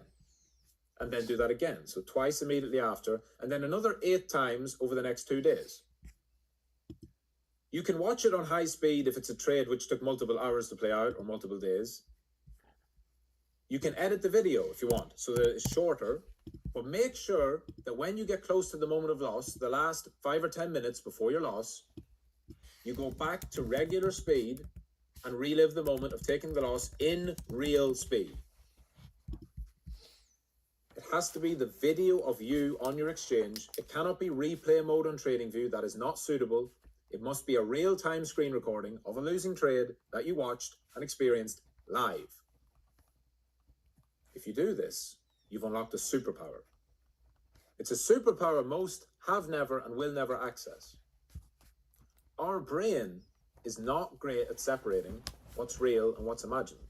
And then do that again. So twice immediately after, and then another 8 times over the next 2 days. You can watch it on high speed if it's a trade which took multiple hours to play out or multiple days. You can edit the video if you want, so that it's shorter, but make sure that when you get close to the moment of loss, the last 5 or 10 minutes before your loss, you go back to regular speed and relive the moment of taking the loss in real speed. It has to be the video of you on your exchange. It cannot be replay mode on TradingView. That is not suitable. It must be a real-time screen recording of a losing trade that you watched and experienced live. If you do this, you've unlocked a superpower. It's a superpower most have never and will never access. Our brain is not great at separating what's real and what's imagined.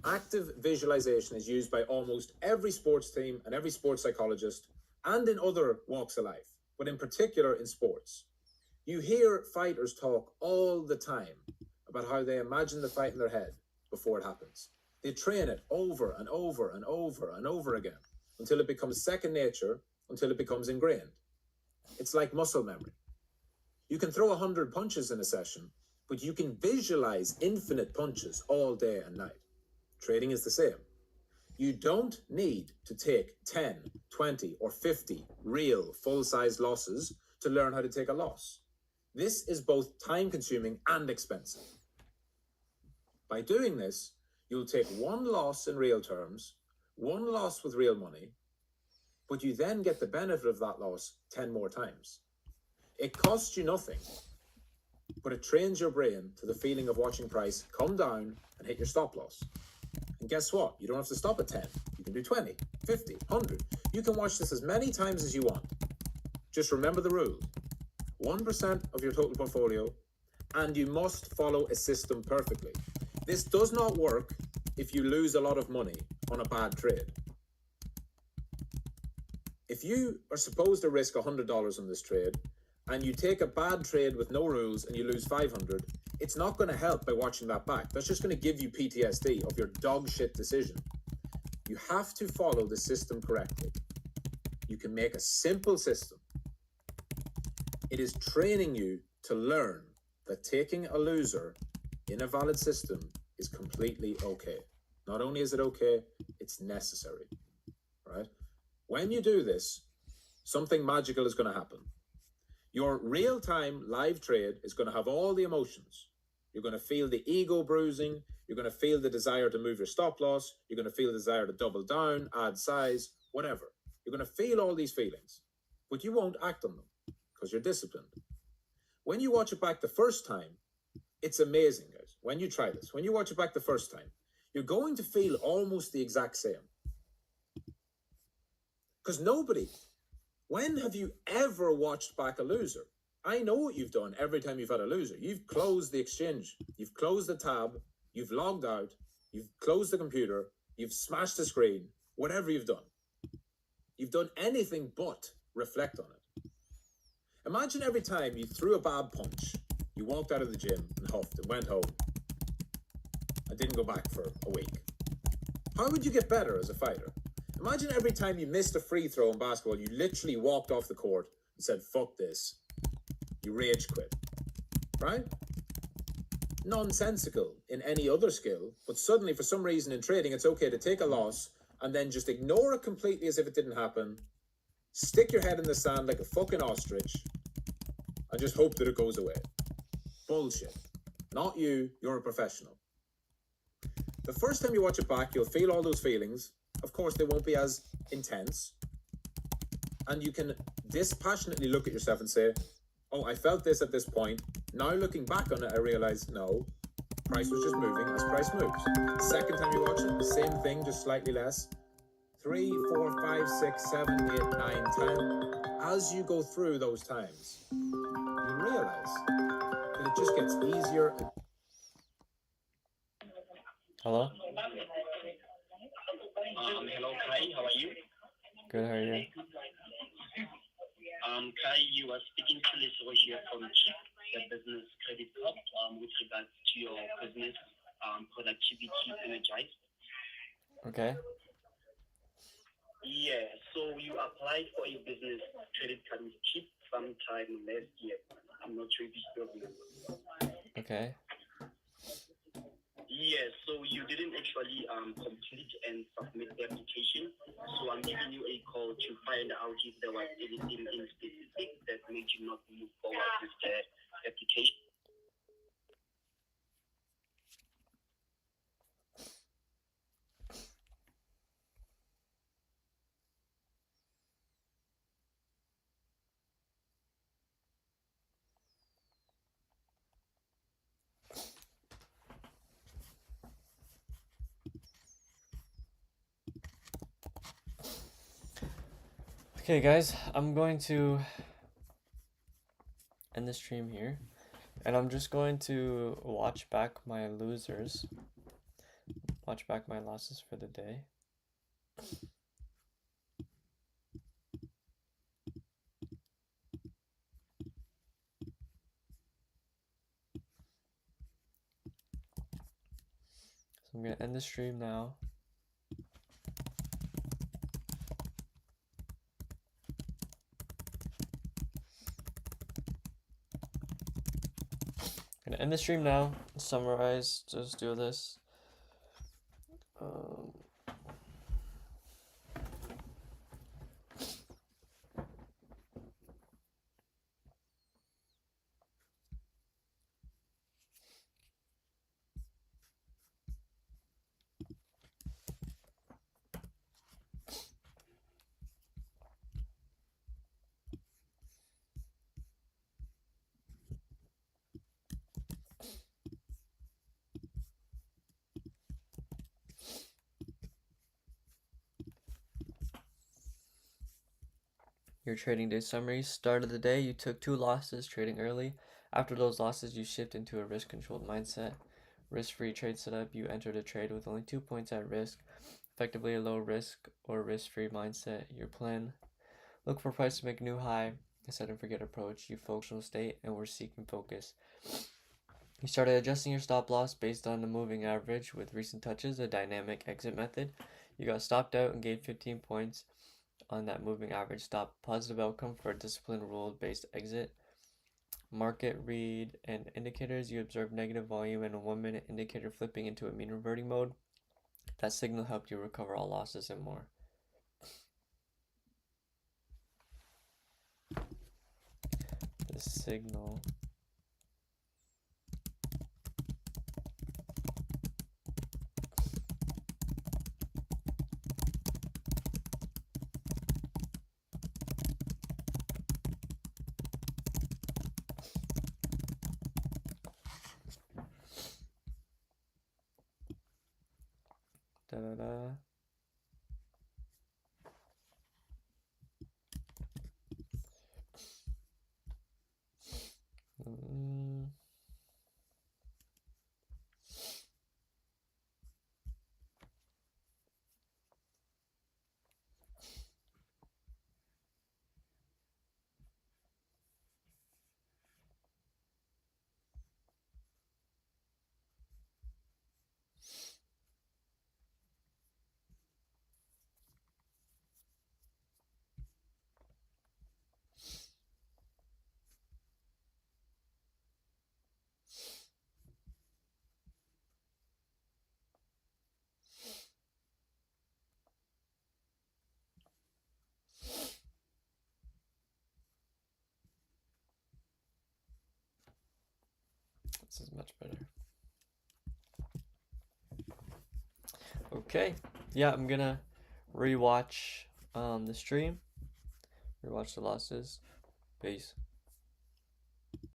Active visualization is used by almost every sports team and every sports psychologist and in other walks of life, but in particular in sports. You hear fighters talk all the time about how they imagine the fight in their head before it happens. They train it over and over and over and over again until it becomes second nature, until it becomes ingrained. It's like muscle memory. You can throw 100 punches in a session, but you can visualize infinite punches all day and night. Trading is the same. You don't need to take 10, 20, or 50 real full-size losses to learn how to take a loss. This is both time-consuming and expensive. By doing this, you'll take one loss in real terms, one loss with real money, but you then get the benefit of that loss 10 more times. It costs you nothing, but it trains your brain to the feeling of watching price come down and hit your stop loss. And guess what? You don't have to stop at 10. You can do 20, 50, 100. You can watch this as many times as you want. Just remember the rules. 1% of your total portfolio, and you must follow a system perfectly. This does not work if you lose a lot of money on a bad trade. If you are supposed to risk $100 on this trade, and you take a bad trade with no rules and you lose 500, it's not going to help by watching that back. That's just going to give you PTSD of your dog shit decision. You have to follow the system correctly. You can make a simple system. It is training you to learn that taking a loser in a valid system is completely okay. Not only is it okay, it's necessary, right? When you do this, something magical is going to happen. Your real-time live trade is going to have all the emotions. You're going to feel the ego bruising. You're going to feel the desire to move your stop loss. You're going to feel the desire to double down, add size, whatever. You're going to feel all these feelings, but you won't act on them because you're disciplined. When you watch it back the first time, it's amazing, guys. When you try this, when you watch it back the first time, you're going to feel almost the exact same. Because when have you ever watched back a loser? I know what you've done every time you've had a loser. You've closed the exchange, you've closed the tab, you've logged out, you've closed the computer, you've smashed the screen, whatever you've done. You've done anything but reflect on it. Imagine every time you threw a bad punch, you walked out of the gym and huffed and went home and didn't go back for a week. How would you get better as a fighter? Imagine every time you missed a free throw in basketball, you literally walked off the court and said, fuck this. You rage quit, right? Nonsensical in any other skill, but suddenly for some reason in trading, it's okay to take a loss and then just ignore it completely as if it didn't happen, stick your head in the sand like a fucking ostrich, and just hope that it goes away. Bullshit. Not you, you're a professional. The first time you watch it back, you'll feel all those feelings. Of course, they won't be as intense. And you can dispassionately look at yourself and say, oh, I felt this at this point. Now looking back on it, I realize, no, price was just moving as price moves. Second time you watch it, same thing, just slightly less. 3, 4, 5, 6, 7, 8, 9, 10. As you go through those times, you realize that it just gets easier. Hello? Hello, Kai. How are you? Good, how are you? Kai, you are speaking to Liz Rogier from CHIP, the business credit hub, with regards to your business productivity energized. Okay. Yeah, so you applied for a business credit card with CHIP sometime last year. I'm not sure if you still remember. Okay. Yeah, so you didn't actually complete and submit the application. So I'm giving you a call to find out if there was anything in specific that made you not move forward with the application. Okay, guys, I'm going to end the stream here, and I'm just going to watch back my losers, watch back my losses for the day. So I'm going to end the stream now. Gonna end the stream now. Summarize. Just do this. Your trading day summary. Start of the day, you took 2 losses trading early. After those losses, you shift into a risk-controlled mindset. Risk-free trade setup, you entered a trade with only 2 points at risk. Effectively a low risk or risk-free mindset. Your plan. Look for price to make new high. A set and forget approach. You functional state and were seeking focus. You started adjusting your stop loss based on the moving average with recent touches, a dynamic exit method. You got stopped out and gained 15 points on that moving average stop. Positive outcome for a disciplined rule-based exit. Market read and indicators. You observed negative volume and a 1-minute indicator flipping into a mean reverting mode. That signal helped you recover all losses and more. The signal. Da-da-da. This is much better. Okay, yeah, I'm gonna rewatch the stream, rewatch the losses. Peace.